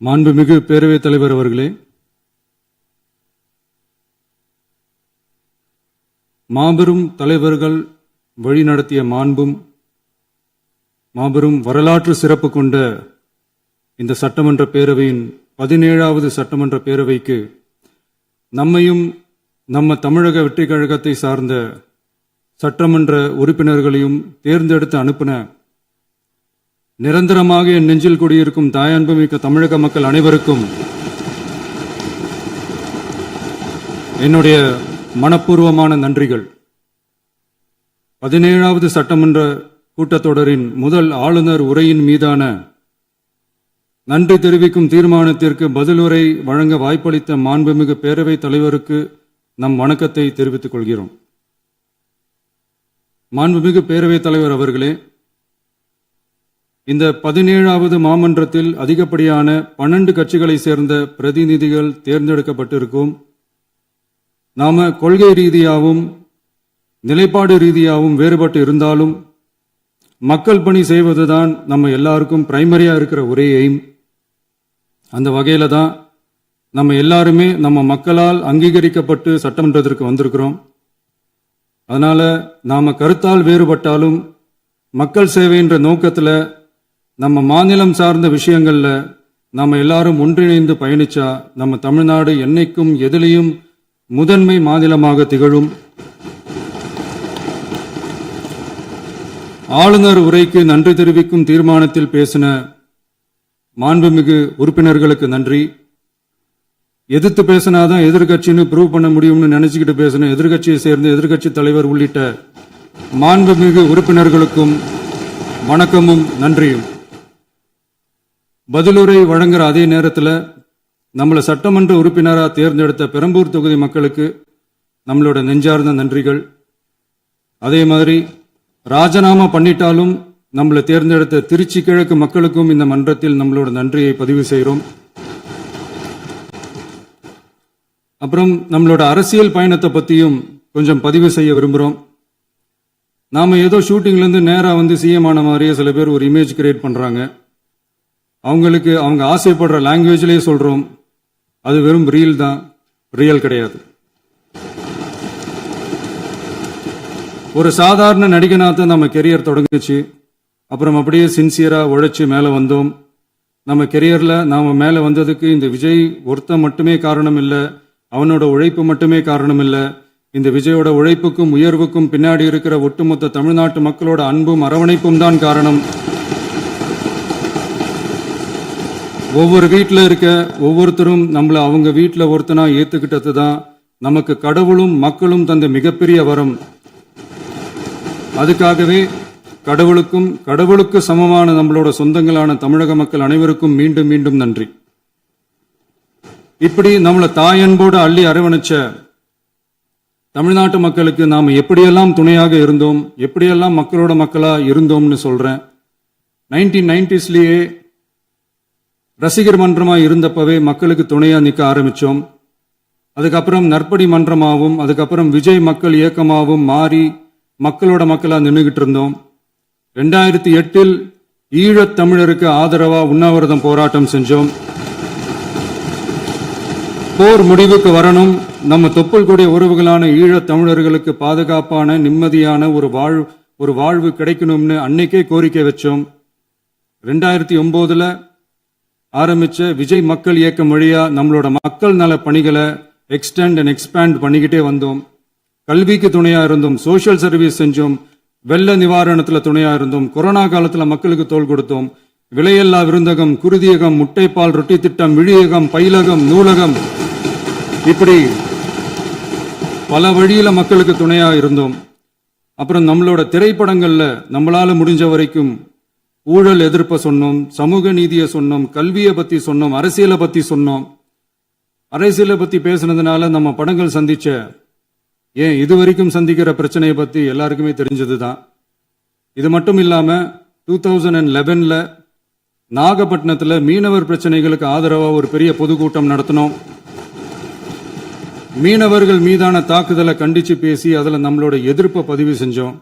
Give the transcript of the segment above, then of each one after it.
மாண்புமிகு பேரவைத் தலைவர் அவர்களே, மாபெரும் தலைவர்கள் வழிநடத்திய மாண்பும் மாபெரும் வரலாற்று சிறப்பு கொண்ட இந்த சட்டமன்ற பேரவையின் 17வது சட்டமன்ற பேரவைக்கு நம்மையும் நம்ம தமிழக வெற்றிக் கழகத்தை சார்ந்த சட்டமன்ற உறுப்பினர்களையும் தேர்ந்தெடுத்து அனுப்பின நிரந்தரமாக என் நெஞ்சில் குடியிருக்கும் தாயன்புமிக்க தமிழக மக்கள் அனைவருக்கும் என்னுடைய மனப்பூர்வமான நன்றிகள். 17வது சட்டமன்ற கூட்டத்தொடரின் முதல் ஆளுநர் உரையின் மீதான நன்றி தெரிவிக்கும் தீர்மானத்திற்கு பதிலுரை வழங்க வாய்ப்பளித்த மாண்புமிகு பேரவைத் தலைவருக்கு நம் வணக்கத்தை தெரிவித்துக் கொள்கிறோம். மாண்புமிகு பேரவைத் தலைவர் அவர்களே, இந்த 17வது மாமன்றத்தில் அதிகப்படியான 12 கட்சிகளை சேர்ந்த பிரதிநிதிகள் தேர்ந்தெடுக்கப்பட்டிருக்கும். நாம கொள்கை ரீதியாகவும் நிலைப்பாடு ரீதியாகவும் வேறுபட்டு இருந்தாலும் மக்கள் பணி செய்வதுதான் நம்ம எல்லாருக்கும் பிரைமரியா இருக்கிற ஒரே எய்ம். அந்த வகையில தான் நம்ம எல்லாருமே நம்ம மக்களால் அங்கீகரிக்கப்பட்டு சட்டமன்றத்திற்கு வந்திருக்கிறோம். அதனால நாம கருத்தால் வேறுபட்டாலும் மக்கள் சேவை என்ற நோக்கத்தில் நம்ம மாநிலம் சார்ந்த விஷயங்கள்ல நாம எல்லாரும் ஒன்றிணைந்து பயணிச்சா நம்ம தமிழ்நாடு என்னைக்கும் எதிலையும் முதன்மை மாநிலமாக திகழும். ஆளுநர் உரைக்கு நன்றி தெரிவிக்கும் தீர்மானத்தில் பேசின மாண்புமிகு உறுப்பினர்களுக்கு நன்றி. எதிர்த்து பேசினாதான் எதிர்கட்சின்னு ப்ரூவ் பண்ண முடியும்னு நினைச்சுக்கிட்டு பேசின எதிர்கட்சியை சேர்ந்த எதிர்கட்சி தலைவர் உள்ளிட்ட மாண்புமிகு உறுப்பினர்களுக்கும் வணக்கமும் நன்றியும். பதிலுரை வழங்குற அதே நேரத்தில் நம்மளை சட்டமன்ற உறுப்பினராக தேர்ந்தெடுத்த பெரம்பூர் தொகுதி மக்களுக்கு நம்மளோட நெஞ்சார்ந்த நன்றிகள். அதே மாதிரி ராஜினாமா பண்ணிட்டாலும் நம்மளை தேர்ந்தெடுத்த திருச்சி கிழக்கு மக்களுக்கும் இந்த மன்றத்தில் நம்மளோட நன்றியை பதிவு செய்கிறோம். அப்புறம் நம்மளோட அரசியல் பயணத்தை பற்றியும் கொஞ்சம் பதிவு செய்ய விரும்புகிறோம். நாம ஏதோ ஷூட்டிங்லேருந்து நேராக வந்து சிஎம் ஆன மாதிரியே சில பேர் ஒரு இமேஜ் கிரியேட் பண்ணுறாங்க. அவங்களுக்கு அவங்க ஆசைப்படுற லாங்குவேஜ்லேயே சொல்கிறோம், அது வெறும் ரீல் தான், ரியல் கிடையாது. ஒரு சாதாரண நடிகனாக நம்ம கெரியர் தொடங்குச்சு. அப்புறம் அப்படியே சின்சியராக உழைச்சி மேலே வந்தோம். நம்ம கெரியரில் நாம் மேலே வந்ததுக்கு இந்த விஜய் ஒருத்தன் மட்டுமே காரணம் இல்லை, அவனோட உழைப்பு மட்டுமே காரணம் இல்லை. இந்த விஜயோட உழைப்புக்கும் உயர்வுக்கும் பின்னாடி இருக்கிற ஒட்டுமொத்த தமிழ்நாட்டு மக்களோட அன்பும் அரவணைப்பும் தான் காரணம். ஒவ்வொரு வீட்டில் இருக்க ஒவ்வொருத்தரும் நம்மளை அவங்க வீட்டில் ஒருத்தனா ஏற்றுக்கிட்டது தான் நமக்கு கடவுளும் மக்களும் தந்த மிகப்பெரிய வரம். அதுக்காகவே கடவுளுக்கு சமமான நம்மளோட சொந்தங்களான தமிழக மக்கள் அனைவருக்கும் மீண்டும் மீண்டும் நன்றி. இப்படி நம்மளை தாயன்போடு அள்ளி அரவணைச்ச தமிழ்நாட்டு மக்களுக்கு நாம் எப்படியெல்லாம் துணையாக இருந்தோம், எப்படியெல்லாம் மக்களோட மக்களா இருந்தோம்னு சொல்றேன். 1990ஸ்லயே ரசிகர் மன்றமாக இருந்தப்பவே மக்களுக்கு துணையா நிற்க ஆரம்பிச்சோம். அதுக்கப்புறம் நற்படி மன்றமாகவும் அதுக்கப்புறம் விஜய் மக்கள் இயக்கமாகவும் மாறி மக்களோட மக்களா நின்றுகிட்டு இருந்தோம். 2008 ஈழத் தமிழருக்கு ஆதரவா உண்ணாவிரதம் போராட்டம் செஞ்சோம். போர் முடிவுக்கு வரணும், நம்ம தொப்புள் கொடிய உறவுகளான ஈழத் தமிழர்களுக்கு பாதுகாப்பான நிம்மதியான ஒரு வாழ்வு கிடைக்கணும்னு அன்னைக்கே கோரிக்கை வச்சோம். 2009 ஆரம்பிச்ச விஜய் மக்கள் இயக்கம் வழியா நம்மளோட மக்கள் நல பணிகளை எக்ஸ்டெண்ட் அண்ட் எக்ஸ்பேண்ட் பண்ணிக்கிட்டே வந்தோம். கல்விக்கு துணையா இருந்தோம், சோசியல் சர்வீஸ் செஞ்சோம், வெள்ள நிவாரணத்துல துணையா இருந்தோம், கொரோனா காலத்துல மக்களுக்கு தோள் கொடுத்தோம். விலையில்லா விருந்தகம், குருதியகம், முட்டைப்பால் ரொட்டி திட்டம், விழியகம், பயிலகம், நூலகம், இப்படி பல வழியில மக்களுக்கு துணையா இருந்தோம். அப்புறம் நம்மளோட திரைப்படங்கள்ல நம்மளால முடிஞ்ச வரைக்கும் ஊழல் எதிர்ப்பை சொன்னோம், சமூக நீதியை சொன்னோம், கல்வியை பத்தி சொன்னோம், அரசியலை பத்தி சொன்னோம். அரசியலை பத்தி பேசுனதுனால நம்ம படங்கள் சந்திச்ச இதுவரைக்கும் சந்திக்கிற பிரச்சனையை பத்தி எல்லாருக்குமே தெரிஞ்சதுதான். இது மட்டும் இல்லாம 2011 நாகப்பட்டினத்துல மீனவர் பிரச்சனைகளுக்கு ஆதரவா ஒரு பெரிய பொதுக்கூட்டம் நடத்தினோம். மீனவர்கள் மீதான தாக்குதலை கண்டிச்சு பேசி அதுல நம்மளோட எதிர்ப்பை பதிவு செஞ்சோம்.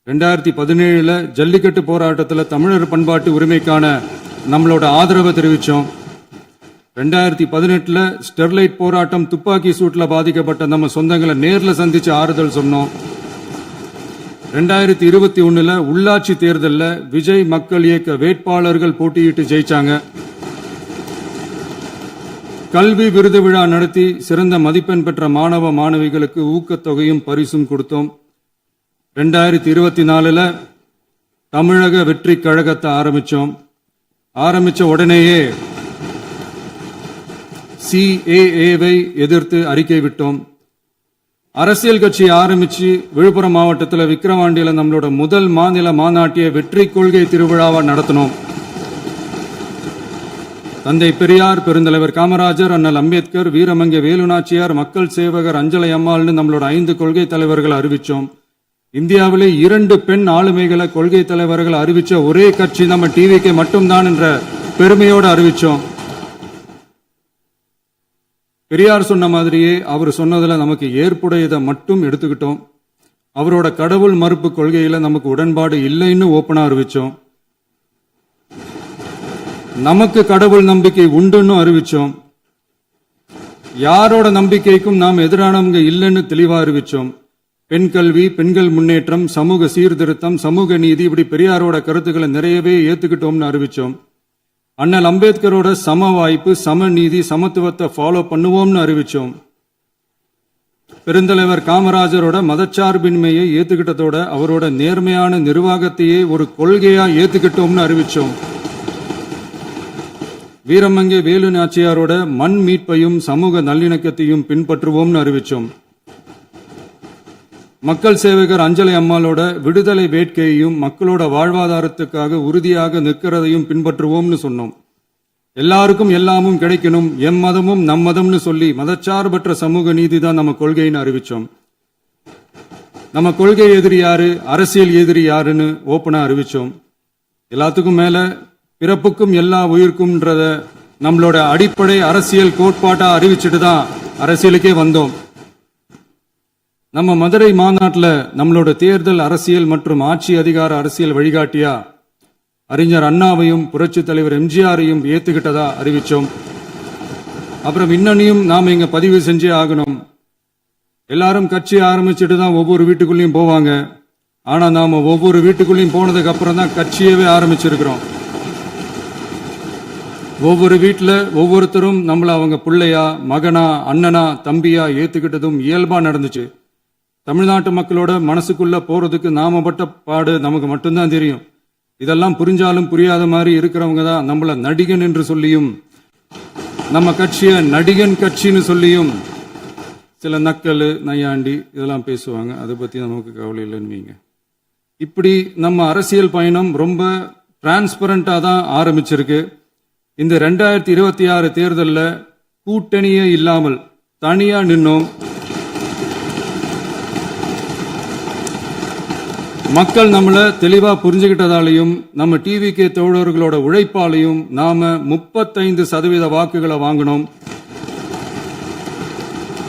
2017 ஜல்லிக்கட்டு போராட்டத்தில் தமிழர் பண்பாட்டு உரிமைக்கான நம்மளோட ஆதரவை தெரிவித்தோம். 2018 ஸ்டெர்லைட் போராட்டம் துப்பாக்கி சூட்ல பாதிக்கப்பட்ட நம்ம சொந்தங்களை நேர்ல சந்திச்சு ஆறுதல் சொன்னோம். 2021 உள்ளாட்சி தேர்தலில் விஜய் மக்கள் இயக்க வேட்பாளர்கள் போட்டியிட்டு ஜெயிச்சாங்க. கல்வி விருது விழா நடத்தி சிறந்த மதிப்பெண் பெற்ற மாணவ மாணவிகளுக்கு ஊக்கத்தொகையும் பரிசும் கொடுத்தோம். 2024 தமிழக வெற்றி கழகத்தை ஆரம்பிச்ச உடனேயே CAA-வை எதிர்த்து அறிக்கை விட்டோம். அரசியல் கட்சி ஆரம்பிச்சு விழுப்புரம் மாவட்டத்தில் விக்கிரவாண்டியில நம்மளோட முதல் மாநில மாநாட்டிய வெற்றி கொள்கை திருவிழாவை நடத்தினோம். தந்தை பெரியார், பெருந்தலைவர் காமராஜர், அண்ணல் அம்பேத்கர், வீரமங்கை வேலுநாச்சியார், மக்கள் சேவகர் அஞ்சலை அம்மாள்னு நம்மளோட 5 கொள்கை தலைவர்கள் அறிவிச்சோம். இந்தியாவிலே 2 பெண் ஆளுமைகளை கொள்கை தலைவர்கள் அறிவிச்ச ஒரே கட்சி நம்ம டிவிக்கு மட்டும்தான் என்ற பெருமையோடு அறிவிச்சோம். பெரியார் சொன்ன மாதிரியே அவர் சொன்னதுல நமக்கு ஏற்புடையதை மட்டும் எடுத்துக்கிட்டோம். அவரோட கடவுள் மறுப்பு கொள்கையில நமக்கு உடன்பாடு இல்லைன்னு ஓப்பனா அறிவிச்சோம். நமக்கு கடவுள் நம்பிக்கை உண்டுன்னு அறிவிச்சோம். யாரோட நம்பிக்கைக்கும் நாம் எதிரானவங்க இல்லைன்னு தெளிவா அறிவிச்சோம். பெண் கல்வி, பெண்கள் முன்னேற்றம், சமூக சீர்திருத்தம், சமூக நீதி, இப்படி பெரியாரோட கருத்துக்களை நிறையவே ஏத்துக்கிட்டோம்னு அறிவிச்சோம். அண்ணல் அம்பேத்கரோட சம வாய்ப்பு, சமநீதி, சமத்துவத்தை ஃபாலோ பண்ணுவோம்னு அறிவிச்சோம். பெருந்தலைவர் காமராஜரோட மதச்சார்பின்மையை ஏத்துக்கிட்டதோட அவரோட நேர்மையான நிர்வாகத்தையே ஒரு கொள்கையா ஏத்துக்கிட்டோம்னு அறிவிச்சோம். வீரமங்கை வேலு நாச்சியாரோட மண் மீட்பையும் சமூக நல்லிணக்கத்தையும் பின்பற்றுவோம்னு அறிவிச்சோம். மக்கள் சேவகர் அஞ்சலை அம்மாளோட விடுதலை வேட்கையையும் மக்களோட வாழ்வாதாரத்துக்காக உறுதியாக நிற்கிறதையும் பின்பற்றுவோம்னு சொன்னோம். எல்லாருக்கும் எல்லாமும் கிடைக்கணும், எம் மதமும் நம் மதம்னு சொல்லி மதச்சார்பற்ற சமூக நீதி தான் நம்ம கொள்கைன்னு அறிவிச்சோம். நம்ம கொள்கை எதிரி யாரு, அரசியல் எதிரி யாருன்னு ஓப்பனா அறிவிச்சோம். எல்லாத்துக்கும் மேல பிறப்புக்கும் எல்லா உயிர்க்கும்ன்றத நம்மளோட அடிப்படை அரசியல் கோட்பாட்டா அறிவிச்சுட்டு தான் அரசியலுக்கே வந்தோம். நம்ம மதுரை மாநாட்டில் நம்மளோட தேர்தல் அரசியல் மற்றும் ஆட்சி அதிகார அரசியல் வழிகாட்டியா அறிஞர் அண்ணாவையும் புரட்சி தலைவர் எம்ஜிஆரையும் ஏத்துக்கிட்டதா அறிவிச்சோம். அப்புறம் இன்னனையும் நாம இங்க பதிவு செஞ்சே ஆகணும். எல்லாரும் கட்சி ஆரம்பிச்சுட்டு தான் ஒவ்வொரு வீட்டுக்குள்ளேயும் போவாங்க. ஆனா நாம ஒவ்வொரு வீட்டுக்குள்ளேயும் போனதுக்கு அப்புறம் தான் கட்சியவே ஆரம்பிச்சிருக்கிறோம். ஒவ்வொரு வீட்டில் ஒவ்வொருத்தரும் நம்மள அவங்க பிள்ளையா, மகனா, அண்ணனா, தம்பியா ஏத்துக்கிட்டதும் இயல்பா நடந்துச்சு. தமிழ்நாட்டு மக்களோட மனசுக்குள்ள போறதுக்கு நாம பட்ட பாடு நமக்கு மட்டும்தான் தெரியும். இதெல்லாம் புரிஞ்சாலும் புரியாத மாதிரி இருக்கிறவங்க தான் நம்மள நடிகன் என்று சொல்லியும் நம்ம கட்சிய நடிகன் கட்சின்னு சொல்லியும் சில நக்கல், நையாண்டி இதெல்லாம் பேசுவாங்க. அதை பத்தி நமக்கு கவலை இல்லைன்னு வைங்க. இப்படி நம்ம அரசியல் பயணம் ரொம்ப டிரான்ஸ்பரண்டா தான் ஆரம்பிச்சிருக்கு. இந்த 2026 தேர்தலில் கூட்டணியே இல்லாமல் தனியா நின்னோம். மக்கள் நம்மள தெளிவா புரிஞ்சுக்கிட்டதாலையும் நம்ம டிவிகே தோழர்களோட உழைப்பாலையும் நாம 35% வாக்குகளை வாங்கினோம்.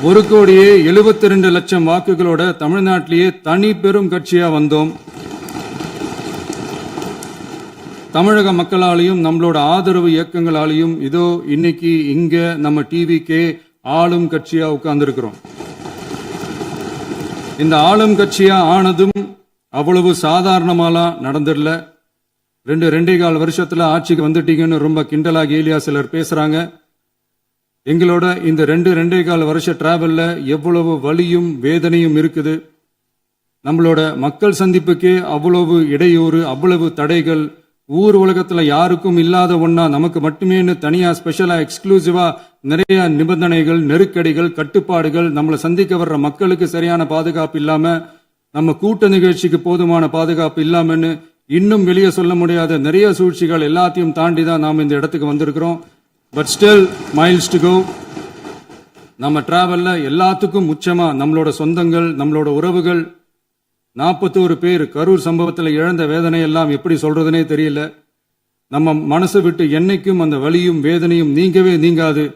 1,72,00,000 வாக்குகளோட தமிழ்நாட்டிலேயே தனி பெரும் கட்சியா வந்தோம். தமிழக மக்களாலையும் நம்மளோட ஆதரவு இயக்கங்களாலையும் இதோ இன்னைக்கு இங்க நம்ம டிவிகே ஆளும் கட்சியா உட்கார்ந்துருக்கிறோம். இந்த ஆளும் கட்சியா ஆனதும் அவ்வளவு சாதாரணமாலாம் நடந்துடல. 2.25 வருஷத்துல ஆட்சிக்கு வந்துட்டீங்கன்னு ரொம்ப கிண்டலா கேலியா சிலர் பேசுறாங்க. எங்களோட இந்த 2.25 வருஷ டிராவல்ல எவ்வளவு வலியும் வேதனையும் இருக்குது. நம்மளோட மக்கள் சந்திப்புக்கே அவ்வளவு இடையூறு, அவ்வளவு தடைகள், ஊர் உலகத்துல யாருக்கும் இல்லாத ஒன்னா நமக்கு மட்டுமேன்னு தனியா ஸ்பெஷலா எக்ஸ்க்ளூசிவா நிறைய நிபந்தனைகள், நெருக்கடிகள், கட்டுப்பாடுகள், நம்மளை சந்திக்க வர்ற மக்களுக்கு சரியான பாதுகாப்பு இல்லாம, நம்ம கூட்ட நிகழ்ச்சிக்கு போதுமான பாதுகாப்பு இல்லாமன்னு இன்னும் வெளியே சொல்ல முடியாத நிறைய சூழ்ச்சிகள் எல்லாத்தையும் தாண்டி தான் நாம் இந்த இடத்துக்கு வந்திருக்கிறோம். But still miles to go. நம்ம டிராவல்ல எல்லாத்துக்கும் உச்சமா நம்மளோட சொந்தங்கள், நம்மளோட உறவுகள், 41 பேர் கரூர் சம்பவத்தில் இழந்த வேதனை எல்லாம் எப்படி சொல்றதுனே தெரியல. நம்ம மனசை விட்டு என்னைக்கும் அந்த வலியும் வேதனையும் நீங்கவே நீங்காது.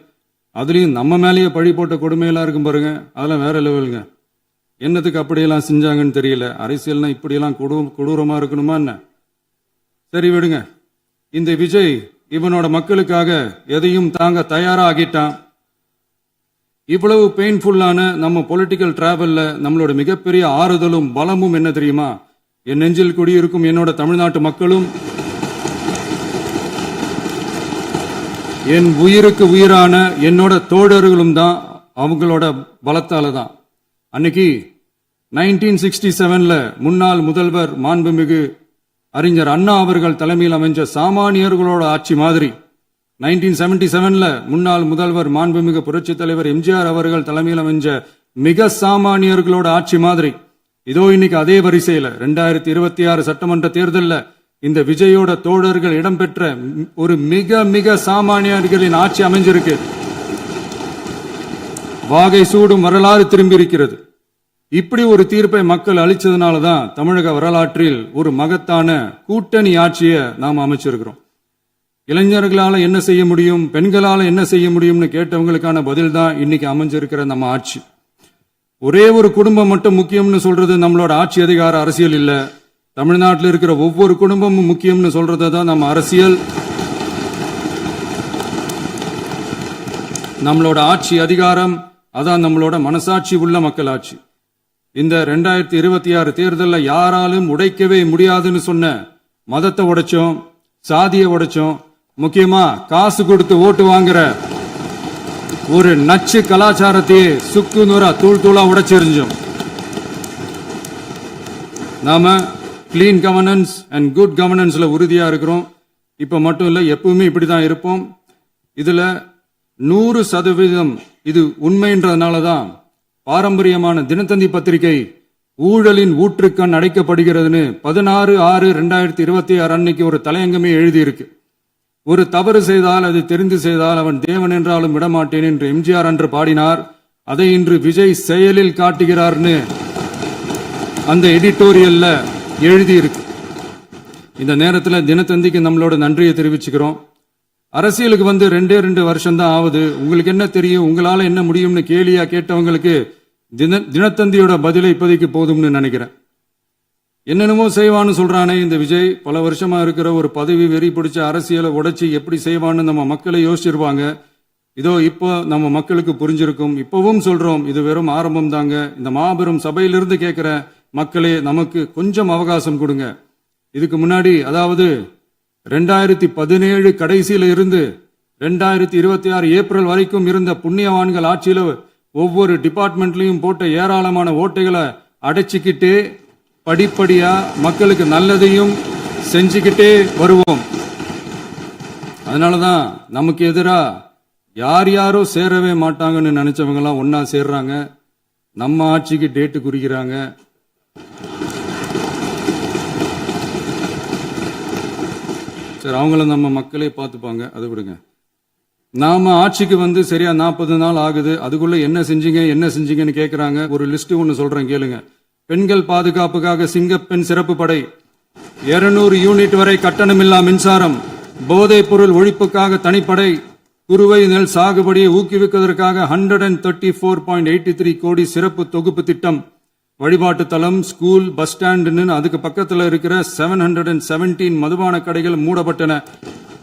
அதுலயும் நம்ம மேலேயே பழி போட்ட கொடுமையெல்லாம் இருக்கும் பாருங்க, அதெல்லாம் வேற லெவலுங்க. என்னத்துக்கு அப்படியெல்லாம் செஞ்சாங்கன்னு தெரியல. அரசியல்னா இப்படியெல்லாம் கொடூரமா இருக்கணுமா என்ன? சரி விடுங்க. இந்த விஜய் இவனோட மக்களுக்காக எதையும் தாங்க தயாராகிட்டான். இவ்வளவு பெயின்ஃபுல்லான நம்ம பொலிட்டிக்கல் டிராவல்ல நம்மளோட மிகப்பெரிய ஆறுதலும் பலமும் என்ன தெரியுமா? என் நெஞ்சில் குடியிருக்கும் என்னோட தமிழ்நாட்டு மக்களும் என் உயிருக்கு உயிரான என்னோட தோழர்களும் தான். அவங்களோட பலத்தால தான். அன்னைக்கு 1967ல முன்னாள் முதல்வர் மாண்புமிகு அறிஞர் அண்ணா அவர்கள் தலைமையில் அமைஞ்ச சாமானியர்களோட ஆட்சி மாதிரி 1977ல முன்னாள் முதல்வர் மாண்புமிகு புரட்சித் தலைவர் எம்ஜிஆர் அவர்கள் தலைமையில் அமைஞ்ச மிக சாமானியர்களோட ஆட்சி மாதிரி இதோ இன்னைக்கு அதே வரிசையில 2026 சட்டமன்ற தேர்தல்ல இந்த விஜயோட தோழர்கள் இடம்பெற்ற ஒரு மிக மிக சாமானியர்களின் ஆட்சி அமைஞ்சிருக்கு. வாகை சூடும் வரலாறு திரும்பி இருக்கிறது. இப்படி ஒரு தீர்ப்பை மக்கள் அளிச்சதுனால தான் தமிழக வரலாற்றில் ஒரு மகத்தான கூட்டணி ஆட்சியை நாம் அமைச்சிருக்கிறோம். இளைஞர்களால என்ன செய்ய முடியும், பெண்களால என்ன செய்ய முடியும்னு கேட்டவங்களுக்கான பதில் தான் இன்னைக்கு அமைஞ்சிருக்கிற நம்ம ஆட்சி. ஒரே ஒரு குடும்பம் மட்டும் முக்கியம்னு சொல்றது நம்மளோட ஆட்சி அதிகார அரசியல் இல்ல. தமிழ்நாட்டில் இருக்கிற ஒவ்வொரு குடும்பமும் முக்கியம்னு சொல்றது தான் நம்ம அரசியல். நம்மளோட ஆட்சி அதிகாரம் அதான் நம்மளோட மனசாட்சி உள்ள மக்கள் ஆட்சி. இந்த 2026 தேர்தல்ல யாராலும் உடைக்கவே முடியாதுன்னு சொன்ன மதத்தை உடைச்சோம், சாதியை உடைச்சோம், முக்கியமா காசு கொடுத்து ஓட்டு வாங்குற ஒரு நச்சு கலாச்சாரத்தையே சுக்கு நூறா தூள் தூளா உடைச்செறிஞ்சோம். நாம கிளீன் கவர்னன்ஸ் அண்ட் குட் கவர்னன்ஸ்ல உறுதியா இருக்கிறோம். இப்ப மட்டும் இல்ல, எப்பவுமே இப்படிதான் இருப்போம். இதுல 100% இது உண்மைன்றதுனால தான் பாரம்பரியமான தினத்தந்தி பத்திரிகை ஊழலின் ஊற்றுக்கண் அடைக்கப்படுகிறதுன்னு 16/6/2026 அன்னைக்கு ஒரு தலையங்கமே எழுதியிருக்கு. ஒரு தவறு செய்தால் அது தெரிந்து செய்தால் அவன் தேவன் என்றாலும் விடமாட்டேன் என்று எம்ஜிஆர் அன்று பாடினார். அதை இன்று விஜய் செயலில் காட்டுகிறார்னு அந்த எடிட்டோரியல்ல எழுதியிருக்கு. இந்த நேரத்தில் தினத்தந்திக்கு நம்மளோட நன்றியை தெரிவிச்சுக்கிறோம். அரசியலுக்கு வந்து 2 வருஷம் தான் ஆகுது. உங்களுக்கு என்ன தெரியும், உங்களால என்ன முடியும்னு கேலியா கேட்டவங்களுக்கு தினத்தந்தியோட பதிலை இப்போதைக்கு போதும்னு நினைக்கிறேன். என்னென்னமோ செய்வான்னு சொல்றானே இந்த விஜய், பல வருஷமா இருக்கிற ஒரு பதவி வெறி பிடிச்ச அரசியலை உடைச்சி எப்படி செய்வான்னு நம்ம மக்களை யோசிச்சிருவாங்க. இதோ இப்போ நம்ம மக்களுக்கு புரிஞ்சிருக்கும். இப்பவும் சொல்றோம், இது வெறும் ஆரம்பம் தாங்க. இந்த மாபெரும் சபையிலிருந்து கேட்கிற மக்களே, நமக்கு கொஞ்சம் அவகாசம் கொடுங்க. இதுக்கு முன்னாடி, அதாவது 2017 கடைசியில இருந்து 2026 ஏப்ரல் வரைக்கும் இருந்த புண்ணியவான்கள் ஆட்சியில ஒவ்வொரு டிபார்ட்மெண்ட்லயும் போட்ட ஏராளமான ஓட்டைகளை அடைச்சிக்கிட்டே படிப்படியா மக்களுக்கு நல்லதையும் செஞ்சுக்கிட்டே வருவோம். அதனாலதான் நமக்கு எதிரா யார் யாரோ சேரவே மாட்டாங்கன்னு நினைச்சவங்க எல்லாம் ஒன்னா சேர்றாங்க. நம்ம ஆட்சிக்கு டேட்டு குறிக்கிறாங்க. சரி, அவங்கள நம்ம மக்களே பார்த்துப்பாங்க, அதை விடுங்க. நாம ஆட்சிக்கு வந்து சரியா 40 நாள் ஆகுது. அதுக்குள்ள என்ன செஞ்சீங்கன்னு கேட்கிறாங்க. ஒரு லிஸ்ட் ஒன்னு சொல்றேன் கேளுங்க. பெண்கள் பாதுகாப்புக்காக சிங்கப்பெண் சிறப்பு படை, 200 யூனிட் வரை கட்டணமில்லா மின்சாரம், போதைப் பொருள் ஒழிப்புக்காக தனிப்படை, குறுவை நெல் சாகுபடியை ஊக்குவிப்பதற்காக 134.83 கோடி சிறப்பு தொகுப்பு திட்டம், வழிபாட்டு தலம், ஸ்கூல், பஸ் ஸ்டாண்டுன்னு அதுக்கு பக்கத்தில் இருக்கிற 717 மதுபான கடைகள் மூடப்பட்டன.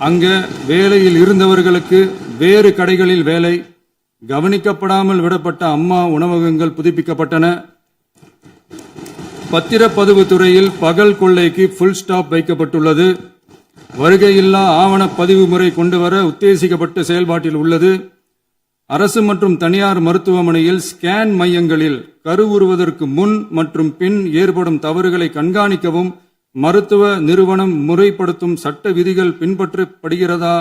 அங்க வேலையில் இருந்தவர்களுக்கு வேறு கடைகளில் வேலை, கவனிக்கப்படாமல் விடப்பட்ட அம்மா உணவகங்கள் புதுப்பிக்கப்பட்டன. பத்திரப்பதிவு துறையில் பகல் கொள்ளைக்கு புல் ஸ்டாப் வைக்கப்பட்டுள்ளது. வருகையில்லா ஆவண பதிவு முறை கொண்டுவர உத்தேசிக்கப்பட்ட செயல்பாட்டில் உள்ளது. அரசு மற்றும் தனியார் மருத்துவமனையில் ஸ்கேன் மையங்களில் கருவுறுவதற்கு முன் மற்றும் பின் ஏற்படும் தவறுகளை கண்காணிக்கவும், மருத்துவ நிறுவனம் முறைப்படுத்தும் சட்ட விதிகள் பின்பற்றப்படுகிறதா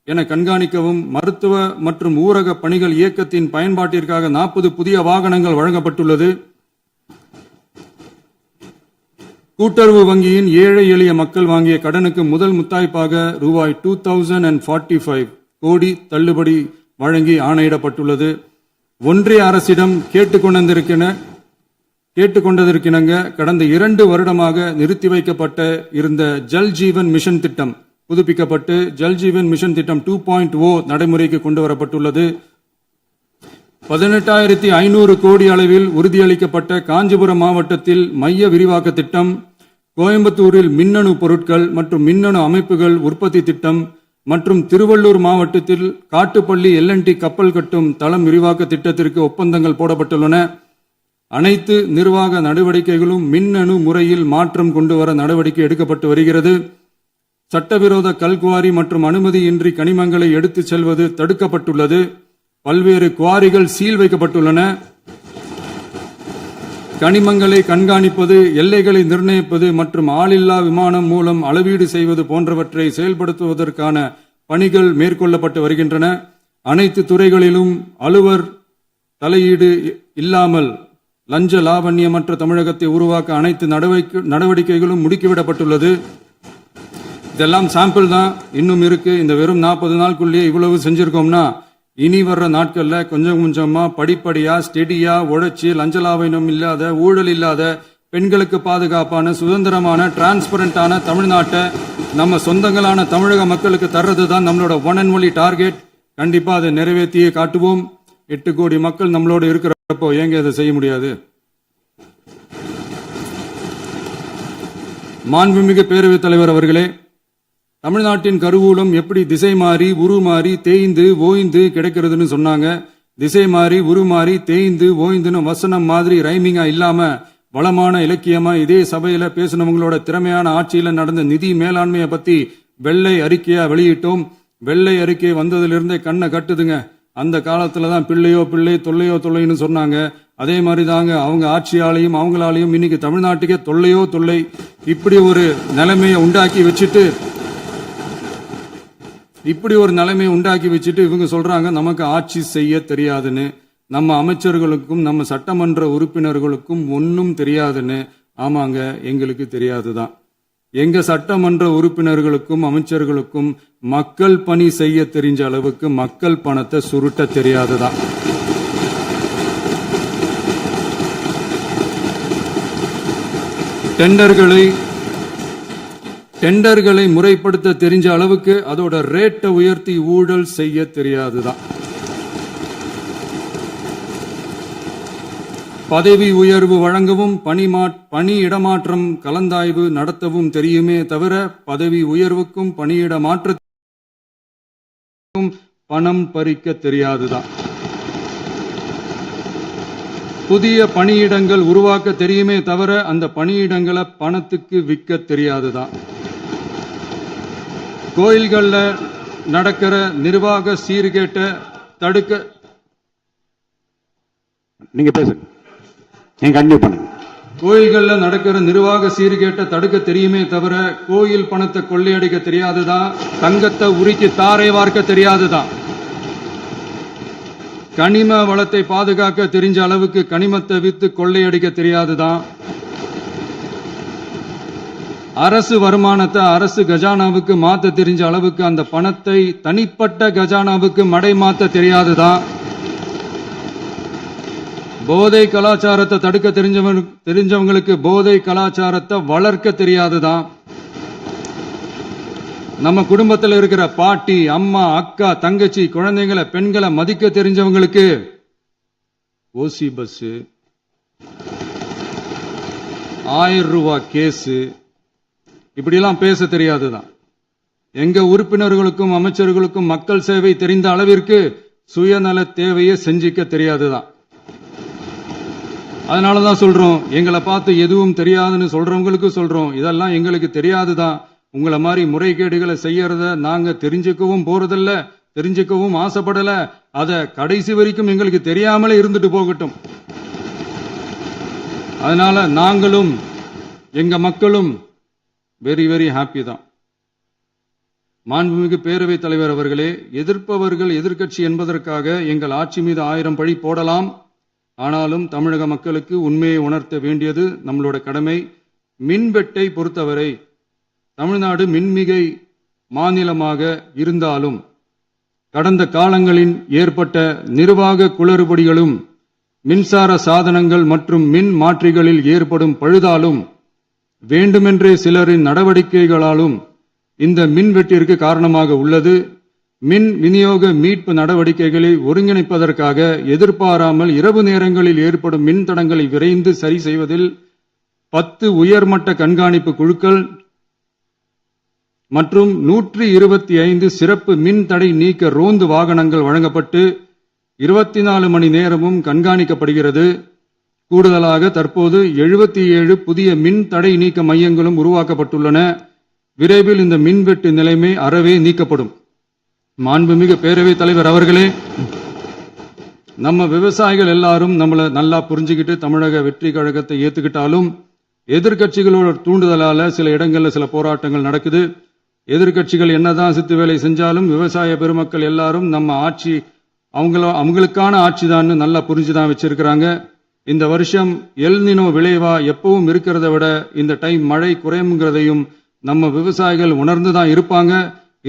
என கண்காணிக்கவும், மருத்துவ மற்றும் ஊரக பணிகள் இயக்கத்தின் பயன்பாட்டிற்காக 40 புதிய வாகனங்கள் வழங்கப்பட்டுள்ளது. கூட்டுறவு வங்கியின் ஏழை எளிய மக்கள் வாங்கிய கடனுக்கு முதல் முத்தாய்ப்பாக ரூபாய் 2045 கோடி தள்ளுபடி வழங்கி ஆணையிடப்பட்டுள்ளது. ஒன்றிய அரசிடம் கேட்டுக்கொண்டதற்கிணங்க கடந்த 2 வருடமாக நிறுத்தி வைக்கப்பட்ட இருந்த ஜல் ஜீவன் மிஷன் திட்டம் புதுப்பிக்கப்பட்டு ஜல் ஜீவன் மிஷன் திட்டம் 2.0 நடைமுறைக்கு கொண்டு வரப்பட்டுள்ளது. 18,500 கோடி அளவில் உறுதியளிக்கப்பட்ட காஞ்சிபுரம் மாவட்டத்தில் மைய விரிவாக்க திட்டம், கோயம்புத்தூரில் மின்னணு பொருட்கள் மற்றும் மின்னணு அமைப்புகள் உற்பத்தி திட்டம், மற்றும் திருவள்ளூர் மாவட்டத்தில் காட்டுப்பள்ளி LNT கப்பல் கட்டும் தளம் விரிவாக்க திட்டத்திற்கு ஒப்பந்தங்கள் போடப்பட்டுள்ளன. அனைத்து நிர்வாக நடவடிக்கைகளும் மின்னணு முறையில் மாற்றம் கொண்டுவர நடவடிக்கை எடுக்கப்பட்டு வருகிறது. சட்டவிரோத கல்குவாரி மற்றும் அனுமதியின்றி கனிமங்களை எடுத்துச் செல்வது தடுக்கப்பட்டுள்ளது. பல்வேறு குவாரிகள் சீல் வைக்கப்பட்டுள்ளன. கனிமங்களை கண்காணிப்பது, எல்லைகளை நிர்ணயிப்பது மற்றும் ஆளில்லா விமானம் மூலம் அளவீடு செய்வது போன்றவற்றை செயல்படுத்துவதற்கான பணிகள் மேற்கொள்ளப்பட்டு வருகின்றன. அனைத்து துறைகளிலும் அலுவலர் தலையீடு இல்லாமல் லஞ்ச லாவண்யமற்ற தமிழகத்தை உருவாக்க அனைத்து நடவடிக்கைகளும் முடுக்கிவிடப்பட்டுள்ளது. இதெல்லாம் சாம்பிள் தான், இன்னும் இருக்கு. இந்த வெறும் 40 நாளுக்குள்ளேயே இவ்வளவு செஞ்சிருக்கோம்னா இனி வர்ற நாட்கள்ல கொஞ்சம் கொஞ்சமா படிப்படியா ஸ்டெடியா உழைச்சி லஞ்சலாவணம் இல்லாத, ஊழல் இல்லாத, பெண்களுக்கு பாதுகாப்பான, சுதந்திரமான, டிரான்ஸ்பரண்டான தமிழ்நாட்டை நம்ம சொந்தங்களான தமிழக மக்களுக்கு தர்றது தான் நம்மளோட ஒன் அண்ட் ஒன்லி டார்கெட். கண்டிப்பா அதை நிறைவேற்றியே காட்டுவோம். 8 கோடி மக்கள் நம்மளோட இருக்கிறப்போ ஏங்க இதை செய்ய முடியாது? மாண்புமிகு பேரவைத் தலைவர் அவர்களே, தமிழ்நாட்டின் கருவூலம் எப்படி திசை மாறி உருமாறி தேய்ந்து ஓய்ந்து கிடைக்கிறதுன்னு சொன்னாங்க. திசை மாறி உருமாறி தேய்ந்து ஓய்ந்துன்னு வசனம் மாதிரி ரைமிங்கா இல்லாம வளமான இலக்கியமா இதே சபையில பேசினவங்களோட திறமையான ஆட்சியில நடந்த நிதி மேலாண்மையை பத்தி வெள்ளை அறிக்கையா வெளியிட்டோம். வெள்ளை அறிக்கை வந்ததிலிருந்தே கண்ணை கட்டுதுங்க. அந்த காலத்துலதான் பிள்ளையோ பிள்ளை தொல்லையோ தொல்லைன்னு சொன்னாங்க. அதே மாதிரி தாங்க அவங்க ஆட்சியாலையும் அவங்களாலையும் இன்னைக்கு தமிழ்நாட்டுக்கே தொல்லையோ தொல்லை. இப்படி ஒரு நிலைமையை உண்டாக்கி வச்சுட்டு இவங்க சொல்றாங்க நமக்கு ஆட்சி செய்ய தெரியாதுன்னு. நம்ம அமைச்சர்களுக்கும் நம்ம சட்டமன்ற உறுப்பினர்களுக்கும் ஒன்னும் தெரியாதுன்னு. ஆமாங்க, எங்களுக்கு தெரியாதுதான். எங்க சட்டமன்ற உறுப்பினர்களுக்கும் அமைச்சர்களுக்கும் மக்கள் பணி செய்ய தெரிஞ்ச அளவுக்கு மக்கள் பணத்தை சுருட்ட தெரியாதுதான். டெண்டர்களை முறைப்படுத்த தெரிஞ்ச அளவுக்கு அதோட ரேட்டை உயர்த்தி ஊழல் செய்ய தெரியாதுதான். பதவி உயர்வு வழங்கவும் பணி இடமாற்றம் கலந்தாய்வு நடத்தவும் தெரியுமே தவிர பதவி உயர்வுக்கும் பணியிட மாற்றத்துக்கும் பணம் பறிக்க தெரியாதுதான். புதிய பணியிடங்கள் உருவாக்க தெரியுமே தவிர அந்த பணியிடங்களை பணத்துக்கு விற்க தெரியாதுதான். கோயில்கள்ல நடக்கிற நிர்வாக சீர்கேட்ட தடுக்க நீங்க பேசுங்க, நீங்க கண்டிப்பா பண்ணுங்க. கோயில்கள்ல நடக்கிற நிர்வாக சீர்கேட்ட தடுக்க தெரியுமே தவிர கோயில் பணத்தை கொள்ளையடிக்க தெரியாதுதான். தங்கத்தை உருக்கி தாரை வார்க்க தெரியாதுதான். கனிம வளத்தை பாதுகாக்க தெரிஞ்ச அளவுக்கு கனிமத்தை வித்து கொள்ளையடிக்க தெரியாதுதான். அரசு வருமானத்தை அரசு கஜானாவுக்கு மாத்த தெரிஞ்ச அளவுக்கு அந்த பணத்தை தனிப்பட்ட கஜானாவுக்கு மடை மாத்த தெரியாதுதான். போதை கலாச்சாரத்தை தடுக்க தெரிஞ்சவங்களுக்கு போதை கலாச்சாரத்தை வளர்க்க தெரியாதுதான். நம்ம குடும்பத்தில் இருக்கிற பாட்டி, அம்மா, அக்கா, தங்கச்சி, குழந்தைங்களை, பெண்களை மதிக்க தெரிஞ்சவங்களுக்கு ஓசி பஸ், 1000 ரூபாய் கேஸ், இப்படியெல்லாம் பேச தெரியாதுதான். எங்க உறுப்பினர்களுக்கும் அமைச்சர்களுக்கும் மக்கள் சேவை தெரிந்த அளவிற்கு சுயநல தேவையை செஞ்சிக்க தெரியாதுதான். அதனாலதான் சொல்றோம், எங்களை பார்த்து எதுவும் தெரியாதுன்னு சொல்றவங்களுக்கு சொல்றோம், இதெல்லாம் எங்களுக்கு தெரியாதுதான். உங்களை மாதிரி முறைகேடுகளை செய்யறத நாங்க தெரிஞ்சுக்கவும் போறதில்ல, தெரிஞ்சுக்கவும் ஆசைப்படல. அத கடைசி வரைக்கும் எங்களுக்கு தெரியாமலே இருந்துட்டு போகட்டும். அதனால நாங்களும் எங்க மக்களும் வெரி வெரி ஹாப்பி தான். மாண்புமிகு பேரவைத் தலைவர் அவர்களே, எதிர்ப்பவர்கள் எதிர்க்கட்சி என்பதற்காக எங்கள் ஆட்சி மீது 1000 பழி போடலாம். ஆனாலும் தமிழக மக்களுக்கு உண்மையை உணர்த்த வேண்டியது நம்மளோட கடமை. மின்வெட்டை பொறுத்தவரை தமிழ்நாடு மின்மிகை மாநிலமாக இருந்தாலும் கடந்த காலங்களில் ஏற்பட்ட நிர்வாக குளறுபடிகளும் மின்சார சாதனங்கள் மற்றும் மின் மாற்றிகளில் ஏற்படும் பழுதாலும் வேண்டுமென்றே சிலரின் நடவடிக்கைகளாலும் இந்த மின்வெட்டிற்கு காரணமாக உள்ளது. மின் விநியோக மீட்பு நடவடிக்கைகளை ஒருங்கிணைப்பதற்காக எதிர்பாராமல் இரவு நேரங்களில் ஏற்படும் மின் தடங்களை விரைந்து சரி செய்வதில் 10 உயர்மட்ட கண்காணிப்பு குழுக்கள் மற்றும் 125 சிறப்பு மின் தடை நீக்க ரோந்து வாகனங்கள் வழங்கப்பட்டு 24 மணி நேரமும் கண்காணிக்கப்படுகிறது. கூடுதலாக தற்போது 77 புதிய மின் தடை நீக்க மையங்களும் உருவாக்கப்பட்டுள்ளன. விரைவில் இந்த மின்வெட்டு நிலைமை அறவே நீக்கப்படும். மாண்புமிகு பேரவைத் தலைவர் அவர்களே, நம்ம விவசாயிகள் எல்லாரும் நம்மள நல்லா புரிஞ்சுக்கிட்டு தமிழக வெற்றி கழகத்தை ஏத்துக்கிட்டாலும் எதிர்க்கட்சிகளோட தூண்டுதலால சில இடங்கள்ல சில போராட்டங்கள் நடக்குது. எதிர்க்கட்சிகள் என்னதான் சித்து வேலை செஞ்சாலும் விவசாய பெருமக்கள் எல்லாரும் நம்ம ஆட்சி அவங்களுக்கான ஆட்சி தான் நல்லா புரிஞ்சுதான் வச்சிருக்கிறாங்க. இந்த வருஷம் எல்னினோ விளைவா எப்பவும் இருக்கிறத விட இந்த டைம் மழை குறையுங்கிறதையும் நம்ம விவசாயிகள் உணர்ந்துதான் இருப்பாங்க.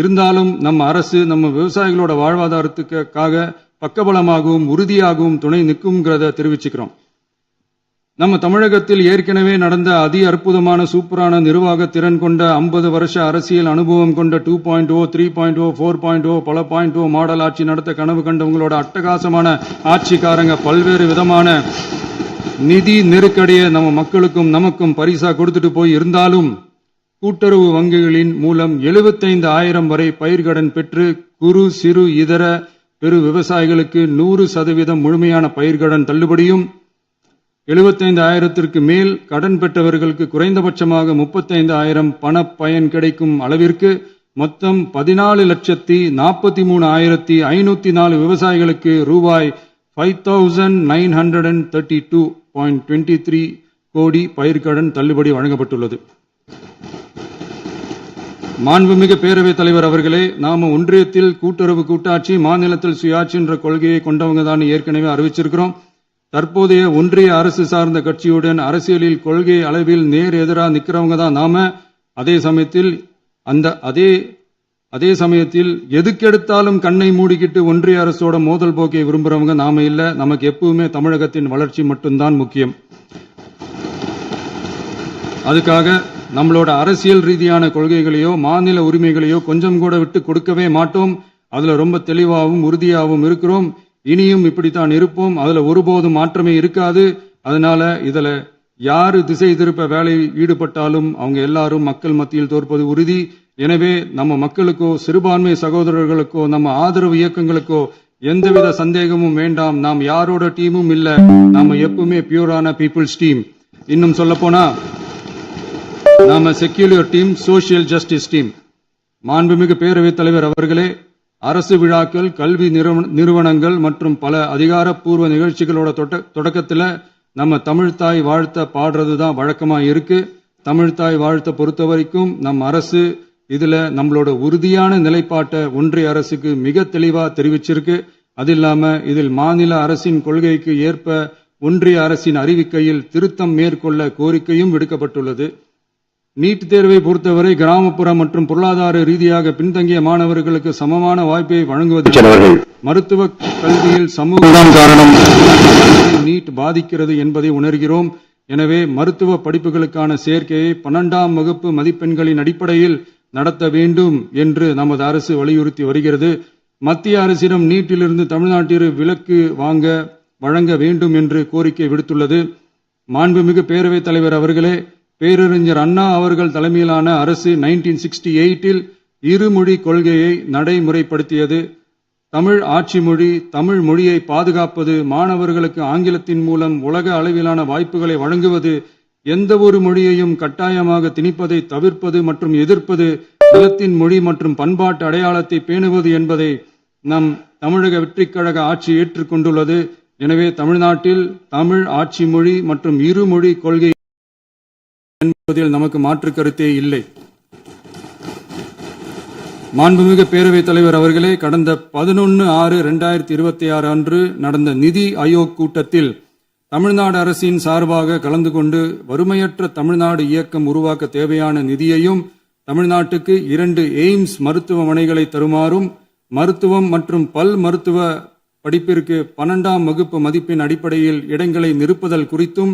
இருந்தாலும் நம்ம அரசு நம்ம விவசாயிகளோட வாழ்வாதாரத்துக்காக பக்கபலமாகவும் உறுதியாகவும் துணை நிற்கும்ங்கிறத தெரிவிச்சுக்கிறோம். நம்ம தமிழகத்தில் ஏற்கனவே நடந்த அதி அற்புதமான சூப்பரான நிர்வாக திறன் கொண்ட 50 வருஷ அரசியல் அனுபவம் கொண்ட 2.0, 3.0, 4.0 பல 0.0 மாடல் ஆட்சி நடத்த கனவு கண்டவங்களோட அட்டகாசமான ஆட்சிக்காரங்க பல்வேறு விதமான நிதி நெருக்கடியை நம்ம மக்களுக்கும் நமக்கும் பரிசா கொடுத்துட்டு போய் இருந்தாலும் கூட்டுறவு வங்கிகளின் மூலம் 75,000 வரை பயிர்கடன் பெற்று குறு சிறு இதர பெரு விவசாயிகளுக்கு 100% முழுமையான பயிர்கடன் தள்ளுபடியும் 75,000க்கு மேல் கடன் பெற்றவர்களுக்கு குறைந்தபட்சமாக 35,000 பண பயன் கிடைக்கும் அளவிற்கு மொத்தம் 14,43,504 விவசாயிகளுக்கு ரூபாய் 5,932.23 கோடி பயிர்கடன் தள்ளுபடி வழங்கப்பட்டுள்ளது. மாண்புமிகு பேரவைத் தலைவர் அவர்களே, நாம ஒன்றியத்தில் கூட்டுறவு கூட்டாட்சி, மாநிலத்தில் சுயாட்சி என்ற கொள்கையை கொண்டவங்க தான் ஏற்கனவே அறிவிச்சிருக்கிறோம். தற்போதைய ஒன்றிய அரசு சார்ந்த கட்சியுடன் அரசியலில் கொள்கை அளவில் நேர் எதிராக நிக்கிறவங்க தான் நாம. அதே சமயத்தில் எதுக்கெடுத்தாலும் கண்ணை மூடிக்கிட்டு ஒன்றிய அரசோட மோதல் போக்கை விரும்புறவங்க நாம இல்ல. நமக்கு எப்பவுமே தமிழகத்தின் வளர்ச்சி மட்டும்தான் முக்கியம். அதுக்காக நம்மளோட அரசியல் ரீதியான கொள்கைகளையோ மாநில உரிமைகளையோ கொஞ்சம் கூட விட்டு கொடுக்கவே மாட்டோம். அதுல ரொம்ப தெளிவாகவும் உறுதியாகவும் இருக்கிறோம். இனியும் இப்படித்தான் இருப்போம். அதுல ஒருபோதும் மாற்றமே இருக்காது. அதனால இதுல யாரு திசை திருப்ப வேலையில் ஈடுபட்டாலும் அவங்க எல்லாரும் மக்கள் மத்தியில் தோற்பது உறுதி. எனவே நம்ம மக்களுக்கோ சிறுபான்மை சகோதரர்களுக்கோ நம்ம ஆதரவு இயக்கங்களுக்கோ எந்தவித சந்தேகமும் வேண்டாம். நாம் யாரோட டீமும் இல்ல. நாம எப்பவுமே பியூரான பீப்புள்ஸ் டீம். இன்னும் சொல்ல போனா நாம secular team, social justice team. மாண்புமிகு பேரவைத் தலைவர் அவர்களே, அரசு விழாக்கள், கல்வி நிறுவனங்கள் மற்றும் பல அதிகாரப்பூர்வ நிகழ்ச்சிகளோட தொடக்கத்துல நம்ம தமிழ்தாய் வாழ்த்த பாடுறதுதான் வழக்கமா இருக்கு. தமிழ்தாய் வாழ்த்த பொறுத்த வரைக்கும் நம் அரசு இதுல நம்மளோட உறுதியான நிலைப்பாட்டை ஒன்றிய அரசுக்கு மிக தெளிவா தெரிவிச்சிருக்கு. அது இல்லாம இதில் மாநில அரசின் கொள்கைக்கு ஏற்ப ஒன்றிய அரசின் அறிவிக்கையில் திருத்தம் மேற்கொள்ள கோரிக்கையும் விடுக்கப்பட்டுள்ளது. நீட் தேர்வை பொறுத்தவரை கிராமப்புற மற்றும் பொருளாதார ரீதியாக பின்தங்கிய மாணவர்களுக்கு சமமான வாய்ப்பை வழங்குவது மருத்துவ கல்வியில் சமூக காரணம் நீட் பாதிக்கிறது என்பதை உணர்கிறோம். எனவே மருத்துவ படிப்புகளுக்கான சேர்க்கையை 12ஆம் வகுப்பு மதிப்பெண்களின் அடிப்படையில் நடத்த வேண்டும் என்று நமது அரசு வலியுறுத்தி வருகிறது. மத்திய அரசிடம் நீட்டிலிருந்து தமிழ்நாட்டிற்கு விலக்கு வழங்க வேண்டும் என்று கோரிக்கை விடுத்துள்ளது. மாண்புமிகு பேரவைத் தலைவர் அவர்களே, பேரறிஞர் அண்ணா அவர்கள் தலைமையிலான அரசு 1968இல் இருமொழி கொள்கையை நடைமுறைப்படுத்தியது. தமிழ் ஆட்சி மொழி, தமிழ் மொழியை பாதுகாப்பது, மாணவர்களுக்கு ஆங்கிலத்தின் மூலம் உலக அளவிலான வாய்ப்புகளை வழங்குவது, எந்த ஒரு மொழியையும் கட்டாயமாக திணிப்பதை தவிர்ப்பது மற்றும் எதிர்ப்பது, நிலத்தின் மொழி மற்றும் பண்பாட்டு அடையாளத்தை பேணுவது என்பதை நம் தமிழக வெற்றிக் கழக ஆட்சி ஏற்றுக்கொண்டுள்ளது. எனவே தமிழ்நாட்டில் தமிழ் ஆட்சி மொழி மற்றும் இருமொழி கொள்கை என்பதில் நமக்கு மாற்று கருத்தே இல்லை. மாண்புமிகு பேரவைத் தலைவர் அவர்களே, கடந்த 11/6/2026 அன்று நடந்த நிதி ஆயோக் கூட்டத்தில் தமிழ்நாடு அரசின் சார்பாக கலந்து கொண்டு வறுமையற்ற தமிழ்நாடு இயக்கம் உருவாக்க தேவையான நிதியையும், தமிழ்நாட்டுக்கு 2 எய்ம்ஸ் மருத்துவமனைகளை தருமாறும், மருத்துவம் மற்றும் பல் மருத்துவ படிப்பிற்கு 12ஆம் வகுப்பு மதிப்பெண் அடிப்படையில் இடங்களை நிரப்புதல் குறித்தும்,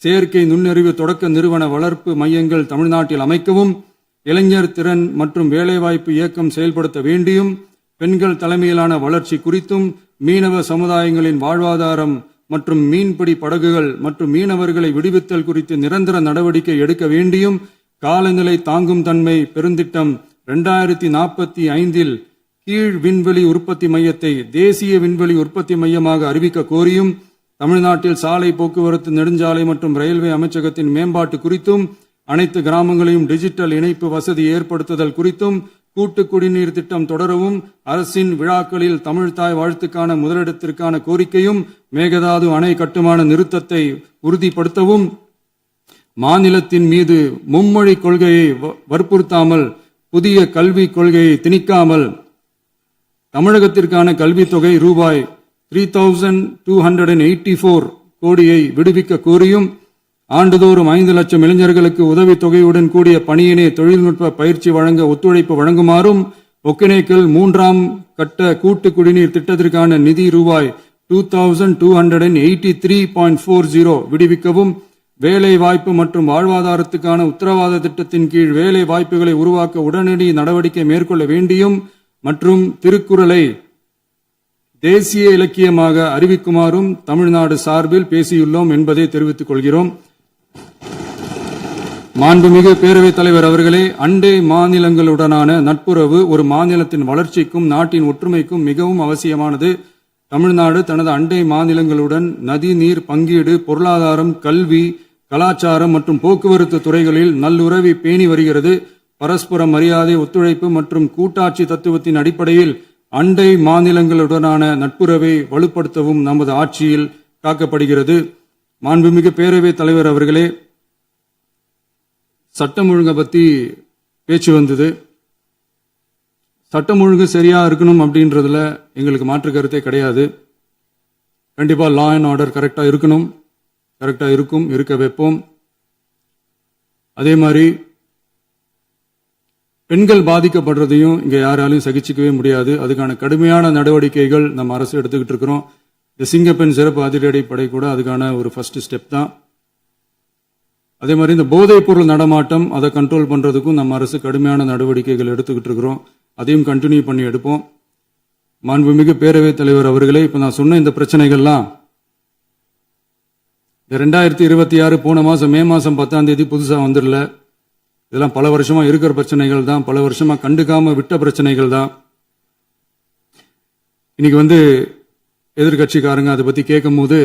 செயற்கை நுண்ணறிவு தொடக்க நிறுவன வளர்ப்பு மையங்கள் தமிழ்நாட்டில் அமைக்கவும், இளைஞர் திறன் மற்றும் வேலைவாய்ப்பு இயக்கம் செயல்படுத்த வேண்டியும், பெண்கள் தலைமையிலான வளர்ச்சி குறித்தும், மீனவ சமுதாயங்களின் வாழ்வாதாரம் மற்றும் மீன்பிடி படகுகள் மற்றும் மீனவர்களை விடுவித்தல் குறித்து நிரந்தர நடவடிக்கை எடுக்க வேண்டியும், காலநிலை தாங்கும் தன்மை பெருந்திட்டம் 2045 கீழ் விண்வெளி உற்பத்தி மையத்தை தேசிய விண்வெளி உற்பத்தி மையமாக அறிவிக்க கோரியும், தமிழ்நாட்டில் சாலை போக்குவரத்து, நெடுஞ்சாலை மற்றும் ரயில்வே அமைச்சகத்தின் மேம்பாட்டு குறித்தும், அனைத்து கிராமங்களையும் டிஜிட்டல் இணைப்பு வசதி ஏற்படுத்துதல் குறித்தும், கூட்டு குடிநீர் திட்டம் தொடரவும், அரசின் விழாக்களில் தமிழ்தாய் வாழ்த்துக்கான முதலிடத்திற்கான கோரிக்கையும், மேகதாது அணை கட்டுமான நிறுத்தத்தை உறுதிப்படுத்தவும், மாநிலத்தின் மீது மும்மொழி கொள்கையை வற்புறுத்தாமல் புதிய கல்விக் கொள்கையை திணிக்காமல் தமிழகத்திற்கான கல்வித் தொகை ரூபாய் 3284 கோடியை விடுவிக்க கோரியும், ஆண்டுதோறும் 5 லட்சம் இளைஞர்களுக்கு உதவித் தொகையுடன் கூடிய பணியினை தொழில்நுட்ப பயிற்சி வழங்க ஒத்துழைப்பு வழங்குமாறும், ஒகேனக்கல் 3ஆம் கட்ட கூட்டு குடிநீர் திட்டத்திற்கான நிதி ரூபாய் 2283.40 விடுவிக்கவும், வேலை வாய்ப்பு மற்றும் வாழ்வாதாரத்துக்கான உத்தரவாத திட்டத்தின் கீழ் வேலை வாய்ப்புகளை உருவாக்க உடனடி நடவடிக்கை மேற்கொள்ள வேண்டியும் மற்றும் திருக்குறளை தேசிய இலக்கியமாக அறிவிக்குமாறும் தமிழ்நாடு சார்பில் பேசியுள்ளோம் என்பதை தெரிவித்துக் கொள்கிறோம். மாண்புமிகு பேரவைத் தலைவர் அவர்களே, அண்டை மாநிலங்களுடனான நட்புறவு ஒரு மாநிலத்தின் வளர்ச்சிக்கும் நாட்டின் ஒற்றுமைக்கும் மிகவும் அவசியமானது. தமிழ்நாடு தனது அண்டை மாநிலங்களுடன் நதி நீர் பங்கீடு, பொருளாதாரம், கல்வி, கலாச்சாரம் மற்றும் போக்குவரத்து துறைகளில் நல்லுறவை பேணி வருகிறது. பரஸ்பர மரியாதை, ஒத்துழைப்பு மற்றும் கூட்டாட்சி தத்துவத்தின் அடிப்படையில் அண்டை மாநிலங்களுடனான நட்புறவை வலுப்படுத்தவும் நமது ஆட்சியில் காக்கப்படுகிறது. மாண்புமிகு பேரவைத் தலைவர் அவர்களே, சட்டம் ஒழுங்கை பத்தி பேச்சு வந்தது. சட்டம் ஒழுங்கு சரியா இருக்கணும் அப்படின்றதுல எங்களுக்கு மாற்று கருத்தே கிடையாது. கண்டிப்பா லா அண்ட் ஆர்டர் கரெக்டா இருக்கணும், கரெக்டா இருக்கும், இருக்க வைப்போம். அதே மாதிரி பெண்கள் பாதிக்கப்படுறதையும் இங்க யாராலையும் சகிச்சுக்கவே முடியாது. அதுக்கான கடுமையான நடவடிக்கைகள் நம்ம அரசு எடுத்துக்கிட்டு இருக்கிறோம். இந்த சிங்கப்பெண் சிறப்பு அதிரடிப்படை கூட அதுக்கான ஒரு ஃபர்ஸ்ட் ஸ்டெப் தான். அதே மாதிரி இந்த போதைப் பொருள் நடமாட்டம், அதை கண்ட்ரோல் பண்றதுக்கும் நம்ம அரசு கடுமையான நடவடிக்கைகள் எடுத்துக்கிட்டு இருக்கிறோம். அதையும் கண்டினியூ பண்ணி எடுப்போம். மாண்புமிகு பேரவைத் தலைவர் அவர்களே, இப்ப நான் சொன்ன இந்த பிரச்சனைகள்லாம் 2026 போன மாசம் மே மாசம் 10ஆம் தேதி புதுசா வந்துடல. இதெல்லாம் பல வருஷமா இருக்கிற பிரச்சனைகள் தான், பல வருஷமா கண்டுக்காம விட்ட பிரச்சனைகள் தான். இன்னைக்கு எதிர்கட்சிக்காரங்க அதை பத்தி கேட்கும் போது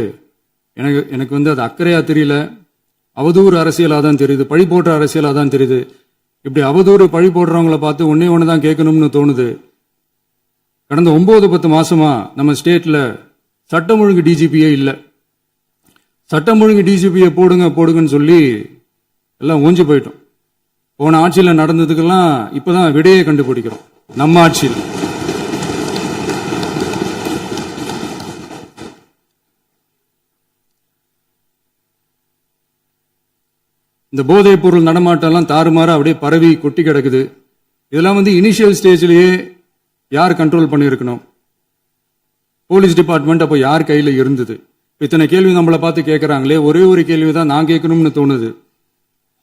எனக்கு அது அக்கறையா தெரியல, அவதூறு அரசியலா தான் தெரியுது, பழி போடுற அரசியலா தான் தெரியுது. இப்படி அவதூறு பழி போடுறவங்களை பார்த்து ஒன்னே ஒன்று தான் கேட்கணும்னு தோணுது. கடந்த 9-10 மாசமா நம்ம ஸ்டேட்ல சட்டம் ஒழுங்கு டிஜிபியே இல்லை. சட்டம் ஒழுங்கு டிஜிபியை போடுங்கன்னு சொல்லி எல்லாம் ஓஞ்சி போயிட்டோம். போன ஆட்சியில் நடந்ததுக்கெல்லாம் இப்பதான் விடையை கண்டுபிடிக்கிறோம் நம்ம ஆட்சியில். இந்த போதைப் பொருள் நடமாட்டம் எல்லாம் தாறுமாற அப்படியே பரவி கொட்டி கிடக்குது. இதெல்லாம் இனிஷியல் ஸ்டேஜ்லயே யார் கண்ட்ரோல் பண்ணியிருக்கணும்? போலீஸ் டிபார்ட்மெண்ட் அப்போ யார் கையில இருந்தது? இத்தனை கேள்வி நம்மளை பார்த்து கேட்கறாங்களே, ஒரே ஒரு கேள்வி தான் நான் கேட்கணும்னு தோணுது.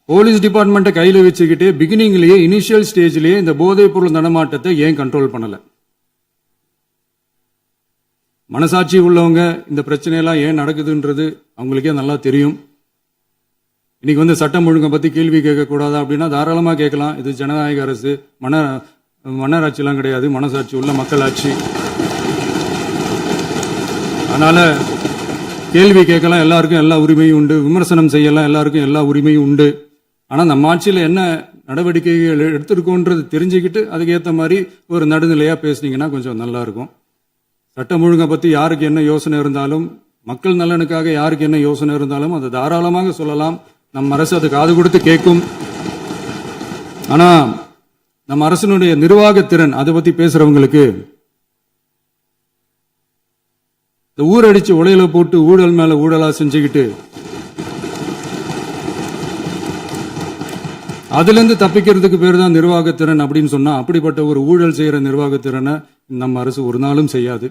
போலீஸ் டிபார்ட்மெண்ட்டை கையில வச்சுக்கிட்டு பிகினிங்லயே இனிஷியல் ஸ்டேஜ்லயே இந்த போதைப் பொருள் நடமாட்டத்தை ஏன் கண்ட்ரோல் பண்ணல? மனசாட்சி உள்ளவங்க இந்த பிரச்சனையெல்லாம் ஏன் நடக்குதுன்றது அவங்களுக்கே நல்லா தெரியும். இன்னைக்கு சட்டம் ஒழுங்கை பத்தி கேள்வி கேட்க கூடாதா அப்படின்னா தாராளமா கேட்கலாம். இது ஜனநாயக அரசு, மன்னராட்சி எல்லாம் கிடையாது, மனசாட்சி உள்ள மக்களாட்சி. அதனால கேள்வி கேட்கலாம், எல்லாருக்கும் எல்லா உரிமையும் உண்டு. விமர்சனம் செய்யலாம், எல்லாருக்கும் எல்லா உரிமையும் உண்டு. ஆனா நம்ம ஆட்சியில என்ன நடவடிக்கைகள் எடுத்திருக்கோன்றது தெரிஞ்சுக்கிட்டு அதுக்கேற்ற மாதிரி ஒரு நடுநிலையா பேசுனீங்கன்னா கொஞ்சம் நல்லா இருக்கும். சட்டம் ஒழுங்கை பத்தி யாருக்கு என்ன யோசனை இருந்தாலும், மக்கள் நலனுக்காக யாருக்கு என்ன யோசனை இருந்தாலும் அதை தாராளமாக சொல்லலாம். நம்ம அரசு அது காது கொடுத்து கேட்கும். ஆனா நம்ம அரசினுடைய நிர்வாகத்திறன் அதை பத்தி பேசுறவங்களுக்கு இந்த ஊரடிச்சு உலையில போட்டு ஊழல் மேல ஊழலா செஞ்சுக்கிட்டு அதுல இருந்து தப்பிக்கிறதுக்கு பேர் தான் நிர்வாகத்திறன் அப்படின்னு சொன்னா, அப்படிப்பட்ட ஒரு ஊழல் செய்யற நிர்வாகத்திறனை நம்ம அரசு ஒரு நாளும் செய்யாது.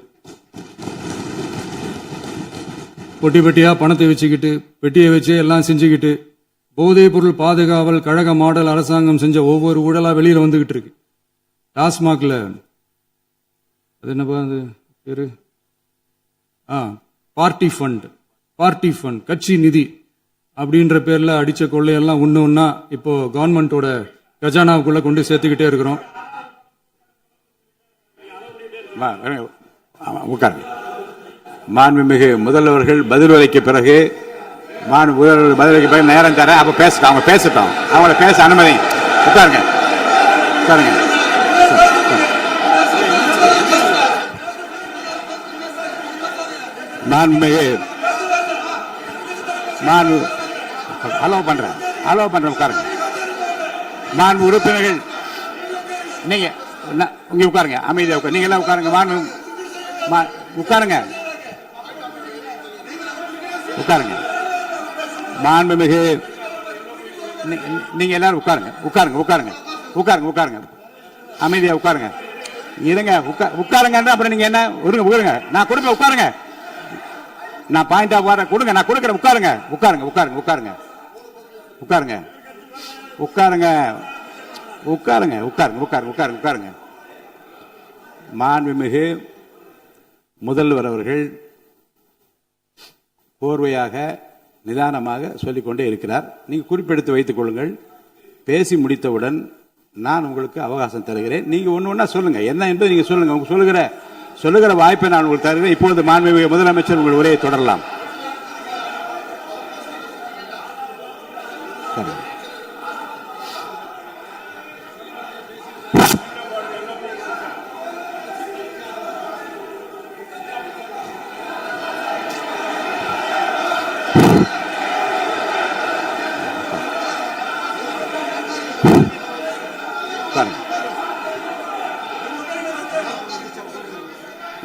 பொட்டி பெட்டியா பணத்தை வச்சுக்கிட்டு, பெட்டியை வச்சு எல்லாம் செஞ்சுக்கிட்டு, போதைப் பொருள் பாதுகாவல் கழக மாடல் அரசாங்கம் செஞ்ச ஒவ்வொரு ஊழலா வெளியில வந்துகிட்டு இருக்கு. டாஸ்மாக்ல அது என்னப்பா அது பேரு, பார்ட்டி ஃபண்ட் கட்சி நிதி அப்படின்ற பேர்ல அடிச்ச கொள்ளையெல்லாம் ஒண்ணு ஒன்னா இப்போ கவர்மெண்டோட கஜானாவுக்குள்ள கொண்டு சேர்த்துக்கிட்டே இருக்கிறோம். உட்காருங்க. மாண்புமிகு முதல்வர்கள் பதில் உரைக்கு பிறகு பதிலுக்கு பிறகு நேரம் தர அப்ப பேசட்டும், அவங்க பேசட்டும், அவங்கள பேச அனுமதி. உட்காருங்க உட்காருங்க. மாண்புமிகு அலோவ் பண்றேன் உட்காருங்க. மாண்பு உறுப்பினர்கள் நீங்க இங்க உட்காருங்க, அமைதியா உட்காரு. நீங்க எல்லாம் உட்காருங்க. உட்காருங்க உட்காருங்க. மாண்புமிகு நீங்க எல்லாரும் உட்காருங்க உட்காருங்க உட்காருங்க உட்காருங்க உட்காருங்க. அமைதியா உட்காருங்க. இருங்க உட்காருங்க. அப்புறம் நீங்க என்ன உட்காருங்க. நான் கொடுப்பேன், உட்காருங்க. நான் பாயிண்ட் ஆஃப் வர கொடுங்க, நான் கொடுக்குறேன். உட்காருங்க உட்காருங்க உட்காருங்க உட்காருங்க உட்காருங்க உட்காருங்க உட்காருங்க உட்காருங்க உட்காருங்க உட்காருங்க உட்காருங்க. மாண்புமிகு முதல்வர் அவர்கள் கோர்வையாக நிதானமாக சொல்லிக்கொண்டே இருக்கிறார். நீங்க குறிப்பெடுத்து வைத்துக் கொள்ளுங்கள். பேசி முடித்தவுடன் நான் உங்களுக்கு அவகாசம் தருகிறேன். நீங்க ஒண்ணு சொல்லுங்க, என்ன என்பது நீங்க சொல்லுங்க. உங்க சொல்லுகிற வாய்ப்பை நான் உங்களுக்கு தருகிறேன். இப்போது மாண்புமிகு முதலமைச்சர் உங்கள் உரையை தொடரலாம்.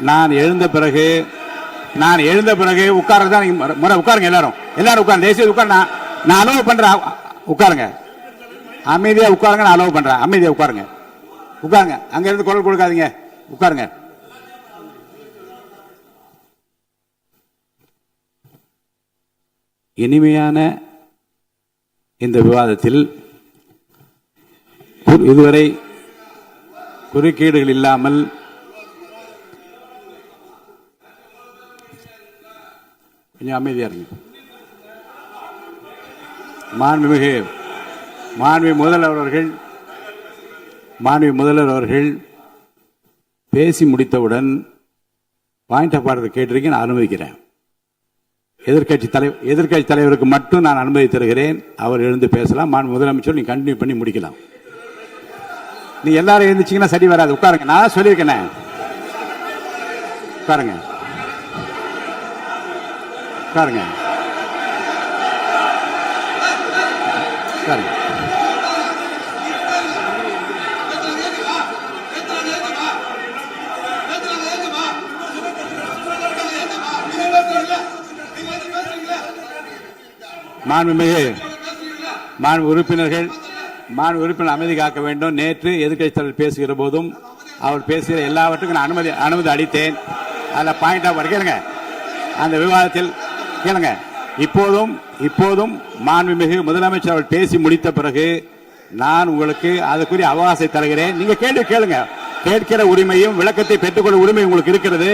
நான் எழுந்த பிறகு உட்கார்றதா முறை. உட்காருங்க எல்லாரும் உட்காருங்க. தேசிய உட்கார். நான் அலோவ் பண்றேன். உட்காருங்க, அமைதியா உட்காருங்க. நான் அலோவ் பண்றேன். அமைதியா உட்காருங்க உட்காருங்க. அங்க இருந்து குரல் கொடுக்காதீங்க. உட்காருங்க. இனிமையான இந்த விவாதத்தில் இதுவரை குறுக்கீடுகள் இல்லாமல் கொஞ்சம் அமைதியா இருங்க. மாண்புமிகு முதல்வர் அவர்கள் பேசி முடித்தவுடன் பாயிண்ட் ஆஃப் ஆர்டர் கேட்டிருக்கேன், நான் அனுமதிக்கிறேன். எதிர்க்கட்சி தலைவருக்கு மட்டும் நான் அனுமதி தருகிறேன். அவர் எழுந்து பேசலாம். மாண்பு முதலமைச்சர் நீங்க கண்டினியூ பண்ணி முடிக்கலாம். நீ எல்லாரும் எழுந்துச்சீங்கன்னா சரி வராது. உட்காருங்க. நான் சொல்லியிருக்கேன். உட்காருங்க உட்காருங்க உட்காருங்க. மாண்பு உறுப்பினர்கள் அமைதி காக்க வேண்டும். நேற்று எதிர்க்கட்சி தலைவர் பேசுகிற போதும் அவர் பேசுகிற எல்லாவற்றுக்கும் நான் அனுமதி அளித்தேன். அதில் பாயிண்ட் ஆஃப் கேளுங்க. அந்த விவாதத்தில் கேளுங்க. இப்போதும் மாண்புமிகு முதலமைச்சர் அவர்கள் பேசி முடித்த பிறகு நான் உங்களுக்கு அதுக்குரிய அவகாசம் தருகிறேன். நீங்க கேள்வி கேளுங்க. கேட்கிற உரிமையும் விளக்கத்தை பெற்றுக்கொள்ள உரிமை உங்களுக்கு இருக்கிறது.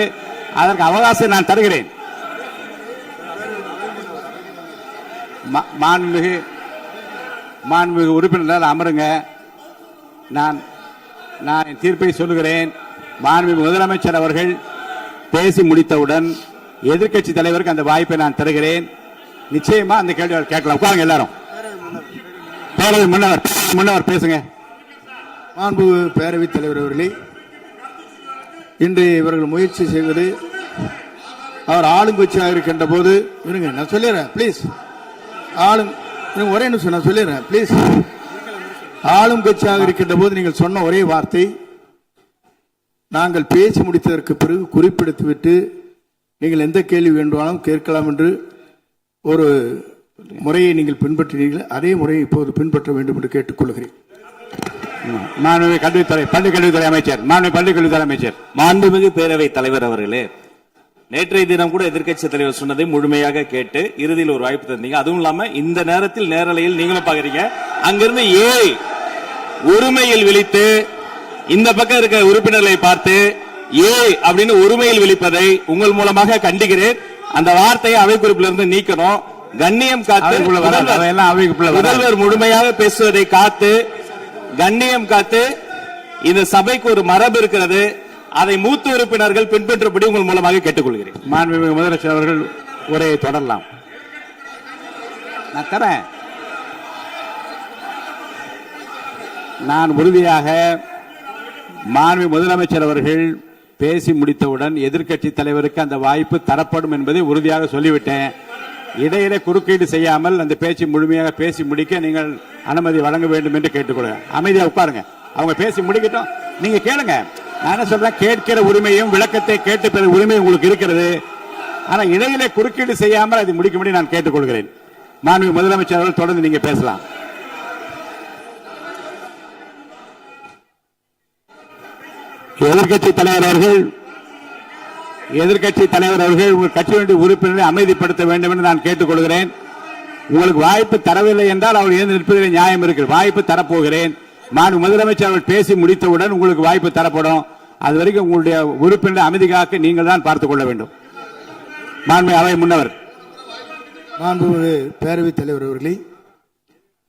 அதற்கு அவகாசம் நான் தருகிறேன். மாண்புமிகு உறுப்பினர் அமருங்க. நான் என் தீர்ப்பை சொல்லுகிறேன். மாண்புமிகு முதலமைச்சர் அவர்கள் பேசி முடித்தவுடன் எதிர்க்கட்சி தலைவருக்கு அந்த வாய்ப்பை நான் தருகிறேன். நிச்சயமா அந்த கேள்வி கேட்கலாம். உட்காருங்க எல்லாரும். பேரவை முன்னவர் பேசுங்க. மாண்பு பேரவைத் தலைவர் அவர்களே, இன்று இவர்கள் முயற்சி செய்வது அவர் ஆளுங்கட்சியாக இருக்கின்ற போது இருங்க, நான் சொல்லிடுறேன் பிளீஸ். ஒரே நிமிஷம் நான் சொல்லிடுறேன் பிளீஸ். ஆளும் கட்சியாக இருக்கின்ற போது நீங்கள் சொன்ன ஒரே வார்த்தை, நாங்கள் பேசி முடித்ததற்கு பிறகு குறிப்பிடுத்துவிட்டு நீங்கள் எந்த கேள்வி வேண்டுமானாலும் கேட்கலாம் என்று ஒரு முறையை நீங்கள் பின்பற்றினீர்கள். அதே முறையை இப்போது பின்பற்ற வேண்டும் என்று கேட்டுக்கொள்கிறேன். பள்ளிக்கல்வித்துறை அமைச்சர். மாண்புமிகு பேரவைத் தலைவர் அவர்களே, நேற்றைய தினம் கூட எதிர்க்கட்சி தலைவர் சொன்னதை முழுமையாக கேட்டு இறுதியில் ஒரு வாய்ப்பு தந்தீங்க. அதுவும் இல்லாம இந்த நேரத்தில் நேரலையில் நீங்களும் பாக்குறீங்க. அங்கிருந்து உரிமையில் விழித்து இந்த பக்கம் இருக்க உறுப்பினர்களை பார்த்து அப்படின்னு உரிமையில் விழிப்பதை உங்கள் மூலமாக கண்டிக்கிறேன். அந்த வார்த்தையை அவை குறிப்பிலிருந்து நீக்கணும். கண்ணியம் காத்து முதல்வர் முழுமையாக பேசுவதை காத்து கண்ணியம் காத்து இந்த சபைக்கு ஒரு மரபு இருக்கிறது, அதை மூத்த உறுப்பினர்கள் பின்பற்றபடி உங்கள் மூலமாக கேட்டுக்கொள்கிறேன். மாண்புமிகு முதலமைச்சர் அவர்கள் உரையை தொடரலாம். நான் தரேன். நான் உறுதியாக மாண்புமிகு முதலமைச்சர் அவர்கள் பேசி முடித்தவுடன் எதிர்க்கட்சி தலைவருக்கு அந்த வாய்ப்பு தரப்படும் என்பதை உறுதியாக சொல்லிவிட்டேன். இடையிலே குறுக்கீடு செய்யாமல் அந்த பேச்சு முழுமையாக பேசி முடிக்க நீங்கள் அனுமதி வழங்க வேண்டும் என்று கேட்டுக்கொள்கிறேன். அமைதியா உட்காருங்க, அவங்க பேசி முடிக்கட்டும், நீங்க கேளுங்க. நான் என்ன சொல்றேன், கேட்கிற உரிமையும் விளக்கத்தை கேட்டு பெற உரிமை உங்களுக்கு இருக்கிறது. ஆனா இடையிலே குறுக்கீடு செய்யாமல் அதை முடிக்கும்படி நான் கேட்டுக்கொள்கிறேன். மாண்புமிகு முதலமைச்சர் அவர்கள் தொடர்ந்து நீங்க பேசலாம். எதிர்க்கட்சி தலைவர் அவர்கள் உங்கள் கட்சியினுடைய உறுப்பினரை அமைதிப்படுத்த வேண்டும் என்று நான் கேட்டுக்கொள்கிறேன். உங்களுக்கு வாய்ப்பு தரவில்லை என்றால் அவர் எழுந்து நிற்பதில் நியாயம் இருக்கிறது. வாய்ப்பு தரப்போகிறேன். மாண்பு முதலமைச்சர் அவர்கள் பேசி முடித்தவுடன் உங்களுக்கு வாய்ப்பு தரப்படும். அது வரைக்கும் உங்களுடைய உறுப்பினரை அமைதி காக்க நீங்கள் தான் பார்த்துக் கொள்ள வேண்டும். மாண்பு அவை முன்னவர். மாண்பு பேரவைத் தலைவர் அவர்களே,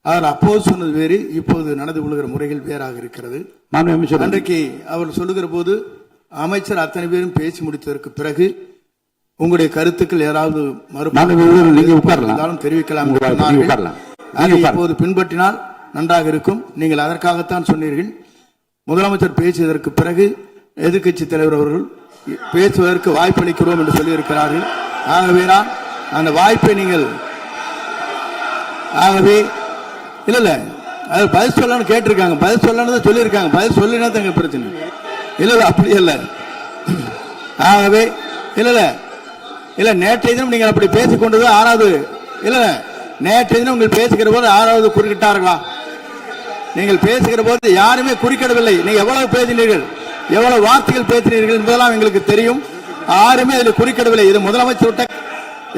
அவர் அப்போது சொன்னது வேறு, இப்போது நடந்து கொள்கிற முறைகள் வேறாக இருக்கிறது. அன்றைக்கு அவர் சொல்லுகிற போது அமைச்சர் அத்தனை பேரும் பேசி முடித்ததற்கு பிறகு உங்களுடைய கருத்துக்கள் யாராவது தெரிவிக்கலாம். இப்போது பின்பற்றினால் நன்றாக இருக்கும். நீங்கள் அதற்காகத்தான் சொன்னீர்கள். முதலமைச்சர் பேசியதற்கு பிறகு எதிர்க்கட்சி தலைவர் அவர்கள் பேசுவதற்கு வாய்ப்பளிக்கிறோம் என்று சொல்லியிருக்கிறார்கள். ஆகவே தான் அந்த வாய்ப்பை நீங்கள் இல்ல அது பதில் சொல்லணும்னு கேட்டிருக்காங்க. பதில் சொல்லணும் சொல்லியிருக்காங்க. பதில் சொல்லினா தங்க பிரச்சனை இல்ல அப்படி இல்ல. ஆகவே இல்ல நேற்றைய தினம் நீங்கள் அப்படி பேசிக்கொண்டது ஆறாவது இல்ல. நேற்றைய தினம் நீங்கள் பேசுகிற போது ஆறாவது குறுக்கிட்டார்களா? நீங்கள் பேசுகிற போது யாருமே குறுக்கிடவில்லை. நீங்க எவ்வளவு பேசினீர்கள், எவ்வளவு வார்த்தைகள் பேசினீர்கள் என்பதெல்லாம் எங்களுக்கு தெரியும். யாருமே அதில் குறுக்கிடவில்லை. இது முதலமைச்சர்,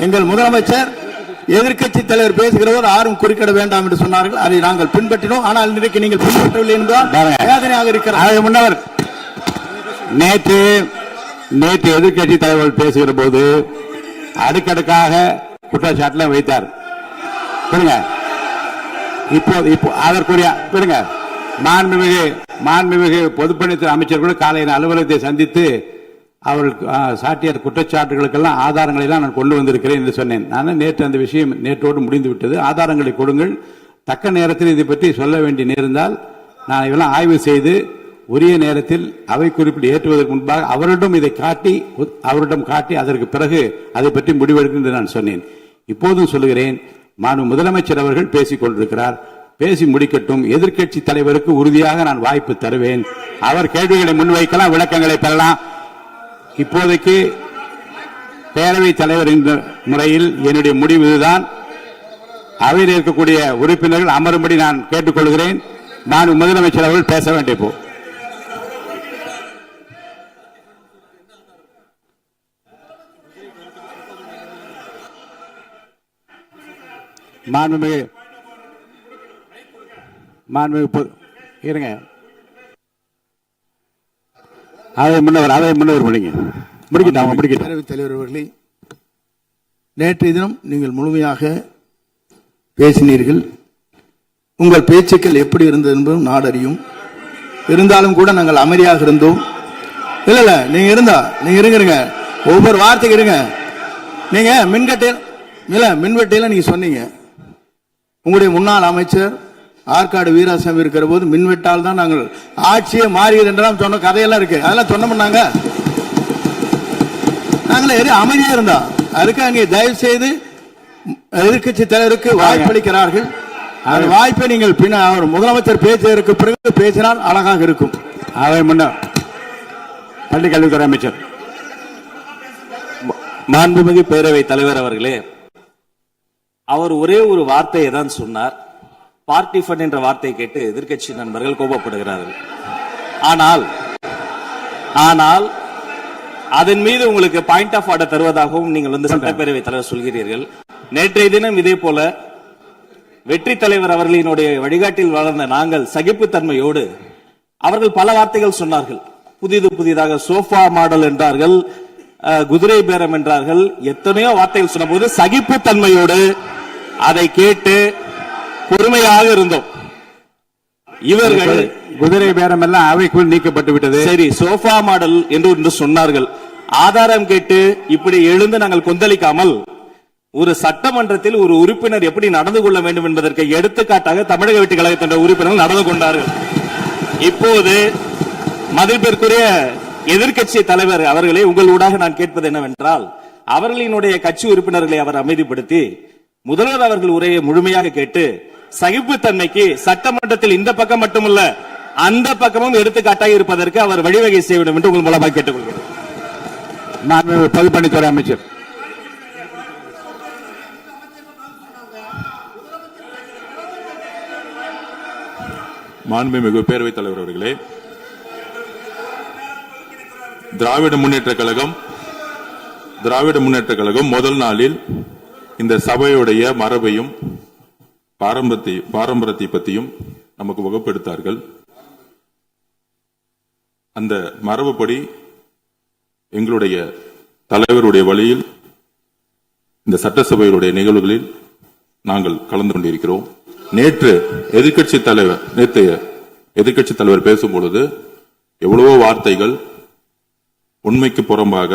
எங்கள் முதலமைச்சர் எதிர்க்கட்சி தலைவர் பேசுகிற போது யாரும் குறுக்கிட வேண்டாம் என்று சொன்னார்கள். அதை நாங்கள் பின்பற்றினோம். ஆனால் இன்றைக்கு நீங்கள் பின்பற்றவில்லை என்பதால் வேதனையாக இருக்கிறது. முன்னவர் நேற்று எதிர்க்கட்சி தலைவர் பேசுகிற போது அடுக்கடுக்காக குற்றச்சாட்டுல வைத்தார். இப்போ அதற்குரிய மாண்புமிகு பொதுப்பணித்துறை அமைச்சர் கூட காலையில் அலுவலகத்தை சந்தித்து அவர்கள் சாட்டிய குற்றச்சாட்டுகளுக்கெல்லாம் ஆதாரங்களை எல்லாம் நான் கொண்டு வந்திருக்கிறேன் என்று சொன்னேன். நான் நேற்று அந்த விஷயம் நேற்றோடு முடிந்து விட்டது. ஆதாரங்களை கொடுங்கள். தக்க நேரத்தில் இதை பற்றி சொல்ல வேண்டிய நேர்ந்தால் நான் இதெல்லாம் ஆய்வு செய்து உரிய நேரத்தில் அவை குறிப்பிட்டு ஏற்றுவதற்கு முன்பாக அவரிடம் காட்டி அதற்கு பிறகு அதை பற்றி முடிவெடுக்கும் என்று நான் சொன்னேன். இப்போதும் சொல்லுகிறேன், மாண்பு முதலமைச்சர் அவர்கள் பேசிக் கொண்டிருக்கிறார். பேசி முடிக்கட்டும். எதிர்க்கட்சி தலைவருக்கு உறுதியாக நான் வாய்ப்பு தருவேன். அவர் கேள்விகளை முன்வைக்கலாம், விளக்கங்களை பெறலாம். இப்போதைக்கு பேரவைத் தலைவர் என்ற முறையில் என்னுடைய முடிவு இதுதான். அவையில் இருக்கக்கூடிய உறுப்பினர்கள் அமரும்படி நான் கேட்டுக்கொள்கிறேன். நான் முதலமைச்சர் அவர்கள் பேச வேண்டிய போ இருங்க. பேரவைத் தலைவர் அவர்களே, நேற்றைய தினம் நீங்கள் முழுமையாக பேசினீர்கள். உங்கள் பேச்சுக்கள் எப்படி இருந்தது என்பதும் நாடறியும். இருந்தாலும் கூட நாங்கள் அமைதியாக இருந்தோம். இல்ல நீங்க இருங்க, ஒவ்வொரு வார்த்தைக்கு இருங்க. நீங்க மின்வெட்டையில நீங்க சொன்னீங்க, உங்களுடைய முன்னாள் அமைச்சர் ஆற்காடு வீராசாமி இருக்கிற போது மின்வெட்டால் தான் நாங்கள் ஆட்சியே மாறியது என்றெல்லாம் சொன்ன கதையெல்லாம் இருக்கு. அதெல்லாம் சொன்னோம்னாங்க நாங்களே அமைதியா இருந்தோம். அதுக்காக நீங்க தயவு செய்து எதிர்க்கட்சி தலைவருக்கு வாய்ப்பளிக்கிறார்கள். அந்த வாய்ப்பை நீங்கள் அவர் முதலமைச்சர் பேசுவதற்கு பிறகு பேசினால் அழகாக இருக்கும். அவை முன்னர் பள்ளிக் கல்வித்துறை அமைச்சர் மாண்புமிகு பேரவைத் தலைவர் அவர்களே, அவர் ஒரே ஒரு வார்த்தையை தான் சொன்னார். பார்ட்டி ஃபண்ட் என்ற வார்த்தையை கேட்டு எதிர்க்கட்சி நண்பர்கள் கோபப்படுகிறார்கள். ஆனால் அதன் மீது உங்களுக்கு பாயிண்ட் ஆஃப் ஆர்டர் தருவதாகவும் நீங்கள் சட்டப்பேரவைத் தலைவர் சொல்கிறீர்கள். நேற்றைய தினம் இதே போல வெற்றி தலைவர் அவர்களினுடைய வழிகாட்டில் வளர்ந்த நாங்கள் சகிப்புத்தன்மையோடு அவர்கள் பல வார்த்தைகள் சொன்னார்கள். புதிதாக சோஃபா மாடல் என்றார்கள், குதிரை பேரம் என்றார்கள், எத்தனையோ வார்த்தைகள் சொன்ன போது சகிப்புத்தன்மையோடு அதை கேட்டு பொறுமையாக இருந்தோம். இவர்கள் குதிரை பேரம் எல்லாம் அவைக்குள் நீக்கப்பட்டு விட்டது. சரி, சோஃபா மாடல் என்று ஒன்று சொன்னார்கள். ஆதாரம் கேட்டு இப்படி எழுந்து நாங்கள் கொந்தளிக்காமல் ஒரு சட்டமன்றத்தில் ஒரு உறுப்பினர் எப்படி நடந்து கொள்ள வேண்டும் என்பதற்கு எடுத்துக்காட்டாக தமிழக வெற்றி கழகத்தின் உறுப்பினர்கள் நடந்து கொண்டார்கள். இப்போது மதிப்பிற்குரிய எதிர்க்கட்சி தலைவர் அவர்களே, உங்கள் ஊடாக நான் கேட்பது என்னவென்றால், அவர்களினுடைய கட்சி உறுப்பினர்களை அவர் அமைதிப்படுத்தி முதல்வர் அவர்கள் உரையை முழுமையாக கேட்டு சகிப்புத்தன்மைக்கு சட்டமன்றத்தில் இந்த பக்கம் மட்டுமல்ல அந்த பக்கமும் எடுத்துக்காட்டாக இருப்பதற்கு அவர் வழிவகை செய்ய வேண்டும் என்று உங்கள் மூலமாக கேட்டுக்கொள்கிறேன். பொதுப்பணித்துறை அமைச்சர். மாண்புமிகு பேரவைத் தலைவர் அவர்களே, திராவிட முன்னேற்ற கழகம் முதல் நாளில் இந்த சபையுடைய மரபையும் பாரம்பரியத்தை பற்றியும் நமக்கு வகுப்பெடுத்தார்கள். அந்த மரபுப்படி எங்களுடைய தலைவருடைய வழியில் இந்த சட்டசபையுடைய நிகழ்வுகளில் நாங்கள் கலந்து கொண்டிருக்கிறோம். நேற்று எதிர்க்கட்சி தலைவர் பேசும் பொழுது எவ்வளவோ வார்த்தைகள் உண்மைக்கு புறம்பாக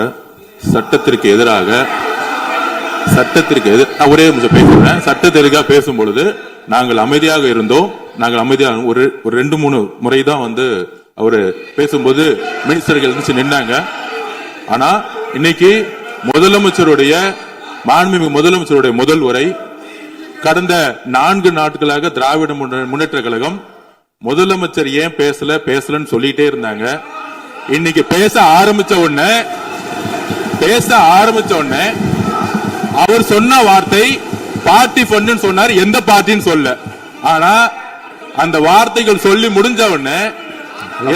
சட்டத்திற்கு எதிராக ஒரே நிமிஷம் பேசுறேன். சட்டத்திற்காக பேசும் பொழுது நாங்கள் அமைதியாக இருந்தோம். ஒரு 2-3 முறை தான் அவரு பேசும்போது மினிஸ்டர்கள் இருந்துச்சு நின்னாங்க. ஆனா இன்னைக்கு மாண்புமிகு முதலமைச்சருடைய முதல் உரை கடந்த 4 நாட்களாக திராவிட முன்னேற்ற கழகம் முதலமைச்சர் ஏன் பேசலன்னு சொல்லிட்டே இருந்தாங்க. இன்னைக்கு பேச ஆரம்பிச்ச உடனே அவர் சொன்ன வார்த்தை பார்ட்டி ஃபண்ட் சொன்னார். எந்த பார்ட்டின்னு சொல்ல. ஆனா அந்த வார்த்தைகள் சொல்லி முடிஞ்ச உடனே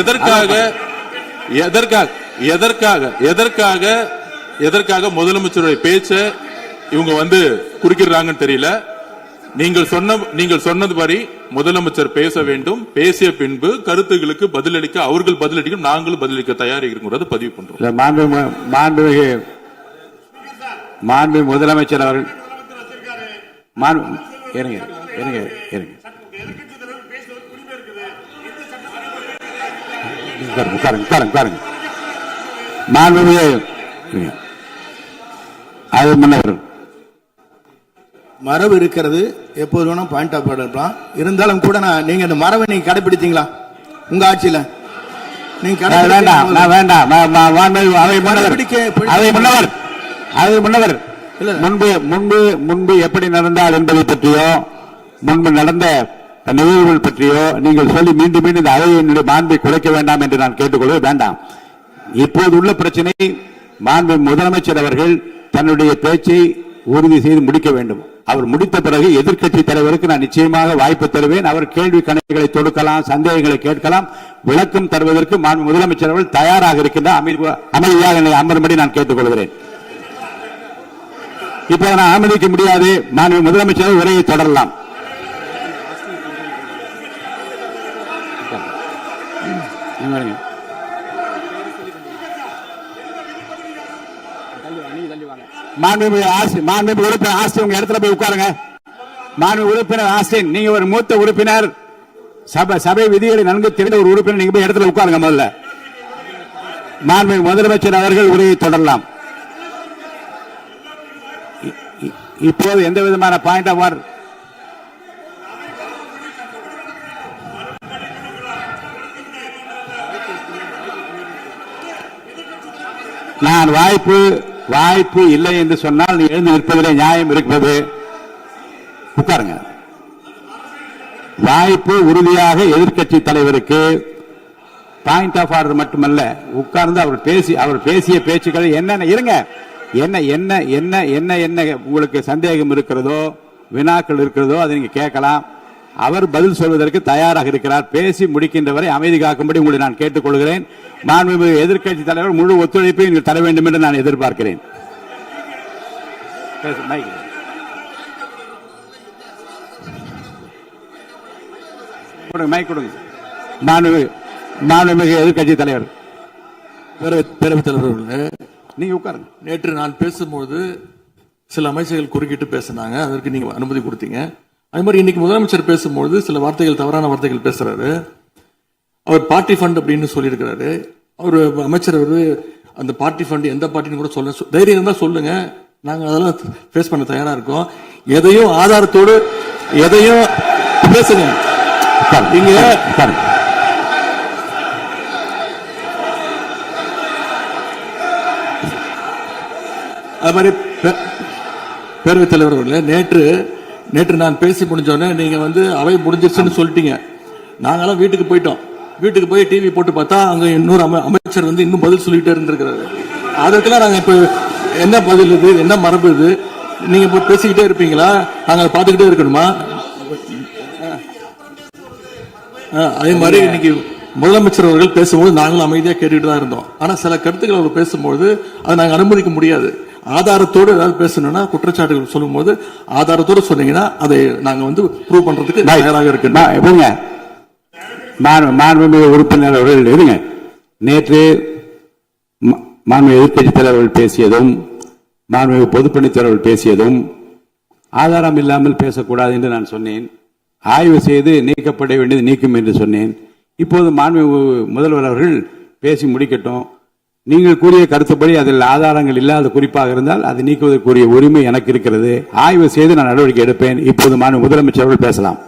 எதற்காக முதலமைச்சருடைய பேச்ச இவங்க குறுக்கிறாங்கன்னு தெரியல. நீங்கள் சொன்னதுபடி முதலமைச்சர் பேச வேண்டும். பேசிய பின்பு கருத்துகளுக்கு பதிலளிக்க அவர்கள் பதிலளிக்க நாங்களும் பதிலளிக்க தயாராக இருக்கிறது பதிவு பண்றோம். மாண்பு முதலமைச்சர் அவர்கள் மரபு இருக்கிறது. எப்போது வேணா பாயிண்ட் ஆஃப் ஆர்டர் இருக்கலாம். இருந்தாலும் கூட நீங்க இந்த மரபை நீங்க கடைபிடித்தீங்களா உங்க ஆட்சியில? நீங்க முன்னவர் முன்பு எப்படி நடந்தால் என்பதை பற்றியோ முன்பு நடந்த நிகழ்வுகள் பற்றியோ நீங்கள் சொல்லி மீண்டும் மீண்டும் இந்த அவையினுடைய மாண்பை குறைக்க வேண்டாம் என்று நான் கேட்டுக்கொள்வது வேண்டாம். இப்போது உள்ள பிரச்சனை, மாண்பு முதலமைச்சர் அவர்கள் தன்னுடைய பேச்சை உறுதி செய்து முடிக்க வேண்டும். அவர் முடித்த பிறகு எதிர்க்கட்சி தலைவருக்கு நான் நிச்சயமாக வாய்ப்பு தருவேன். அவர் கேள்வி கணக்குகளை தொடுக்கலாம், சந்தேகங்களை கேட்கலாம். விளக்கம் தருவதற்கு மாண்பு முதலமைச்சர் அவர்கள் தயாராக இருக்கின்றார். அமைதியாக அமரும்படி நான் கேட்டுக்கொள்கிறேன். இப்ப நான் அனுமதிக்க முடியாது. மாண்பு முதலமைச்சர் உரையை தொடரலாம். மாண்புமிகு உறுப்பினர் ஆஸ்டின் உங்க இடத்துல போய் உட்காருங்க. மாண்புமிகு உறுப்பினர் ஆஸ்டின், நீங்க ஒரு மூத்த உறுப்பினர், சபை விதிகளை நன்கு தெரிந்த ஒரு உறுப்பினர், நீங்க போய் இடத்துல உட்காருங்க. முதல்ல மாண்புமிகு முதலமைச்சர் அவர்கள் உரையை தொடரலாம். இப்போது எந்த விதமான பாயிண்ட் ஆஃப் ஆர்டர் நான் வாய்ப்பு இல்லை என்று சொன்னால் நீ எழுந்து நிற்பதிலே நியாயம் இருக்கிறது. உட்காருங்க. வாய்ப்பு உறுதியாக எதிர்க்கட்சி தலைவருக்கு பாயிண்ட் ஆஃப் ஆர்டர் மட்டுமல்ல, உட்கார்ந்து அவர் பேசிய பேச்சுக்கள் என்னென்ன இருங்க, என்ன என்ன என்ன என்ன என்ன உங்களுக்கு சந்தேகம் இருக்கிறதோ, வினாக்கள் இருக்கிறதோ அதை நீங்க கேட்கலாம். அவர் பதில் சொல்வதற்கு தயாராக இருக்கிறார். பேசி முடிக்கின்ற வரை அமைதி காக்கும்படி உங்களை நான் கேட்டுக்கொள்கிறேன். மாண்புமிகு எதிர்க்கட்சி தலைவர் முழு ஒத்துழைப்பை நீங்கள் தர வேண்டும் என்று நான் எதிர்பார்க்கிறேன். மைக் கொடுங்க. மாண்புமிகு எதிர்க்கட்சி தலைவர். பேரவைத் தலைவர், நீங்க உட்காருங்க. நேற்று நான் பேசும்போது சில அமைச்சர்கள் குறுக்கிட்டு பேசினாங்க. அதற்கு நீங்க அனுமதி கொடுத்தீங்க. அதே மாதிரி இன்னைக்கு முதலமைச்சர் பேசும்பொழுது சில வார்த்தைகள், தவறான வார்த்தைகள் பேசுறாரு. அவர் பார்ட்டி ஃபண்ட் அப்படின்னு சொல்லியிருக்கிறாரு. அவர் அமைச்சர் அந்த பார்ட்டி ஃபண்ட் எந்த பார்ட்டின்னு கூட சொல்ல தைரியம் இருந்தா சொல்லுங்க, நாங்க அதெல்லாம் ஃபேஸ் பண்ண தயாரா இருக்கோம். எதையும் ஆதாரத்தோடு எதையும் பேசுங்க. நீங்க அது மாதிரி பேரவைத் தலைவர் அவர்களே, நேற்று நான் பேசி முடிஞ்சோடனே நீங்க அவை முடிஞ்சிருச்சுன்னு சொல்லிட்டீங்க. நாங்கெல்லாம் வீட்டுக்கு போயிட்டோம். வீட்டுக்கு போய் டிவி போட்டு பார்த்தா அங்க இன்னொரு அமைச்சர் இன்னும் பதில் சொல்லிட்டே இருந்திருக்கிறாரு. அதற்கெல்லாம் நாங்க இப்ப என்ன பதில் இது, என்ன மரபு இது? நீங்க இப்ப பேசிக்கிட்டே இருப்பீங்களா? நாங்க அதை பார்த்துக்கிட்டே இருக்கணுமா? அதே மாதிரி இன்னைக்கு முதலமைச்சர் அவர்கள் பேசும்போது நாங்களும் அமைதியா கேட்டுட்டு தான் இருந்தோம். ஆனா சில கருத்துக்கள் அவர் பேசும்போது அதை நாங்க அனுமதிக்க முடியாது. ஆதாரத்தோடு ஏதாவது பேசணும்னா, குற்றச்சாட்டுகள் சொல்லும் போது ஆதாரத்தோடு சொன்னீங்கன்னா அதை நாங்க ப்ரூவ் பண்றதுக்கு தயாராக இருக்கு. மாண்புமிகு உறுப்பினர் அவர்கள் இருங்க. நேற்று மாண்புமிகு எதிர்க்கட்சி தலைவர்கள் பேசியதும், மாண்புமிகு பொதுப்பணித்தலைவர்கள் பேசியதும் ஆதாரம் இல்லாமல் பேசக்கூடாது என்று நான் சொன்னேன். ஆய்வு செய்து நீக்கப்பட வேண்டியது நீக்கும் என்று சொன்னேன். இப்போது மாண்புமிகு முதல்வர் அவர்கள் பேசி முடிக்கட்டும். நீங்கள் கூறிய கருத்துப்படி அதில் ஆதாரங்கள் இல்லாத குறிப்பாக இருந்தால் அதை நீக்குவதற்குரிய உரிமை எனக்கு இருக்கிறது. ஆய்வு செய்து நான் நடவடிக்கை எடுப்பேன். இப்போது மாண்புமிகு முதலமைச்சர் அவர்கள் பேசலாம்.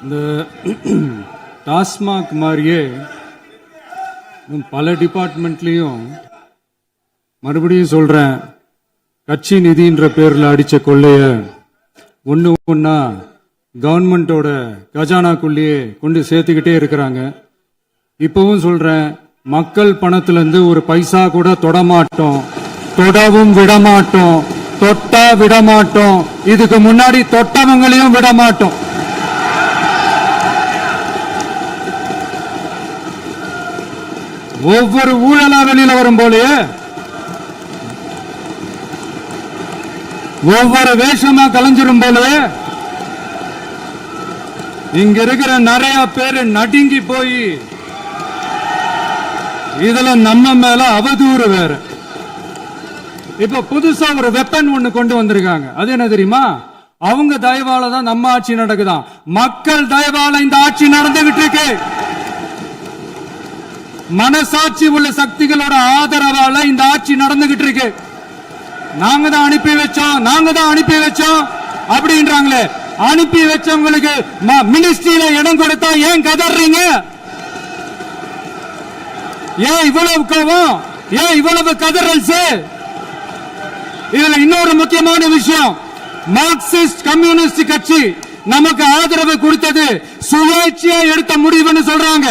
இந்த டாஸ்மாக் மாதிரியே பல டிபார்ட்மெண்ட்லயும், மறுபடியும் சொல்றேன், கட்சி நிதின்ற பேர்ல அடிச்ச கொள்ளைய ஒன்னா கவர்மெண்டோட கஜானாக்குள்ளேயே கொண்டு சேர்த்துக்கிட்டே இருக்கிறாங்க. இப்பவும் சொல்றேன், மக்கள் பணத்துல இருந்து ஒரு பைசா கூட தொடமாட்டோம், தொடவும் விடமாட்டோம், தொட்டா விடமாட்டோம். இதுக்கு முன்னாடி தொட்டவங்களையும் விடமாட்டோம். ஒவ்வொரு ஊழலா வெளியில வரும் போலயே, ஒவ்வொரு வேஷமா கலைஞ்சிரும் போலவே இங்க இருக்கிற நிறைய பேரு நடுங்கி போய் இதுல நம்ம மேல அவதூறு வேற. இப்ப புதுசா ஒரு வெப்பன் ஒண்ணு கொண்டு வந்திருக்காங்க. அது என்ன தெரியுமா? அவங்க தயவால தான் நம்ம ஆட்சி நடக்குதான். மக்கள் தயவால இந்த ஆட்சி நடந்துகிட்டு இருக்கு. மனசாட்சி உள்ள சக்திகளோட ஆதரவால இந்த ஆட்சி நடந்துகிட்டு இருக்கு. நாங்க தான் அனுப்பி வச்சோம் அப்படின்றாங்களே. அனுப்பி வச்சவங்களுக்கு மினிஸ்ட்ரியில இடம் கொடுத்தா ஏன் கதறீங்க? ஏன் இவ்வளவு கோவம்? ஏன் இவ்வளவு கதறல்? இதுல இன்னொரு முக்கியமான விஷயம், மார்க்சிஸ்ட் கம்யூனிஸ்ட் கட்சி நமக்கு ஆதரவு கொடுத்தது சுயேட்சையா எடுத்த முடிவுன்னு சொல்றாங்க.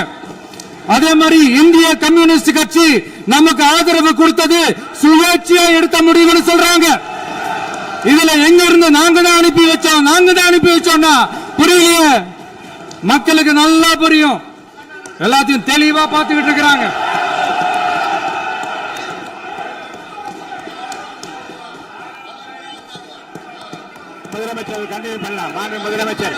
அதே மாதிரி இந்திய கம்யூனிஸ்ட் கட்சி நமக்கு ஆதரவு கொடுத்தது சுயேட்சையா எடுத்த முடிவுன்னு சொல்றாங்க. இதுல எங்க இருந்து நாங்க தான் அனுப்பி வச்சோம்னா புரியலையே. மக்களுக்கு நல்லா புரியும். எல்லாத்தையும் தெளிவா பார்த்துக்கிட்டு இருக்கிறாங்க. முதலமைச்சர் கண்டினியூ பண்ணலாம். மாண்பு முதலமைச்சர்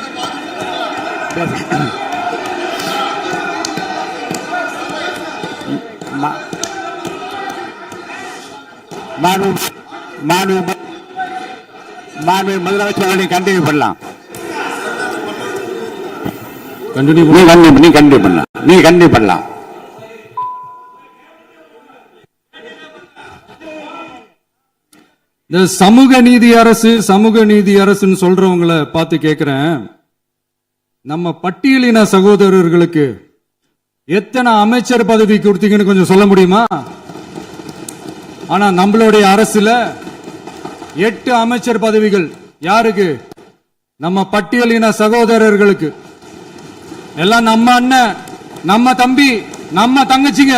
முதலமைச்சர் கண்டினியூ பண்ணலாம். நீ கண்டினியூ பண்ணலாம். இந்த சமூக நீதி அரசுன்னு சொல்றவங்களை பார்த்து கேட்கிறேன், நம்ம பட்டியலின சகோதரர்களுக்கு எத்தனை அமைச்சர் பதவி கொடுத்தீங்கன்னு கொஞ்சம் சொல்ல முடியுமா? ஆனா நம்மளுடைய அரசுல 8 அமைச்சர் பதவிகள் யாருக்கு? நம்ம பட்டியலின சகோதரர்களுக்கு. எல்லாம் நம்ம அண்ணன், நம்ம தம்பி, நம்ம தங்கச்சிங்க.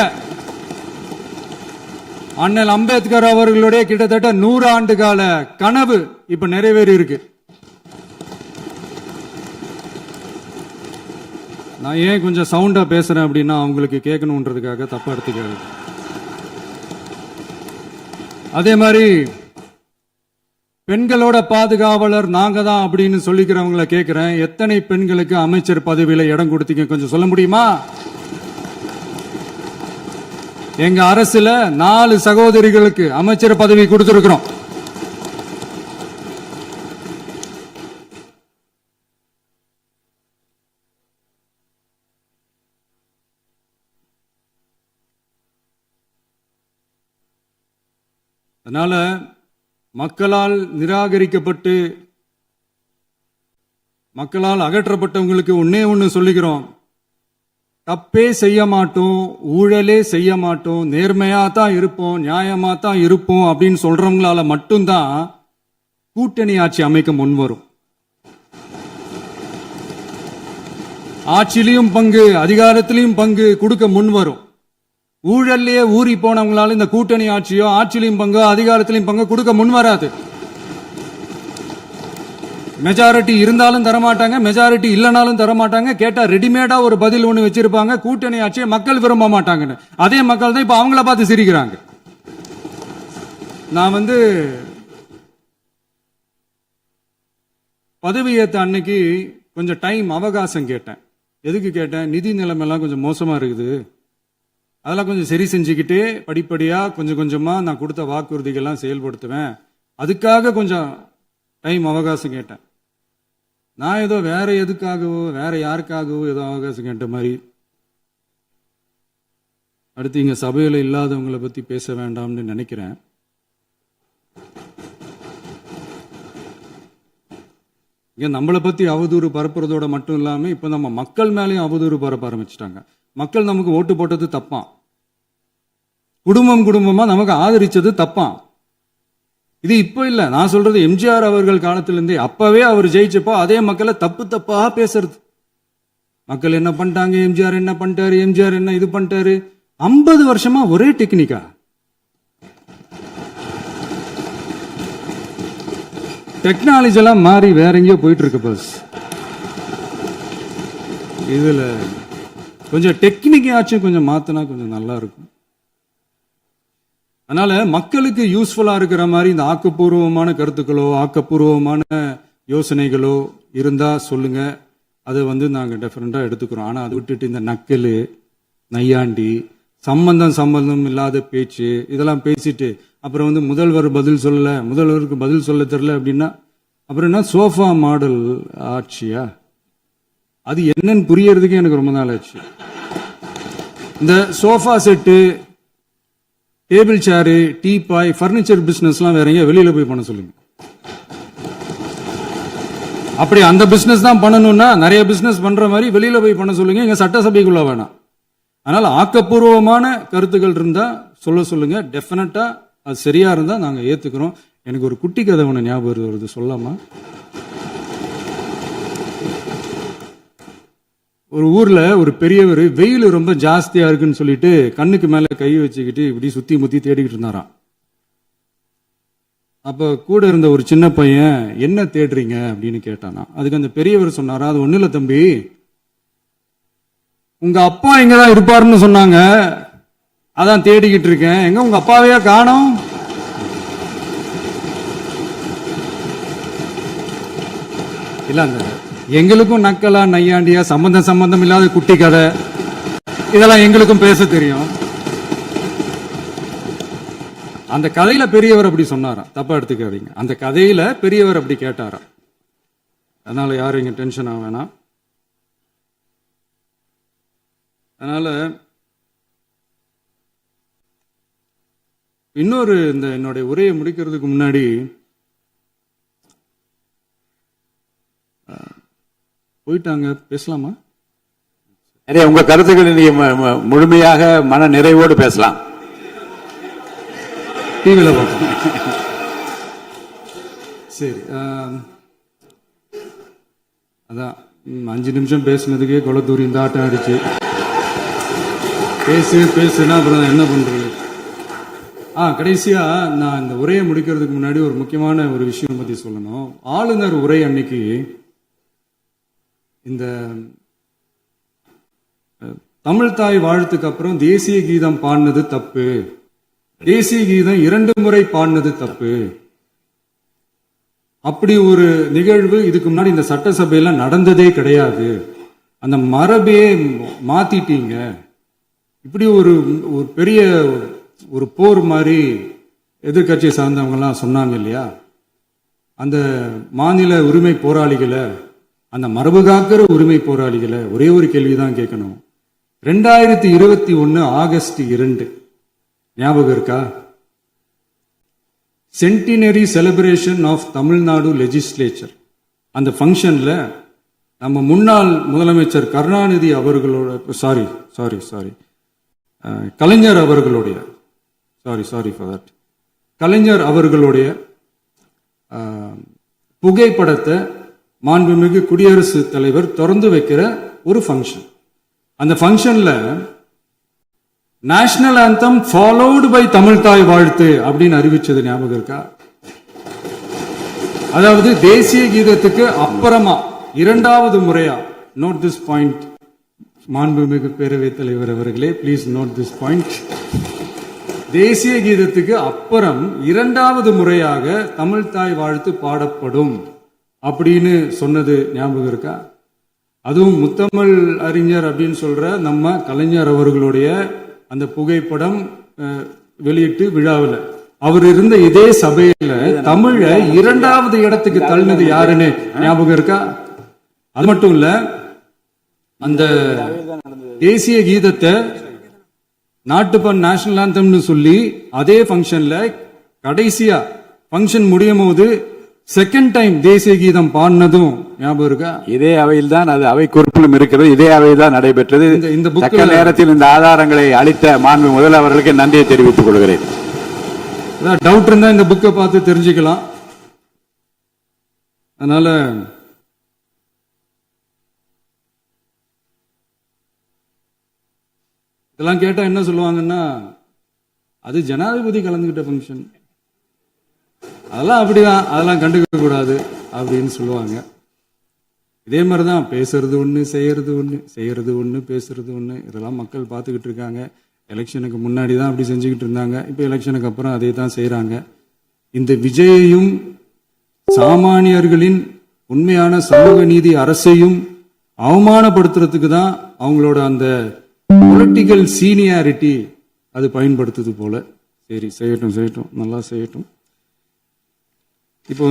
அண்ணல் அம்பேத்கர் அவர்களுடைய கிட்டத்தட்ட 100 ஆண்டு கால கனவு இப்ப நிறைவேறி இருக்கு. நான் ஏன் கொஞ்சம் சவுண்டா பேசுறேன் அப்படின்னா அவங்களுக்கு கேட்கணுன்றதுக்காக, தப்பா எடுத்துக்காது. அதே மாதிரி பெண்களோட பாதுகாவலர் நாங்க தான் அப்படின்னு சொல்லிக்கிறவங்களை கேட்கிறேன், எத்தனை பெண்களுக்கு அமைச்சர் பதவியில இடம் கொடுத்தீங்க கொஞ்சம் சொல்ல முடியுமா? எங்க அரசுல 4 சகோதரிகளுக்கு அமைச்சர் பதவி கொடுத்திருக்கிறோம். அதனால மக்களால் நிராகரிக்கப்பட்டு மக்களால் அகற்றப்பட்டவங்களுக்கு ஒன்னே ஒன்று சொல்லுகிறோம், தப்பே செய்ய மாட்டோம், ஊழலே செய்ய மாட்டோம், நேர்மையா தான் இருப்போம், நியாயமா தான் இருப்போம் அப்படின்னு சொல்றவங்களால மட்டும்தான் கூட்டணி ஆட்சி அமைக்க முன்வரும். ஆட்சியிலையும் பங்கு, அதிகாரத்திலையும் பங்கு கொடுக்க முன்வரும். ஊழல்லையே ஊறி போனவங்களால இந்த கூட்டணி ஆட்சியோ ஆட்சியிலையும் பங்கு அதிகாரத்திலையும் பங்கு கொடுக்க முன்வராது. மெஜாரிட்டி இருந்தாலும் தரமாட்டாங்க, மெஜாரிட்டி இல்லைனாலும் தரமாட்டாங்க. கேட்டா ரெடிமேடா ஒரு பதில் ஒண்ணு வச்சிருப்பாங்க, கூட்டணி ஆட்சியை மக்கள் விரும்ப மாட்டாங்கன்னு. அதே மக்கள் தான் இப்ப அவங்கள பார்த்து சிரிக்கிறாங்க. நான் பதவியேற்ற அன்னைக்கு கொஞ்சம் டைம் அவகாசம் கேட்டேன். எதுக்கு கேட்டேன்? நிதி நிலைமைலாம் கொஞ்சம் மோசமா இருக்குது, அதெல்லாம் கொஞ்சம் சரி செஞ்சுக்கிட்டே படிப்படியா கொஞ்சம் கொஞ்சமா நான் கொடுத்த வாக்குறுதிகள்லாம் செயல்படுத்துவேன், அதுக்காக கொஞ்சம் டைம் அவகாசம் கேட்டேன். நான் ஏதோ வேற எதுக்காகவோ வேற யாருக்காகவோ ஏதோ அவகாசம் கேட்ட மாதிரி. அடுத்து இங்க சபையில இல்லாதவங்களை பத்தி பேச வேண்டாம்னு நினைக்கிறேன். இங்க நம்மளை பத்தி அவதூறு பரப்புறதோட மட்டும் இல்லாம இப்ப நம்ம மக்கள் மேலேயும் அவதூறு பரப்ப ஆரம்பிச்சிட்டாங்க. மக்கள் நமக்கு ஓட்டு போட்டது தப்பான், குடும்பம் குடும்பமா நமக்கு ஆதரிச்சது தப்பான். இது இப்ப இல்ல, நான் சொல்றது எம்ஜிஆர் அவர்கள் காலத்திலிருந்தே. அப்பவே அவர் ஜெயிச்சப்போ அதே மக்களை தப்பு தப்பா பேசுறது. மக்கள் என்ன பண்ணிட்டாங்க, எம்ஜிஆர் என்ன பண்ணிட்டாரு, எம்ஜிஆர் என்ன இது பண்ணிட்டாரு. 50 வருஷமா ஒரே டெக்னிக்கா. டெக்னாலஜி எல்லாம் மாறி வேற எங்கேயோ போயிட்டு இருக்கு பஸ். இதுல கொஞ்சம் டெக்னிக்காச்சும் கொஞ்சம் மாத்தினா கொஞ்சம் நல்லா இருக்கும். அதனால மக்களுக்கு யூஸ்ஃபுல்லா இருக்கிற மாதிரி இந்த ஆக்கப்பூர்வமான கருத்துக்களோ ஆக்கப்பூர்வமான யோசனைகளோ இருந்தா சொல்லுங்க, அதை நாங்க டெஃபரெண்டா எடுத்துக்கிறோம். ஆனா அதை விட்டுட்டு இந்த நக்கலு நையாண்டி சம்பந்தம் இல்லாத பேச்சு இதெல்லாம் பேசிட்டு அப்புறம் முதல்வர் பதில் சொல்லல, முதல்வருக்கு பதில் சொல்ல தெரியல அப்படின்னா அப்புறம் என்ன சோஃபா மாடல் ஆட்சியா? அது என்னன்னு புரியறதுக்கு எனக்கு ரொம்ப நாள் ஆச்சு. இந்த sofa set, table chair, teapoy, furniture பிசினஸ்லாம் வேற எங்க வெளியில போய் பண்ண சொல்லுங்க. அப்படி அந்த பிசினஸ் தான் பண்ணணும்னா நிறைய பிசினஸ் பண்ற மாதிரி வெளியில போய் பண்ண சொல்லுங்க, இங்க சட்டசபைக்குள்ள வேணாம். அதனால ஆக்கப்பூர்வமான கருத்துக்கள் இருந்தா சொல்லுங்க, டெஃபினட்டா அது சரியா இருந்தா நாங்க ஏத்துக்கிறோம். எனக்கு ஒரு குட்டி கதை ஒண்ணு ஞாபகம் வருது, சொல்லாமா? ஒரு ஊர்ல ஒரு பெரியவர் வெயில் ரொம்ப ஜாஸ்தியா இருக்குன்னு சொல்லிட்டு கண்ணுக்கு மேல கை வச்சுக்கிட்டு இப்படி சுத்தி முத்தி தேடிக்கிட்டு இருந்தாராம். அப்ப கூட இருந்த ஒரு சின்ன பையன் என்ன தேடுறீங்க அப்படின்னு கேட்டானா. அதுக்கு அந்த பெரியவர் சொன்னாரா, அது ஒண்ணு இல்ல தம்பி, உங்க அப்பா எங்கதான் இருப்பாருன்னு சொன்னாங்க, அதான் தேடிக்கிட்டு இருக்கேன், எங்க உங்க அப்பாவையா காணோம்? இல்ல அந்த எங்களுக்கும் நக்கலா நையாண்டியா சம்பந்தம் இல்லாத குட்டி கதை இதெல்லாம் எங்களுக்கும் பேச தெரியும். அந்த கதையில பெரியவர் அப்படி சொன்னாராம், தப்பா எடுத்துக்காதீங்க. அந்த கதையில பெரியவர் அப்படி கேட்டாராம். அதனால யாரும் இங்க டென்ஷன் ஆக வேணாம். அதனால இன்னொரு இந்த என்னுடைய உரையை முடிக்கிறதுக்கு முன்னாடி போயிட்டாங்க, பேசலாமா? நிறைய உங்க கருத்துக்களை நீங்க முழுமையாக மன நிறைவோடு பேசலாம். டிவியில் பார்ப்போம். சரி, அதான் 5 நிமிஷம் பேசுனதுக்கே கொளத்தூரி இந்த ஆட்டம் ஆயிடுச்சு. பேசுனா அப்புறம் என்ன பண்றது? கடைசியா நான் இந்த உரையை முடிக்கிறதுக்கு முன்னாடி ஒரு முக்கியமான ஒரு விஷயம் பத்தி சொல்லணும். ஆளுநர் உரை அன்னைக்கு இந்த தமிழ் தாய் வாழ்த்துக்கு அப்புறம் தேசிய கீதம் பாடினது தப்பு, தேசிய கீதம் 2 முறை பாடினது தப்பு, அப்படி ஒரு நிகழ்வு இதுக்கு முன்னாடி இந்த சட்டசபையில நடந்ததே கிடையாது, அந்த மரபையே மாத்திட்டீங்க, இப்படி ஒரு பெரிய ஒரு போர் மாதிரி எதிர்கட்சியை சார்ந்தவங்க எல்லாம் சொன்னாங்க இல்லையா? அந்த மாநில உரிமை போராளிகளை, அந்த மரபு காக்கிற உரிமை போராளிகளை ஒரே ஒரு கேள்விதான் கேட்கணும். 2021 ஆகஸ்ட் 2 ஞாபகம் இருக்கா? Centenary celebration of Tamil Nadu legislature. அந்த ஃபங்க்ஷன்ல நம்ம முன்னாள் முதலமைச்சர் கருணாநிதி அவர்களோட கலைஞர் அவர்களுடைய கலைஞர் அவர்களுடைய புகைப்படத்தை மாண்புமிகு குடியரசுத் தலைவர் திறந்து வைக்கிற ஒரு ஃபங்க்ஷன். அந்த ஃபங்க்ஷன்ல national anthem followed by Tamil Thai Vazhthu அப்படின்னு அறிவிச்சது ஞாபகம் இருக்கா? அதாவது தேசிய கீதத்துக்கு அப்புறமா இரண்டாவது முறையா, நோட் திஸ் பாயிண்ட் மாண்புமிகு பேரவைத் தலைவர் அவர்களே, பிளீஸ் நோட் திஸ் பாயிண்ட். தேசிய கீதத்துக்கு அப்புறம் இரண்டாவது முறையாக தமிழ் தாய் வாழ்த்து பாடப்படும் அப்படின்னு சொன்னது ஞாபகம் இருக்கா? அதுவும் முத்தமிழ் அறிஞர் அப்படின்னு சொல்ற நம்ம கலைஞர் அவர்களுடைய அந்த புகைப்படம் வெளியிட்டு விழாவில் அவர் இருந்த இதே சபையில தமிழ இரண்டாவது இடத்துக்கு தள்ளினது யாருன்னு ஞாபகம் இருக்கா? அது மட்டும் இல்ல, அந்த தேசிய கீதத்தை நாட்டுப்பண் நேஷனல் ஆந்தம்னு சொல்லி அதே ஃபங்க்ஷன்ல கடைசியா ஃபங்க்ஷன் முடியும் போது செகண்ட் டைம் தேசிய கீதம் பாடினதும் ஞாபகம் இருக்கா? இதே அவையில் தான், அது அவை குறிப்பிலும் இருக்கிறது, இதே அவையில் தான் நடைபெற்றது. இந்த தக்க நேரத்தில் இந்த ஆதாரங்களை அளித்த மாண்பு முதல் அவர்களுக்கு நன்றியை தெரிவித்துக் கொள்கிறேன். டவுட் இருந்தா இந்த புக்கை பார்த்து தெரிஞ்சுக்கலாம். அதனால இதெல்லாம் கேட்டா என்ன சொல்லுவாங்கன்னா, அது ஜனாதிபதி கலந்துகிட்ட ஃபங்க்ஷன், அதெல்லாம் அப்படிதான், அதெல்லாம் கண்டுக்க கூடாது அப்படின்னு சொல்லுவாங்க. இதே மாதிரிதான் பேசுறது ஒண்ணு, செய்யறது ஒண்ணு, பேசுறது ஒண்ணு. இதெல்லாம் மக்கள் பார்த்துக்கிட்டு இருக்காங்க. எலெக்ஷனுக்கு முன்னாடி தான் அப்படி செஞ்சுக்கிட்டு இருந்தாங்க. இப்ப எலெக்ஷனுக்கு அப்புறம் அதே தான் செய்யறாங்க. இந்த விஜயையும் சாமானியர்களின் உண்மையான சமூக நீதி அரசையும் அவமானப்படுத்துறதுக்கு தான் அவங்களோட அந்த பொலிட்டிக்கல் சீனியாரிட்டி அது பயன்படுத்துது போல. சரி, செய்யட்டும், நல்லா செய்யட்டும். இப்போ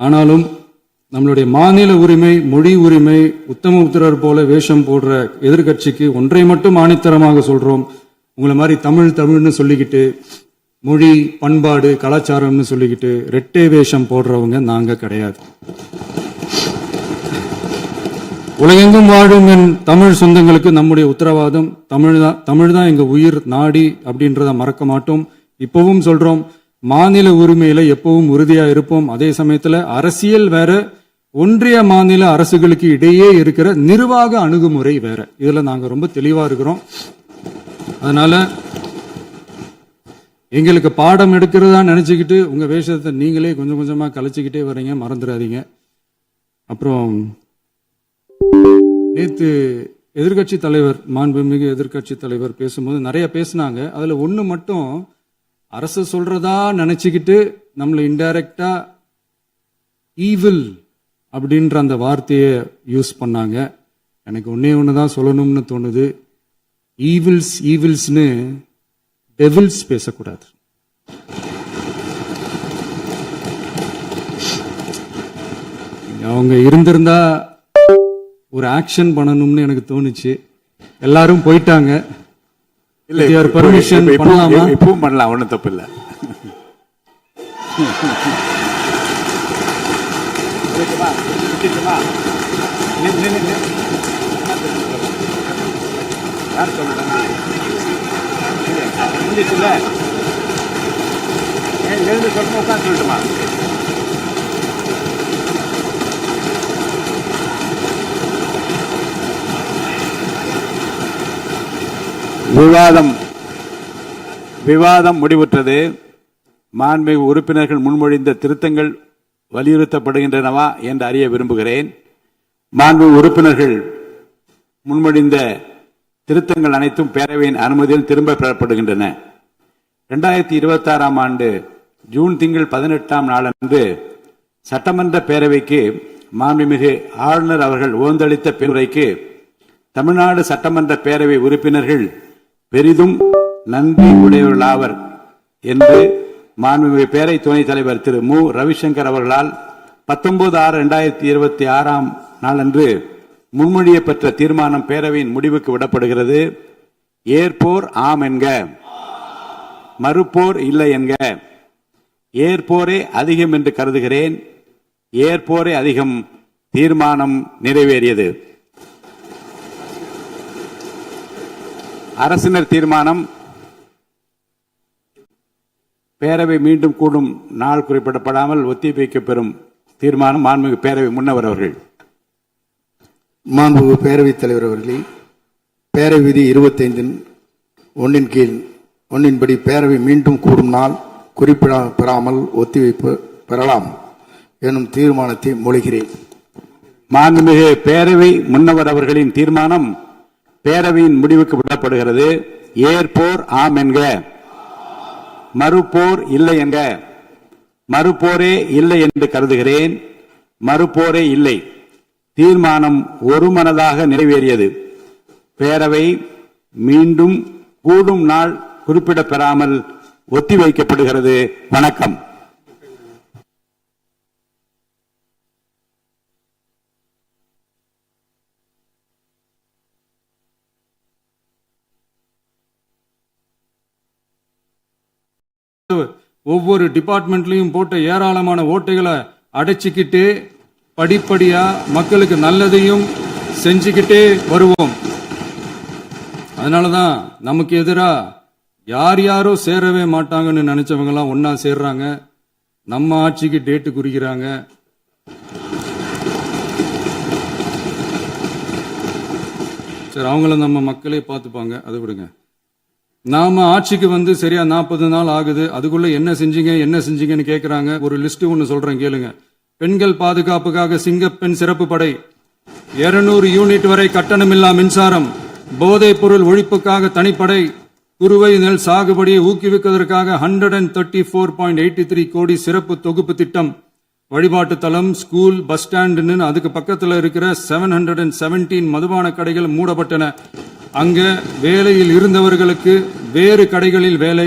ஆனாலும் நம்மளுடைய மாநில உரிமை, மொழி உரிமை, உத்தமபுத்திரர் போல வேஷம் போடுற எதிர்கட்சிக்கு ஒன்றை மட்டும் ஆணித்தரமாக சொல்றோம். உங்களை மாதிரி தமிழ்னு சொல்லிக்கிட்டு, மொழி, பண்பாடு, கலாச்சாரம்னு சொல்லிக்கிட்டு ரெட்டை வேஷம் போடுறவங்க நாங்க கிடையாது. உலகெங்கும் வாழும் என் தமிழ் சொந்தங்களுக்கு நம்முடைய உத்தரவாதம் தமிழ் தான் எங்க உயிர் நாடி அப்படின்றத மறக்க மாட்டோம். இப்பவும் சொல்றோம், மாநில உரிமையில எப்பவும் உறுதியா இருப்போம். அதே சமயத்துல அரசியல் வேற, ஒன்றிய மாநில அரசுகளுக்கு இடையே இருக்கிற நிர்வாக அணுகுமுறை வேற. இதுல நாங்க ரொம்ப தெளிவா இருக்கிறோம். அதனால எங்களுக்கு பாடம் எடுக்கிறதா நினைச்சுக்கிட்டு உங்க வேஷத்தை நீங்களே கொஞ்சம் கொஞ்சமா கலைச்சுக்கிட்டே வர்றீங்க, மறந்துடாதீங்க. அப்புறம் நேத்து எதிர்கட்சி தலைவர், மாண்புமிகு எதிர்கட்சி தலைவர் பேசும்போது நிறைய பேசினாங்க. அதுல ஒண்ணு மட்டும், அரசு சொல்றதா நினைச்சுக்கிட்டு நம்மளை இன்டைரக்டா ஈவில் அப்படின்ற அந்த வார்த்தையை யூஸ் பண்ணாங்க. எனக்கு ஒண்ணுதான் சொல்லணும்னு தோணுது. ஈவில்ஸ்னு டெவில்ஸ் பேசக்கூடாது. அவங்க இருந்திருந்தா ஒரு ஆக்ஷன் பண்ணணும்னு எனக்கு தோணுச்சு. எல்லாரும் போயிட்டாங்க. பர்மிஷன் பண்ணலாமா? இப்பவும் பண்ணலாம், ஒன்றும் தப்பு இல்லை. சொல்லட்டுமா? விவாதம் முடிவுற்றது. மாண்புமிகு உறுப்பினர்கள் முன்மொழிந்த திருத்தங்கள் வலியுறுத்தப்படுகின்றனவா என்று அறிய விரும்புகிறேன். மாண்புமிகு உறுப்பினர்கள் முன்மொழிந்த திருத்தங்கள் அனைத்தும் பேரவையின் அனுமதியில் திரும்ப பெறப்படுகின்றன. 2026 ஆண்டு ஜூன் திங்கள் 18ஆம் நாளன்று சட்டமன்ற பேரவைக்கு மாண்புமிகு ஆளுநர் அவர்கள் ஓந்தளித்த பெருரைக்கு தமிழ்நாடு சட்டமன்ற பேரவை உறுப்பினர்கள் பெரிதும் நன்றி உடையவர்களாவர் என்று மாண்புமிகு பேரவை துணைத் தலைவர் திரு மு ரவிசங்கர் அவர்களால் 19/6/2026 நாளன்று முன்மொழியப்பட்ட தீர்மானம் பேரவையின் முடிவுக்கு விடப்படுகிறது. ஏற்போர் ஆம் என்க. மறுப்போர் இல்லை என்க. ஏற்போரே அதிகம் என்று கருதுகிறேன். ஏற்போரே அதிகம். தீர்மானம் நிறைவேறியது. அரசினர் தீர்மானம். பேரவை மீண்டும் கூடும் நாள் குறிப்பிடப்படாமல் ஒத்திவைக்கப்பெறும் தீர்மானம். மாண்புமிகு பேரவை முன்னவர் அவர்கள். மாண்புமிகு பேரவைத் தலைவர் அவர்களே, பேரவை விதி 25(1) கீழ் 1 படி பேரவை மீண்டும் கூடும் நாள் குறிப்பிடப்பெறாமல் ஒத்திவைப்பு பெறலாம் எனும் தீர்மானத்தை மொழிகிறேன். மாண்புமிகு பேரவை முன்னவர் அவர்களின் தீர்மானம் பேரவையின் முடிவுக்கு விடப்படுகிறது. ஏற்போர் ஆம் என்க. மறுப்போர் இல்லை என்க. மறுப்போரே இல்லை என்று கருதுகிறேன். மறுப்போரே இல்லை. தீர்மானம் ஒருமனதாக நிறைவேறியது. பேரவை மீண்டும் கூடும் நாள் குறிப்பிடப்பெறாமல் ஒத்திவைக்கப்படுகிறது. வணக்கம். ஒவ்வொரு டிபார்ட்மெண்ட்லயும் போட்ட ஏராளமான ஓட்டைகளை அடைச்சிக்கிட்டு படிப்படியா மக்களுக்கு நல்லதையும் செஞ்சுக்கிட்டே வருவோம். அதனாலதான் நமக்கு எதிரா யார் யாரோ சேரவே மாட்டாங்கன்னு நினைச்சவங்க எல்லாம் ஒன்னா சேர்றாங்க. நம்ம ஆட்சிக்கு டேட்டு குறிக்கிறாங்க. சரி, அவங்கள நம்ம மக்களே பார்த்துப்பாங்க, அதை விடுங்க. நாம ஆட்சிக்கு வந்து சரியா 40 நாள் ஆகுது. அதுக்குள்ள என்ன செஞ்சீங்கன்னு கேக்குறாங்க. ஒரு லிஸ்ட் ஒன்னு சொல்றேன் கேளுங்க. பெண்கள் பாதுகாப்புக்காக சிங்கப்பெண் சிறப்பு படை, 200 யூனிட் வரை கட்டணமில்லா மின்சாரம், போதைப் பொருள் ஒழிப்புக்காக தனிப்படை, குறுவை நெல் சாகுபடியை ஊக்குவிப்பதற்காக 134.83 கோடி சிறப்பு தொகுப்பு திட்டம், வழிபாட்டு தலம், ஸ்கூல், பஸ் ஸ்டாண்டுன்னு அதுக்கு பக்கத்தில் இருக்கிற 717 மதுபான கடைகள் மூடப்பட்டன. அங்க வேலையில் இருந்தவர்களுக்கு வேறு கடைகளில் வேலை,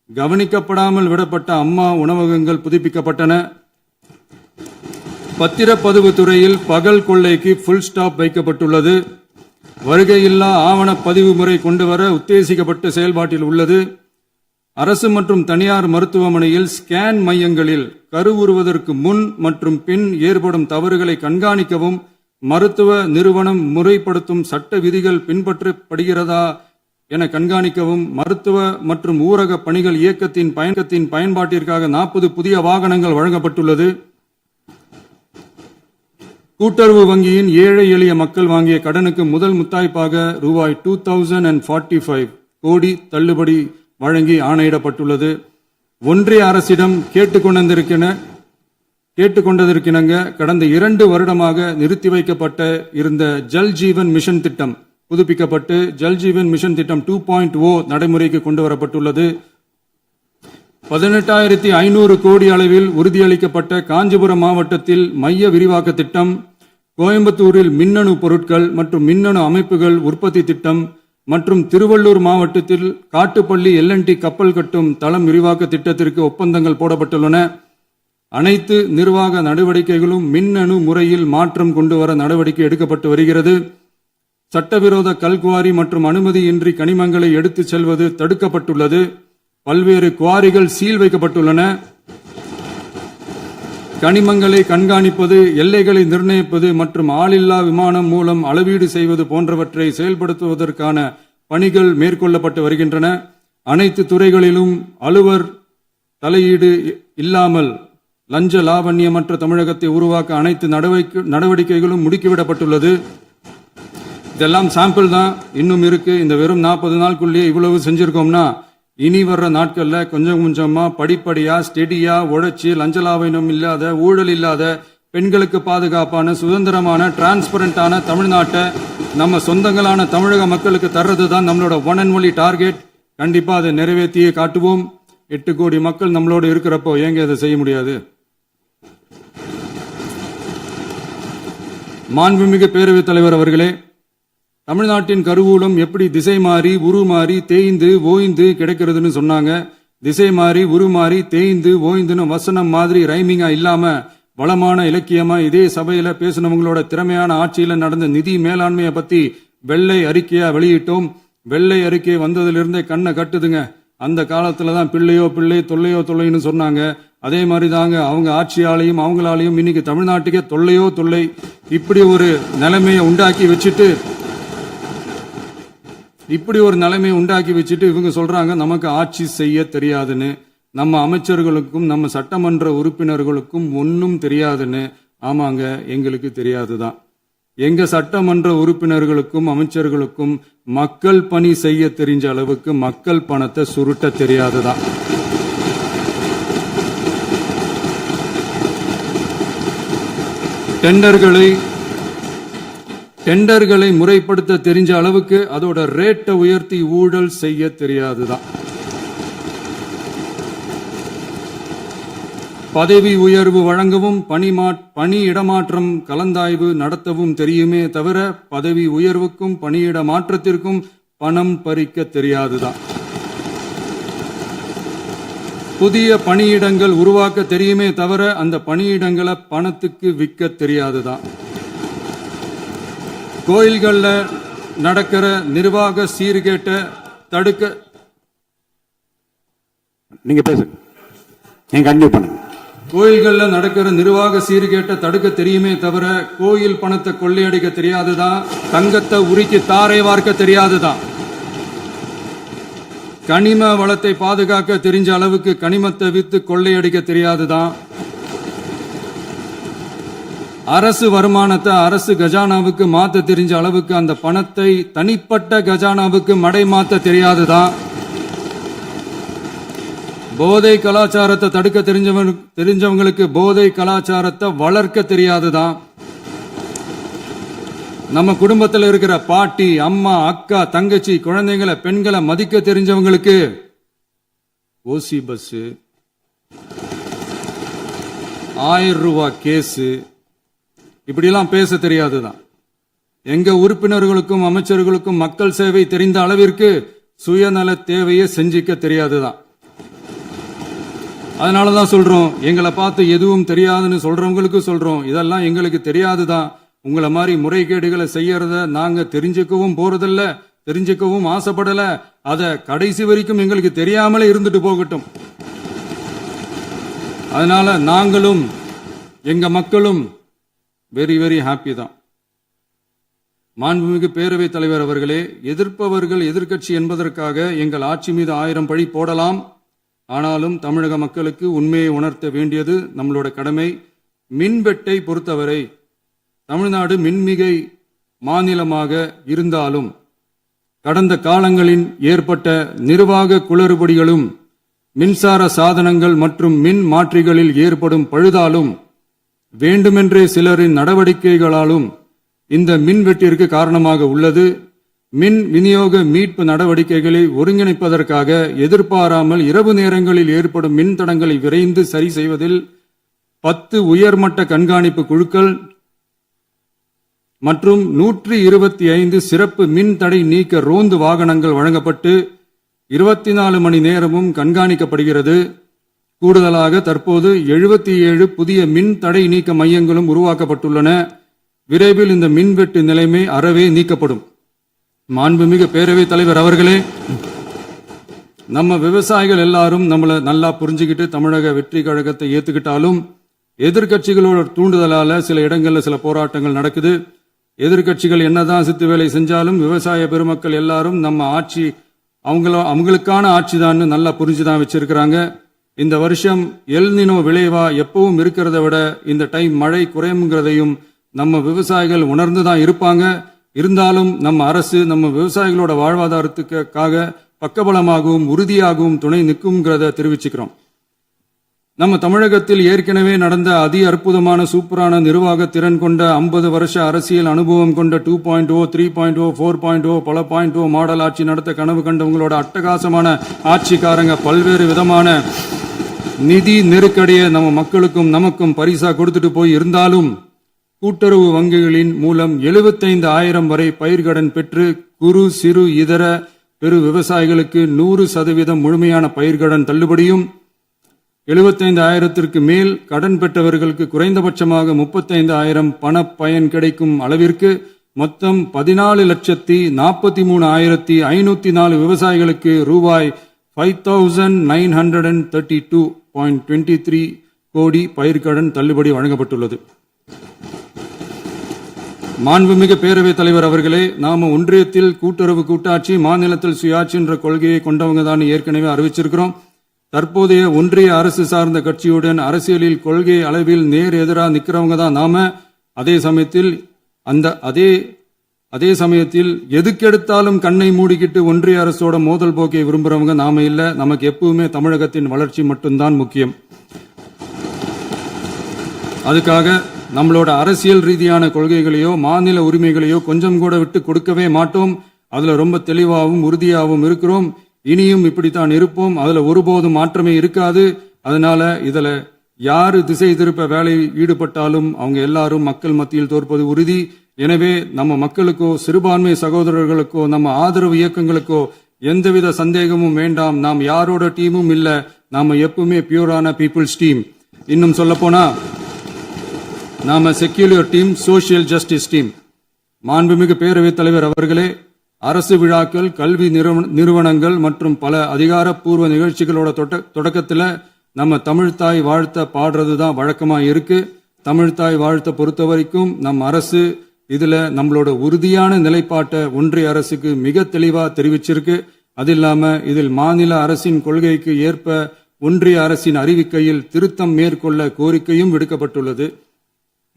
கவனிக்கப்படாமல் விடப்பட்ட அம்மா உணவகங்கள் புதுப்பிக்கப்பட்டன. பத்திரப்பதிவு துறையில் பகல் கொள்ளைக்கு புல் ஸ்டாப் வைக்கப்பட்டுள்ளது. வருகையில்லா ஆவண பதிவு முறை கொண்டுவர உத்தேசிக்கப்பட்ட செயல்பாட்டில் உள்ளது. அரசு மற்றும் தனியார் மருத்துவமனையில் ஸ்கேன் மையங்களில் கருவுறுவதற்கு முன் மற்றும் பின் ஏற்படும் தவறுகளை கண்காணிக்கவும் மருத்துவ நிறுவனம் முறைப்படுத்தும் சட்ட விதிகள் பின்பற்றப்படுகிறதா என கண்காணிக்கவும் மருத்துவ மற்றும் ஊரக பணிகள் இயக்கத்தின் பயன்பாட்டிற்காக 40 புதிய வாகனங்கள் வழங்கப்பட்டுள்ளது. கூட்டுறவு வங்கியின் ஏழை எளிய மக்கள் வாங்கிய கடனுக்கு முதல் முத்தாய்ப்பாக ரூபாய் 2045 கோடி தள்ளுபடி வழங்கி ஆணையிடப்பட்டுள்ளது. ஒன்றிய அரசிடம் கேட்டுக்கொண்டதற்கிணங்க கடந்த 2 வருடமாக நிறுத்தி வைக்கப்பட்ட இருந்த ஜல் ஜீவன் மிஷன் திட்டம் புதுப்பிக்கப்பட்டு ஜல் ஜீவன் மிஷன் திட்டம் 2.0 நடைமுறைக்கு கொண்டு வரப்பட்டுள்ளது. 18,500 கோடி அளவில் உறுதியளிக்கப்பட்ட காஞ்சிபுரம் மாவட்டத்தில் மைய விரிவாக்க திட்டம், கோயம்புத்தூரில் மின்னணு பொருட்கள் மற்றும் மின்னணு அமைப்புகள் உற்பத்தி திட்டம் மற்றும் திருவள்ளூர் மாவட்டத்தில் காட்டுப்பள்ளி LNT கப்பல் கட்டும் தளம் விரிவாக்க திட்டத்திற்கு ஒப்பந்தங்கள் போடப்பட்டுள்ளன. அனைத்து நிர்வாக நடவடிக்கைகளும் மின்னணு முறையில் மாற்றம் கொண்டுவர நடவடிக்கை எடுக்கப்பட்டு வருகிறது. சட்டவிரோத கல்குவாரி மற்றும் அனுமதியின்றி கனிமங்களை எடுத்துச் செல்வது தடுக்கப்பட்டுள்ளது. பல்வேறு குவாரிகள் சீல் வைக்கப்பட்டுள்ளன. கனிமங்களை கண்காணிப்பது, எல்லைகளை நிர்ணயிப்பது மற்றும் ஆளில்லா விமானம் மூலம் அளவீடு செய்வது போன்றவற்றை செயல்படுத்துவதற்கான பணிகள் மேற்கொள்ளப்பட்டு வருகின்றன. அனைத்து துறைகளிலும் அலுவலர் தலையீடு இல்லாமல் லஞ்ச லாவண்யமற்ற தமிழகத்தை உருவாக்க அனைத்து நடவடிக்கைகளும் முடுக்கிவிடப்பட்டுள்ளது. இதெல்லாம் சாம்பிள் தான், இன்னும் இருக்கு. இந்த வெறும் 40 நாளுக்குள்ளேயே இவ்வளவு செஞ்சிருக்கோம்னா இனி வர்ற நாட்கள்ல கொஞ்சம் கொஞ்சமா படிப்படியா ஸ்டெடியா உழைச்சி லஞ்சலாவணம் இல்லாத, ஊழல் இல்லாத, பெண்களுக்கு பாதுகாப்பான, சுதந்திரமான, டிரான்ஸ்பரண்டான தமிழ்நாட்டை நம்ம சொந்தங்களான தமிழக மக்களுக்கு தர்றது தான் நம்மளோட ஒன் அண்ட் ஒன்லி டார்கெட். கண்டிப்பா அதை நிறைவேற்றியே காட்டுவோம். 8 கோடி மக்கள் நம்மளோட இருக்கிறப்போ ஏங்க அதை செய்ய முடியாது? மாண்புமிகு பேரவைத் தலைவர் அவர்களே, தமிழ்நாட்டின் கருவூலம் எப்படி திசை மாறி உருமாறி தேய்ந்து ஓய்ந்து கிடைக்கிறதுன்னு சொன்னாங்க. திசை மாறி உருமாறி தேய்ந்து ஓய்ந்துன்னு வசனம் மாதிரி ரைமிங்கா இல்லாம வளமான இலக்கியமா இதே சபையில பேசினவங்களோட திறமையான ஆட்சியில நடந்த நிதி மேலாண்மையை பத்தி வெள்ளை அறிக்கையா வெளியிட்டோம். வெள்ளை அறிக்கை வந்ததிலிருந்தே கண்ணை கட்டுதுங்க. அந்த காலத்துல தான் பிள்ளையோ பிள்ளை தொல்லையோ தொல்லைன்னு சொன்னாங்க. அதே மாதிரி தாங்க அவங்க ஆட்சியாலையும் அவங்களாலையும் இன்னைக்கு தமிழ்நாட்டுக்கே தொல்லையோ தொல்லை. இப்படி ஒரு நிலைமையை உண்டாக்கி வச்சுட்டு இவங்க சொல்றாங்க நமக்கு ஆட்சி செய்ய தெரியாதுன்னு. நம்ம அமைச்சர்களுக்கும் நம்ம சட்டமன்ற உறுப்பினர்களுக்கும் ஒன்னும் தெரியாதுன்னு. ஆமாங்க, எங்களுக்கு தெரியாதுதான். எங்க சட்டமன்ற உறுப்பினர்களுக்கும் அமைச்சர்களுக்கும் மக்கள் பணி செய்ய தெரிஞ்ச அளவுக்கு மக்கள் பணத்தை சுருட்ட தெரியாதுதான். டெண்டர்களை முறைப்படுத்த தெரிஞ்ச அளவுக்கு அதோட ரேட்டை உயர்த்தி ஊழல் செய்ய தெரியாதுதான். பதவி உயர்வு வழங்கவும் பணி இடமாற்றம் கலந்தாய்வு நடத்தவும் தெரியுமே தவிர பதவி உயர்வுக்கும் பணியிட மாற்றத்திற்கும் பணம் பறிக்க தெரியாதுதான். புதிய பணியிடங்கள் உருவாக்க தெரியுமே தவிர அந்த பணியிடங்களை பணத்துக்கு விற்க தெரியாதுதான். கோயில்கள்ல நடக்கிற நிர்வாக சீர்கேட்டை தடுக்க நீங்க பேசுங்க, நீங்க கண்டிப்பா பண்ணுங்க. கோயில்கள்ல நடக்கிற நிர்வாக சீர்கேட்டை தடுக்க தெரியுமே தவிர கோயில் பணத்தை கொள்ளையடிக்க தெரியாதுதான். தங்கத்தை உருக்கி தாரை வார்க்க தெரியாதுதான். கனிம வளத்தை பாதுகாக்க தெரிஞ்ச அளவுக்கு கனிமத்தை வித்து கொள்ளையடிக்க தெரியாதுதான். அரசு வருமானத்தை அரசு கஜானாவுக்கு மாத்த தெரிஞ்ச அளவுக்கு அந்த பணத்தை தனிப்பட்ட கஜானாவுக்கு மடை மாத்த தெரியாதுதான். போதை கலாச்சாரத்தை தடுக்க தெரிஞ்சவங்களுக்கு போதை கலாச்சாரத்தை வளர்க்க தெரியாதுதான். நம்ம குடும்பத்தில் இருக்கிற பாட்டி, அம்மா, அக்கா, தங்கச்சி, குழந்தைங்களை, பெண்களை மதிக்க தெரிஞ்சவங்களுக்கு ஓசி பஸ், 1000 ரூபாய் கேஸ், இப்படிலாம் பேச தெரியாதுதான். எங்க உறுப்பினர்களுக்கும் அமைச்சர்களுக்கும் மக்கள் சேவை தெரிந்த அளவிற்கு சுயநல தேவையை செஞ்சிக்க தெரியாதுதான். அதனாலதான் சொல்றோம், எங்களை பார்த்து எதுவும் தெரியாதுன்னு சொல்றவங்களுக்கு சொல்றோம், இதெல்லாம் எங்களுக்கு தெரியாதுதான். உங்களை மாதிரி முறைகேடுகளை செய்யறத நாங்க தெரிஞ்சுக்கவும் போறதில்ல, தெரிஞ்சுக்கவும் ஆசைப்படல. அத கடைசி வரைக்கும் எங்களுக்கு தெரியாமலே இருந்துட்டு போகட்டும். அதனால நாங்களும் எங்க மக்களும் வெரி வெரி ஹாப்பி தான். மாண்புமிகு பேரவைத் தலைவர் அவர்களே, எதிர்ப்பவர்கள் எதிர்க்கட்சி என்பதற்காக எங்கள் ஆட்சி மீது 1000 பழி போடலாம். ஆனாலும் தமிழக மக்களுக்கு உண்மையை உணர்த்த வேண்டியது நம்மளோட கடமை. மின்வெட்டை பொறுத்தவரை தமிழ்நாடு மின்மிகை மாநிலமாக இருந்தாலும் கடந்த காலங்களில் ஏற்பட்ட நிர்வாக குளறுபடிகளும் மின்சார சாதனங்கள் மற்றும் மின் மாற்றிகளில் ஏற்படும் பழுதாலும் வேண்டுமென்றே சிலரின் நடவடிக்கைகளாலும் இந்த மின்வெட்டிற்கு காரணமாக உள்ளது. மின் விநியோக மீட்பு நடவடிக்கைகளை ஒருங்கிணைப்பதற்காக எதிர்பாராமல் இரவு நேரங்களில் ஏற்படும் மின் தடங்களை விரைந்து சரி செய்வதில் 10 உயர்மட்ட கண்காணிப்பு குழுக்கள் மற்றும் 125 சிறப்பு மின் தடை நீக்க ரோந்து வாகனங்கள் வழங்கப்பட்டு 24 மணி நேரமும் கண்காணிக்கப்படுகிறது. கூடுதலாக தற்போது 77 புதிய மின் தடை நீக்க மையங்களும் உருவாக்கப்பட்டுள்ளன. விரைவில் இந்த மின்வெட்டு நிலைமை அறவே நீக்கப்படும். மாண்புமிகு பேரவைத் தலைவர் அவர்களே, நம்ம விவசாயிகள் எல்லாரும் நம்மளை நல்லா புரிஞ்சுக்கிட்டு தமிழக வெற்றி கழகத்தை ஏத்துக்கிட்டாலும் எதிர்கட்சிகளோட தூண்டுதலால சில இடங்கள்ல சில போராட்டங்கள் நடக்குது. எதிர்கட்சிகள் என்னதான் சித்து வேலை செஞ்சாலும் விவசாய பெருமக்கள் எல்லாரும் நம்ம ஆட்சி அவங்களுக்கான ஆட்சி தான் நல்லா புரிஞ்சுதான் வச்சிருக்கிறாங்க. இந்த வருஷம் எல்னினோ விளைவா எப்பவும் இருக்கிறத விட இந்த டைம் மழை குறையுங்கிறதையும் நம்ம விவசாயிகள் உணர்ந்துதான் இருப்பாங்க. இருந்தாலும் நம்ம அரசு நம்ம விவசாயிகளோட வாழ்வாதாரத்துக்காக பக்கபலமாகவும் உறுதியாகவும் துணை நிற்கும்ங்கிறத தெரிவிச்சுக்கிறோம். நம்ம தமிழகத்தில் ஏற்கனவே நடந்த அதி அற்புதமான சூப்பரான நிர்வாக திறன் கொண்ட 50 வருஷ அரசியல் அனுபவம் கொண்ட 2.0, 3.0, 4.0 பல 0.0 மாடல் ஆட்சி நடத்த கனவு கண்டவங்களோட அட்டகாசமான ஆட்சிக்காரங்க பல்வேறு விதமான நிதி நெருக்கடியை நம்ம மக்களுக்கும் நமக்கும் பரிசா கொடுத்துட்டு போய் இருந்தாலும் கூட்டுறவு வங்கிகளின் மூலம் 75,000 வரை பயிர்கடன் பெற்று குறு சிறு இதர பெரு விவசாயிகளுக்கு 100% முழுமையான பயிர்கடன் தள்ளுபடியும் 75,000க்கு மேல் கடன் பெற்றவர்களுக்கு குறைந்தபட்சமாக 35,000 பண பயன் கிடைக்கும் அளவிற்கு மொத்தம் 14,43,504 விவசாயிகளுக்கு ரூபாய் 5,932.23 கோடி பயிர்க்கடன் தள்ளுபடி வழங்கப்பட்டுள்ளது. மாண்புமிகு பேரவைத் தலைவர் அவர்களே, நாம ஒன்றியத்தில் கூட்டுறவு கூட்டாட்சி, மாநிலத்தில் சுயாட்சி என்ற கொள்கையை கொண்டவங்க தான் ஏற்கனவே அறிவிச்சிருக்கிறோம். தற்போதைய ஒன்றிய அரசு சார்ந்த கட்சியுடன் அரசியலில் கொள்கை அளவில் நேர் எதிராக நிக்கிறவங்க தான் நாம. அதே சமயத்தில் எதுக்கெடுத்தாலும் கண்ணை மூடிக்கிட்டு ஒன்றிய அரசோட மோதல் போக்கை விரும்புறவங்க நாம இல்ல. நமக்கு எப்பவுமே தமிழகத்தின் வளர்ச்சி மட்டும்தான் முக்கியம். அதுக்காக நம்மளோட அரசியல் ரீதியான கொள்கைகளையோ மாநில உரிமைகளையோ கொஞ்சம் கூட விட்டு கொடுக்கவே மாட்டோம். அதுல ரொம்ப தெளிவாகவும் உறுதியாகவும் இருக்கிறோம். இனியும் இப்படித்தான் இருப்போம். அதுல ஒருபோதும் மாற்றமே இருக்காது. அதனால இதுல யாரு திசை திருப்ப வேலையில் ஈடுபட்டாலும் அவங்க எல்லாரும் மக்கள் மத்தியில் தோற்பது உறுதி. எனவே நம்ம மக்களுக்கோ சிறுபான்மை சகோதரர்களுக்கோ நம்ம ஆதரவு இயக்கங்களுக்கோ எந்தவித சந்தேகமும் வேண்டாம். நாம் யாரோட டீமும் இல்ல. நாம எப்பவுமே பியூரான பீப்புள்ஸ் டீம். இன்னும் சொல்ல போனா நாம secular team, social justice team. மாண்புமிகு பேரவைத் தலைவர் அவர்களே, அரசு விழாக்கள், கல்வி நிறுவனங்கள் மற்றும் பல அதிகாரப்பூர்வ நிகழ்ச்சிகளோட தொடக்கத்துல நம்ம தமிழ்தாய் வாழ்த்த பாடுறதுதான் வழக்கமா இருக்கு. தமிழ்தாய் வாழ்த்த பொறுத்த வரைக்கும் நம் அரசு இதுல நம்மளோட உறுதியான நிலைப்பாட்டை ஒன்றிய அரசுக்கு மிக தெளிவா தெரிவிச்சிருக்கு. அது இல்லாம இதில் மாநில அரசின் கொள்கைக்கு ஏற்ப ஒன்றிய அரசின் அறிவிக்கையில் திருத்தம் மேற்கொள்ள கோரிக்கையும் விடுக்கப்பட்டுள்ளது.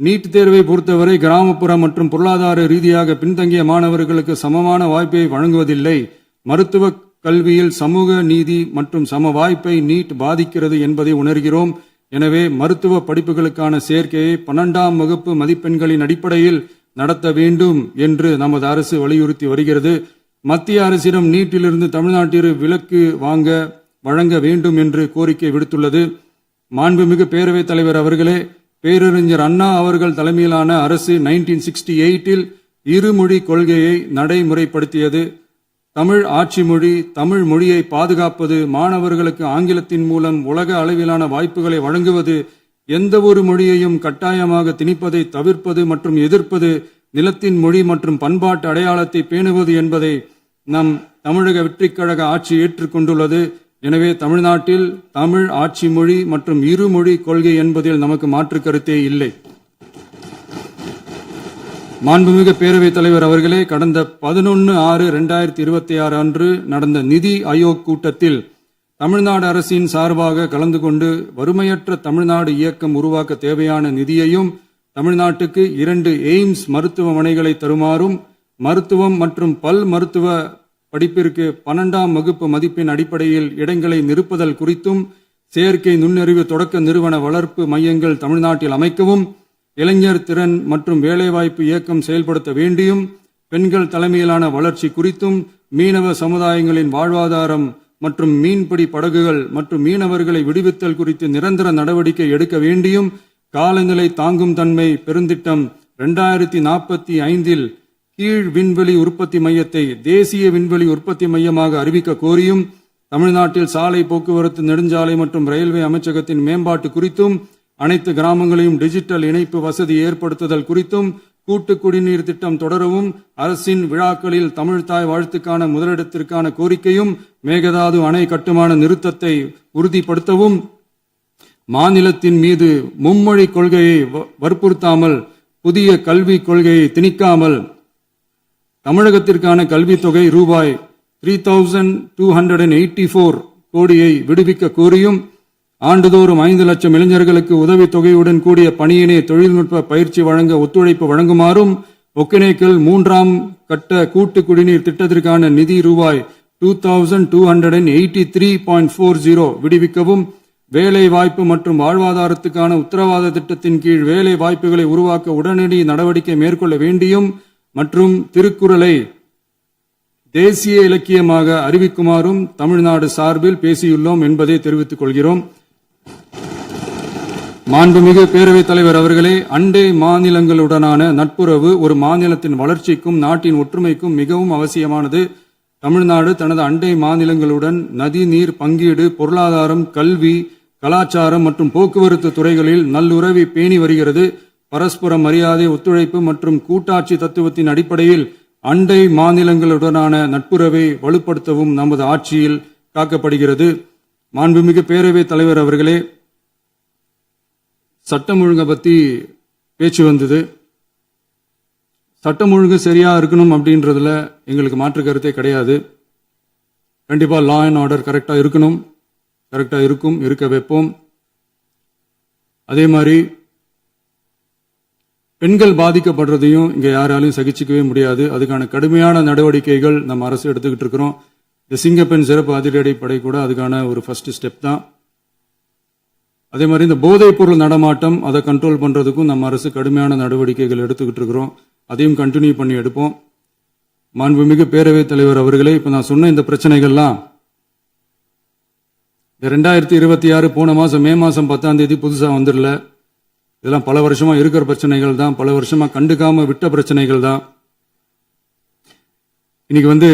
நீட் தேர்வை பொறுத்தவரை கிராமப்புற மற்றும் பொருளாதார ரீதியாக பின்தங்கிய மாணவர்களுக்கு சமமான வாய்ப்பை வழங்குவதில்லை. மருத்துவ கல்வியில் சமூக நீதி மற்றும் சம வாய்ப்பை நீட் பாதிக்கிறது என்பதை உணர்கிறோம். எனவே மருத்துவ படிப்புகளுக்கான சேர்க்கையை 12ஆம் வகுப்பு மதிப்பெண்களின் அடிப்படையில் நடத்த வேண்டும் என்று நமது அரசு வலியுறுத்தி வருகிறது. மத்திய அரசிடம் நீட்டிலிருந்து தமிழ்நாட்டிற்கு விலக்கு வழங்க வேண்டும் என்று கோரிக்கை விடுத்துள்ளது. மாண்புமிகு பேரவைத் தலைவர் அவர்களே, பேரறிஞர் அண்ணா அவர்கள் தலைமையிலான அரசு 1968இல் இருமொழி கொள்கையை நடைமுறைப்படுத்தியது. தமிழ் ஆட்சி மொழி, தமிழ் மொழியை பாதுகாப்பது, மாணவர்களுக்கு ஆங்கிலத்தின் மூலம் உலக அளவிலான வாய்ப்புகளை வழங்குவது, எந்த ஒரு மொழியையும் கட்டாயமாக திணிப்பதை தவிர்ப்பது மற்றும் எதிர்ப்பது, நிலத்தின் மொழி மற்றும் பண்பாட்டு அடையாளத்தை பேணுவது என்பதை நம் தமிழக வெற்றிக் கழக ஆட்சி ஏற்றுக்கொண்டுள்ளது. எனவே தமிழ்நாட்டில் தமிழ் ஆட்சி மொழி மற்றும் இருமொழி கொள்கை என்பதில் நமக்கு மாற்று கருத்தே இல்லை. மாண்புமிகு பேரவைத் தலைவர் அவர்களே, கடந்த 11/6/2026 அன்று நடந்த நிதி ஆயோக் கூட்டத்தில் தமிழ்நாடு அரசின் சார்பாக கலந்து கொண்டு வறுமையற்ற தமிழ்நாடு இயக்கம் உருவாக்க தேவையான நிதியையும், தமிழ்நாட்டுக்கு 2 எய்ம்ஸ் மருத்துவமனைகளை தருமாறும், மருத்துவம் மற்றும் பல் மருத்துவ படிப்பிற்கு 12ஆம் வகுப்பு மதிப்பெண் அடிப்படையில் இடங்களை நிரப்புதல் குறித்தும், செயற்கை நுண்ணறிவு தொடக்க நிறுவன வளர்ப்பு மையங்கள் தமிழ்நாட்டில் அமைக்கவும், இளைஞர் திறன் மற்றும் வேலைவாய்ப்பு இயக்கம் செயல்படுத்த வேண்டியும், பெண்கள் தலைமையிலான வளர்ச்சி குறித்தும், மீனவ சமுதாயங்களின் வாழ்வாதாரம் மற்றும் மீன்பிடி படகுகள் மற்றும் மீனவர்களை விடுவித்தல் குறித்து நிரந்தர நடவடிக்கை எடுக்க வேண்டியும், காலநிலை தாங்கும் தன்மை பெருந்திட்டம் 2045இல் கீழ் விண்வெளி உற்பத்தி மையத்தை தேசிய விண்வெளி உற்பத்தி மையமாக அறிவிக்க கோரியும், தமிழ்நாட்டில் சாலை போக்குவரத்து, நெடுஞ்சாலை மற்றும் ரயில்வே அமைச்சகத்தின் மேம்பாட்டு குறித்தும், அனைத்து கிராமங்களையும் டிஜிட்டல் இணைப்பு வசதி ஏற்படுத்துதல் குறித்தும், கூட்டு குடிநீர் திட்டம் தொடரவும், அரசின் விழாக்களில் தமிழ்தாய் வாழ்த்துக்கான முதலிடத்திற்கான கோரிக்கையும், மேகதாது அணை கட்டுமான நிறுத்தத்தை உறுதிப்படுத்தவும், மாநிலத்தின் மீது மும்மொழி கொள்கையை வற்புறுத்தாமல் புதிய கல்விக் கொள்கையை திணிக்காமல் தமிழகத்திற்கான கல்வித் தொகை ரூபாய் 3284 கோடியை விடுவிக்க கோரியும், ஆண்டுதோறும் 5 லட்சம் இளைஞர்களுக்கு உதவித் தொகையுடன் கூடிய பணியினை தொழில்நுட்ப பயிற்சி வழங்க ஒத்துழைப்பு வழங்குமாறும், ஒகேனக்கல் 3ஆம் கட்ட கூட்டு குடிநீர் திட்டத்திற்கான நிதி ரூபாய் 2283.40 விடுவிக்கவும், வேலை வாய்ப்பு மற்றும் வாழ்வாதாரத்துக்கான உத்தரவாத திட்டத்தின் கீழ் வேலை வாய்ப்புகளை உருவாக்க உடனடி நடவடிக்கை மேற்கொள்ள வேண்டியும் மற்றும் திருக்குறளை தேசிய இலக்கியமாக அறிவிக்குமாறும் தமிழ்நாடு சார்பில் பேசியுள்ளோம் என்பதை தெரிவித்துக் கொள்கிறோம். மாண்புமிகு பேரவைத் தலைவர் அவர்களே, அண்டை மாநிலங்களுடனான நட்புறவு ஒரு மாநிலத்தின் வளர்ச்சிக்கும் நாட்டின் ஒற்றுமைக்கும் மிகவும் அவசியமானது. தமிழ்நாடு தனது அண்டை மாநிலங்களுடன் நதி நீர் பங்கீடு, பொருளாதாரம், கல்வி, கலாச்சாரம் மற்றும் போக்குவரத்து துறைகளில் நல்லுறவை பேணி வருகிறது. பரஸ்பர மரியாதை, ஒத்துழைப்பு மற்றும் கூட்டாட்சி தத்துவத்தின் அடிப்படையில் அண்டை மாநிலங்களுடனான நட்புறவை வலுப்படுத்தவும் நமது ஆட்சியில் காக்கப்படுகிறது. மாண்புமிகு பேரவைத் தலைவர் அவர்களே, சட்டம் ஒழுங்கை பத்தி பேச்சு வந்தது. சட்டம் ஒழுங்கு சரியா இருக்கணும் அப்படின்றதுல எங்களுக்கு மாற்று கருத்தே கிடையாது. கண்டிப்பா லா அண்ட் ஆர்டர் கரெக்டா இருக்கணும், கரெக்டா இருக்கும், இருக்க வைப்போம். அதே மாதிரி பெண்கள் பாதிக்கப்படுறதையும் இங்க யாராலையும் சகிச்சுக்கவே முடியாது. அதுக்கான கடுமையான நடவடிக்கைகள் நம்ம அரசு எடுத்துக்கிட்டு இருக்கிறோம். இந்த சிங்கப்பெண் சிறப்பு அதிரடிப்படை கூட அதுக்கான ஒரு ஃபர்ஸ்ட் ஸ்டெப் தான். அதே மாதிரி இந்த போதைப் பொருள் நடமாட்டம் அதை கண்ட்ரோல் பண்றதுக்கும் நம்ம அரசு கடுமையான நடவடிக்கைகள் எடுத்துக்கிட்டு இருக்கிறோம். அதையும் கண்டினியூ பண்ணி எடுப்போம். மாண்புமிகு பேரவைத் தலைவர் அவர்களே, இப்ப நான் சொன்ன இந்த பிரச்சனைகள்லாம் 2026 போன மாசம் மே மாசம் 10ஆம் தேதி புதுசா வந்துடல. இதெல்லாம் பல வருஷமா இருக்கிற பிரச்சனைகள் தான், பல வருஷமா கண்டுக்காம விட்ட பிரச்சனைகள் தான். இன்னைக்கு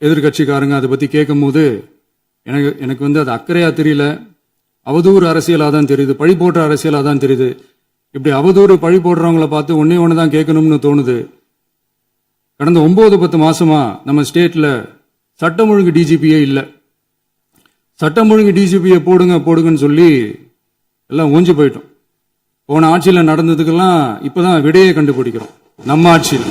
எதிர்கட்சிக்காரங்க அதை பத்தி கேட்கும் போது எனக்கு அது அக்கறையா தெரியல, அவதூறு அரசியலா தான் தெரியுது, பழி போடுற அரசியலா தான் தெரியுது. இப்படி அவதூறு பழி போடுறவங்களை பார்த்து ஒன்னே ஒன்று தான் கேட்கணும்னு தோணுது. கடந்த 9-10 மாசமா நம்ம ஸ்டேட்ல சட்டம் ஒழுங்கு டிஜிபியே இல்லை. சட்டம் ஒழுங்கு டிஜிபியை போடுங்கன்னு சொல்லி எல்லாம் ஊஞ்சி போயிட்டோம். போன ஆட்சியில் நடந்ததுக்கெல்லாம் இப்பதான் விடையை கண்டுபிடிக்கிறோம் நம்ம ஆட்சியில்.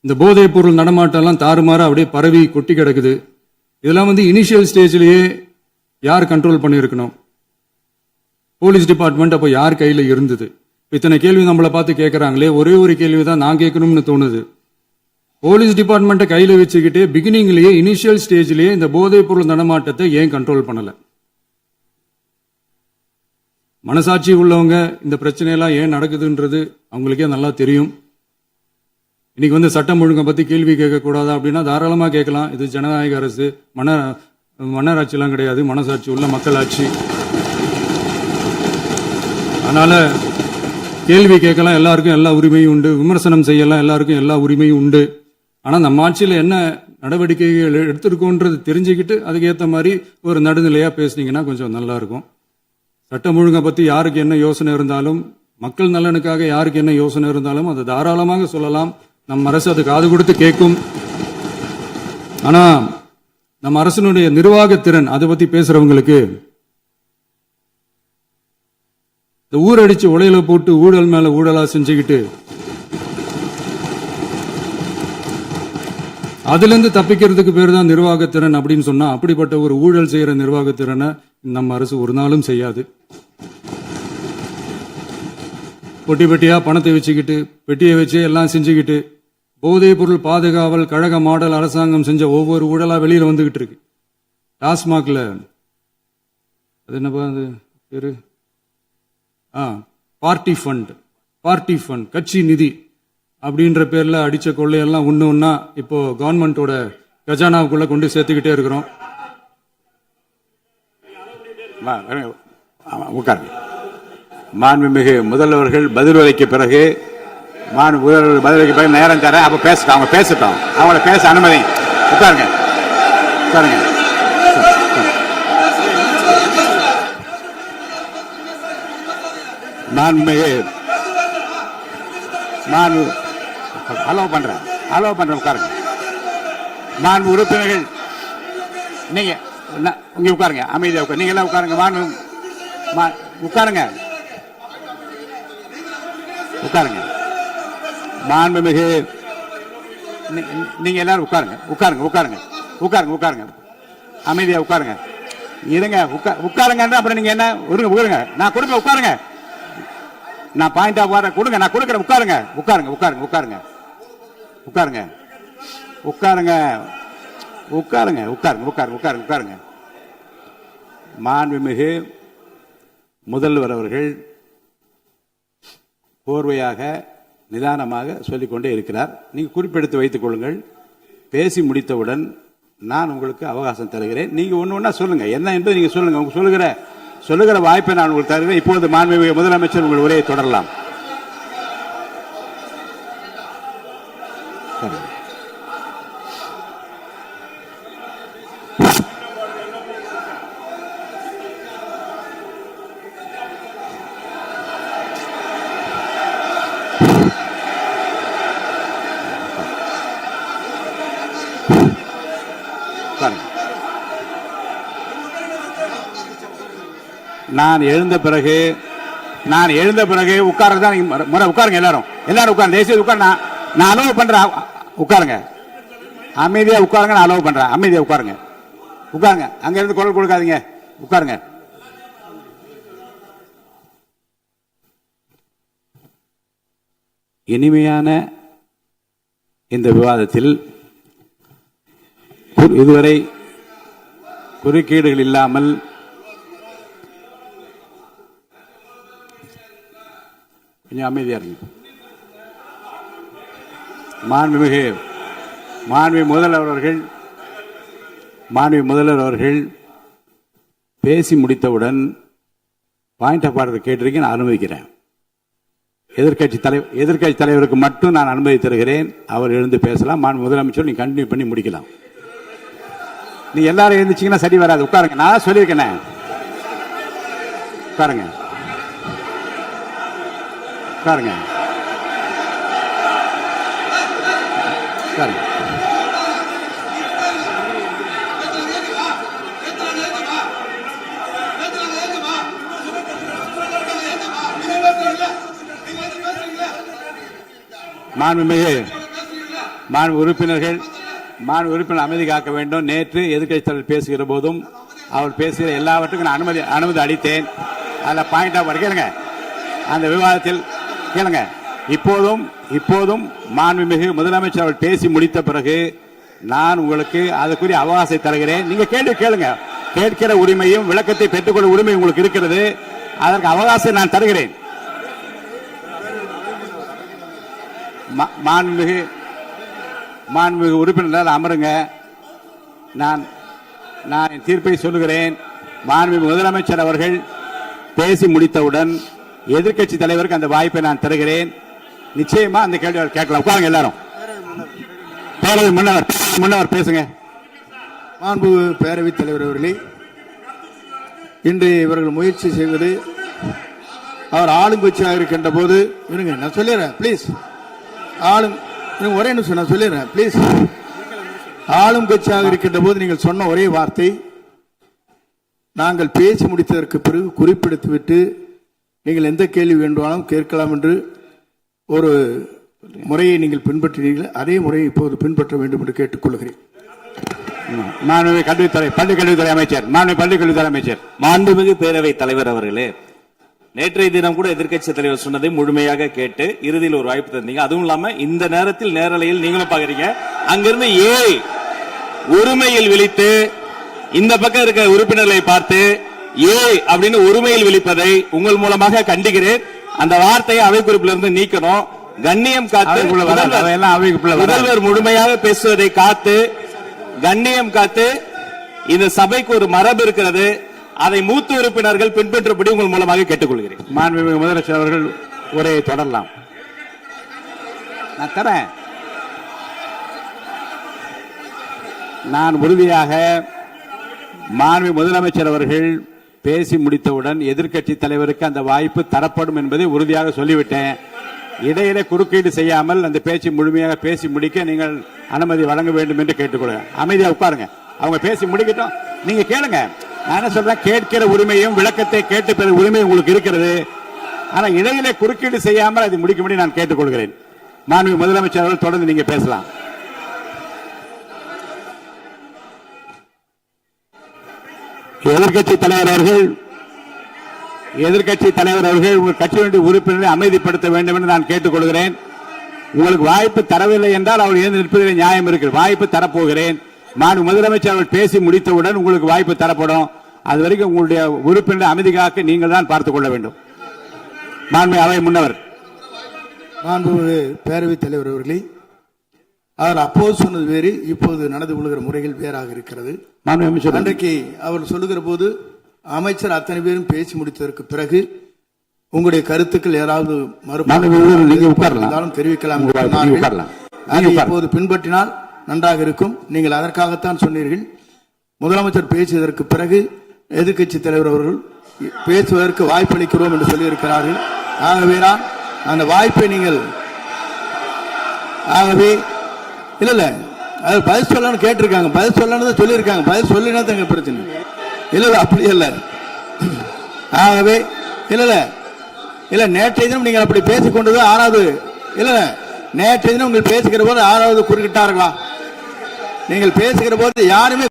இந்த போதைப் பொருள் நடமாட்டம்லாம் தாறுமாற அப்படியே பரவி கொட்டி கிடக்குது. இதெல்லாம் இனிஷியல் ஸ்டேஜ்லயே யார் கண்ட்ரோல் பண்ணியிருக்கணும்? போலீஸ் டிபார்ட்மெண்ட் அப்போ யார் கையில இருந்தது? இத்தனை கேள்வி நம்மளை பார்த்து கேட்கறாங்களே, ஒரே ஒரு கேள்வி தான் நான் கேட்கணும்னு தோணுது. போலீஸ் டிபார்ட்மெண்ட்டை கையில வச்சுக்கிட்டே பிகினிங்லயே இனிஷியல் ஸ்டேஜ்லயே இந்த போதைப் பொருள் நடமாட்டத்தை ஏன் கண்ட்ரோல் பண்ணல? மனசாட்சி உள்ளவங்க இந்த பிரச்சனையெல்லாம் ஏன் நடக்குதுன்றது அவங்களுக்கே நல்லா தெரியும். இன்னைக்கு சட்டம் ஒழுங்கை பத்தி கேள்வி கேட்க கூடாதா அப்படின்னா தாராளமா கேட்கலாம். இது ஜனநாயக அரசு, மன்னராட்சி எல்லாம் கிடையாது, மனசாட்சி உள்ள மக்களாட்சி. அதனால கேள்வி கேட்கலாம், எல்லாருக்கும் எல்லா உரிமையும் உண்டு. விமர்சனம் செய்யலாம், எல்லாருக்கும் எல்லா உரிமையும் உண்டு. ஆனா நம்ம ஆட்சியில் என்ன நடவடிக்கைகள் எடுத்திருக்கோன்றது தெரிஞ்சுக்கிட்டு அதுக்கேற்ற மாதிரி ஒரு நடுநிலையா பேசுனீங்கன்னா கொஞ்சம் நல்லா இருக்கும். சட்டம் ஒழுங்கை பத்தி யாருக்கு என்ன யோசனை இருந்தாலும், மக்கள் நலனுக்காக யாருக்கு என்ன யோசனை இருந்தாலும் அதை தாராளமாக சொல்லலாம். நம்ம அரசு அது காது கொடுத்து கேட்கும். ஆனா நம்ம அரசினுடைய நிர்வாகத்திறன் அதை பத்தி பேசுறவங்களுக்கு இந்த ஊரடிச்சு உலையில போட்டு ஊழல் மேல ஊழலா செஞ்சுக்கிட்டு அதுல இருந்து தப்பிக்கிறதுக்கு பேர் தான் நிர்வாகத்திறன் அப்படின்னு சொன்னா, அப்படிப்பட்ட ஒரு ஊழல் செய்யற நிர்வாகத்திறனை நம்ம அரசு ஒரு நாளும் செய்யாது. பொட்டி பெட்டியா பணத்தை வச்சுக்கிட்டு, பெட்டியை வச்சு எல்லாம் செஞ்சுக்கிட்டு, போதைப் பொருள் பாதுகாவல் கழக மாடல் அரசாங்கம் செஞ்ச ஒவ்வொரு ஊழலா வெளியில வந்துகிட்டு இருக்கு. டாஸ்மாக்ல அது என்னப்பா அது பேரு, பார்ட்டி ஃபண்ட் கட்சி நிதி அப்படின்ற பேர்ல அடிச்ச கொள்ளையெல்லாம் ஒண்ணா இப்போ கவர்மெண்டோட கஜானாவுக்குள்ள கொண்டு சேர்த்துக்கிட்டே இருக்கிறோம். உட்காருங்க. மாண்புமிகு முதல்வர்கள் பதிலுரைக்கு பிறகு நேரம் தர அப்ப பேசட்டும், அவங்க பேசட்டும், அவங்கள பேச அனுமதி. உட்காருங்க உட்காருங்க. மாண்புமிகு அலோவ் பண்றேன் உட்காருங்க. மாண்பு உறுப்பினர்கள் நீங்க இங்க உட்காருங்க, அமைதியா உட்காரு. நீங்க எல்லாம் உட்காருங்க. உட்காருங்க. மாண்புமிகு நீங்க எல்லாரும் உட்காருங்க. அமைதியா உட்காருங்க. இருங்க, உட்காருங்க. அப்புறம் நீங்க என்ன உட்காருங்க, நான் கொடுப்பேன். உட்காருங்க, நான் பாயிண்ட் ஆஃப் ஆர்டர் கொடுங்க, நான் கொடுக்குறேன். உட்காருங்க. மாண்புமிகு முதல்வர் அவர்கள் கோர்வையாக நிதானமாக சொல்லிக்கொண்டே இருக்கிறார். நீங்க குறிப்பெடுத்து வைத்துக் கொள்ளுங்கள். பேசி முடித்தவுடன் நான் உங்களுக்கு அவகாசம் தருகிறேன். நீங்க ஒண்ணு சொல்லுங்க, என்ன என்பது நீங்க சொல்லுங்க. உங்க சொல்லுகிற வாய்ப்பை நான் உங்களுக்கு தருகிறேன். இப்பொழுது மாண்புமிகு முதலமைச்சர் உங்கள் உரையை தொடரலாம். நான் எழுந்த பிறகு உட்கார்றதா முறை. உட்காருங்க, எல்லாரும் உட்காருங்க. தேசிய உட்கார். நான் அலோவ் பண்றேன். உட்காருங்க, அமைதியா உட்காருங்க. நான் அலோவ் பண்றேன். அமைதியா உட்காருங்க. அங்க இருந்து குரல் கொடுக்காதீங்க. உட்காருங்க. இனிமையான இந்த விவாதத்தில் இதுவரை குறுக்கீடுகள் இல்லாமல் கொஞ்சம் அமைதியா இருங்க. மாண்புமிகு முதல்வர் அவர்கள் பேசி முடித்தவுடன் பாயிண்ட் ஆஃப் ஆர்டர் கேட்டிருக்கேன். நான் அனுமதிக்கிறேன். எதிர்க்கட்சி தலைவருக்கு மட்டும் நான் அனுமதி தருகிறேன். அவர் எழுந்து பேசலாம். முதலமைச்சர் நீங்க கண்டினியூ பண்ணி முடிக்கலாம். நீ எல்லாரும் எழுந்துச்சீங்கன்னா சரி வராது. உட்காருங்க. நான் சொல்லியிருக்கேன். உட்காருங்க. மாண்பு உறுப்பினர் அமைதி காக்க வேண்டும். நேற்று எதிர்க்கட்சி தலைவர் பேசுகிற போதும் அவர் பேசுகிற எல்லாவற்றுக்கும் நான் அனுமதி அளித்தேன். அதில் பாயிண்ட் ஆஃப் கேளுங்க. அந்த விவாதத்தில் கேளுங்க. இப்போதும் மாண்புமிகு முதலமைச்சர் அவர் பேசி முடித்த பிறகு நான் உங்களுக்கு அதுக்குரிய அவகாசம் தருகிறேன். நீங்க கேள்வி கேளுங்க. கேட்கிற உரிமையும் விளக்கத்தை பெற்றுக்கொள்ள உரிமை உங்களுக்கு இருக்கிறது. அதற்கு அவகாசம் நான் தருகிறேன். மாண்புமிகு உறுப்பினர் அமருங்க. நான் என் தீர்ப்பை சொல்லுகிறேன். மாண்புமிகு முதலமைச்சர் அவர்கள் பேசி முடித்தவுடன் எதிர்க்கட்சி தலைவருக்கு அந்த வாய்ப்பை நான் தருகிறேன். நிச்சயமா அந்த கேள்வி கேட்கலாம். உட்காருங்க எல்லாரும். முன்னவர் பேசுங்க. மாண்பு பேரவைத் தலைவர் அவர்களே, இன்று இவர்கள் முயற்சி செய்வது அவர் ஆளுங்கட்சியாக இருக்கின்ற போது நான் சொல்லிடுறேன் பிளீஸ். ஒரே நிமிஷம் நான் சொல்லிடுறேன் பிளீஸ். ஆளும் கட்சியாக இருக்கின்ற போது நீங்கள் சொன்ன ஒரே வார்த்தை, நாங்கள் பேசி முடித்ததற்கு பிறகு குறிப்பிடுத்துவிட்டு நீங்கள் எந்த கேள்வி வேண்டுமானாலும் கேட்கலாம் என்று ஒரு முறையை நீங்கள் பின்பற்றினீர்கள். அதே முறையை இப்போது பின்பற்ற வேண்டும் என்று கேட்டுக்கொள்கிறேன். பள்ளிக்கல்வித்துறை அமைச்சர். மாண்புமிகு பேரவைத் தலைவர் அவர்களே, நேற்றைய தினம் கூட எதிர்க்கட்சி தலைவர் சொன்னதை முழுமையாக கேட்டு இறுதியில் ஒரு வாய்ப்பு தந்தீங்க. அதுவும் இல்லாம இந்த நேரத்தில் நேரலையில் நீங்களும் பாக்குறீங்க. அங்கிருந்து ஒருமையில் விழித்து இந்த பக்கம் இருக்க உறுப்பினர்களை பார்த்து அப்படின்னு ஒருமையில் விழிப்பதை உங்கள் மூலமாக கண்டிக்கிறேன். அந்த வார்த்தையை அவை குறிப்பிலிருந்து நீக்கணும். கண்ணியம் காத்து முதல்வர் முழுமையாக பேசுவதை காத்து கண்ணியம் காத்து இந்த சபைக்கு ஒரு மரபு இருக்கிறது. அதை மூத்த உறுப்பினர்கள் பின்பற்றபடி உங்கள் மூலமாக கேட்டுக்கொள்கிறேன். மாண்புமிகு முதலமைச்சர் அவர்கள் உரையை தொடரலாம். நான் தரேன். நான் உறுதியாக மாண்புமிகு முதலமைச்சர் அவர்கள் பேசி முடித்தவுடன் எதிர்க்கட்சி தலைவருக்கு அந்த வாய்ப்பு தரப்படும் என்பதை உறுதியாக சொல்லிவிட்டேன். இடையில குறுக்கீடு செய்யாமல் அந்த பேச்சு முழுமையாக பேசி முடிக்க நீங்கள் அனுமதி வழங்க வேண்டும் என்று கேட்டுக்கொள்கிறேன். அமைதியா உட்காருங்க. அவங்க பேசி முடிக்கட்டும். நீங்க கேளுங்க. நான் என்ன சொல்றேன், கேட்கிற உரிமையும் விளக்கத்தை கேட்டு பெற உரிமை உங்களுக்கு இருக்கிறது. ஆனா இடையிலே குறுக்கீடு செய்யாமல் அதை முடிக்கும்படி நான் கேட்டுக்கொள்கிறேன். மாண்புமிகு முதலமைச்சர் அவர்கள் தொடர்ந்து நீங்க பேசலாம். எதிர்க்கட்சி தலைவர் அவர்கள் உங்கள் கட்சியினுடைய உறுப்பினரை அமைதிப்படுத்த வேண்டும் என்று நான் கேட்டுக்கொள்கிறேன். உங்களுக்கு வாய்ப்பு தரவில்லை என்றால் அவர் எழுந்து நிற்பதில் நியாயம் இருக்கிறது. வாய்ப்பு தரப்போகிறேன். மாண்புமிகு முதலமைச்சர் அவர்கள் பேசி முடித்தவுடன் உங்களுக்கு வாய்ப்பு தரப்படும். அது வரைக்கும் உங்களுடைய உறுப்பினரை அமைதி காக்க நீங்கள் தான் பார்த்துக் கொள்ள வேண்டும். மாண்புமிகு அவை முன்னவர். மாண்புமிகு பேரவைத் தலைவர் அவர்களே, அவர் அப்போது சொன்னது வேறு, இப்போது நடந்து கொள்கிற முறைகள் வேறாக இருக்கிறது. அன்றைக்கு அவர் சொல்லுகிற போது அமைச்சர் அத்தனை பேரும் பேசி முடித்ததற்கு பிறகு உங்களுடைய கருத்துக்கள் ஏதாவது தெரிவிக்கலாம். இப்போது பின்பற்றினால் நன்றாக இருக்கும். நீங்கள் அதற்காகத்தான் சொன்னீர்கள். முதலமைச்சர் பேசியதற்கு பிறகு எதிர்க்கட்சி தலைவர் அவர்கள் பேசுவதற்கு வாய்ப்பளிக்கிறோம் என்று சொல்லியிருக்கிறார்கள். ஆகவே அந்த வாய்ப்பை நீங்கள் இல்ல அது பதில் சொல்லணும்னு கேட்டிருக்காங்க. பதில் சொல்லணும் சொல்லியிருக்காங்க. பதில் சொல்லினா தாங்க பிரச்சனை. இல்ல அப்படி இல்ல. ஆகவே இல்ல நேற்றைய தினம் நீங்கள் அப்படி பேசிக் கொண்டது ஆறாவது இல்ல நேற்றைய தினம் உங்கள் பேசுகிற போது ஆறாவது குறுக்கிட்டார்களா? நீங்கள் பேசுகிற போது யாருமே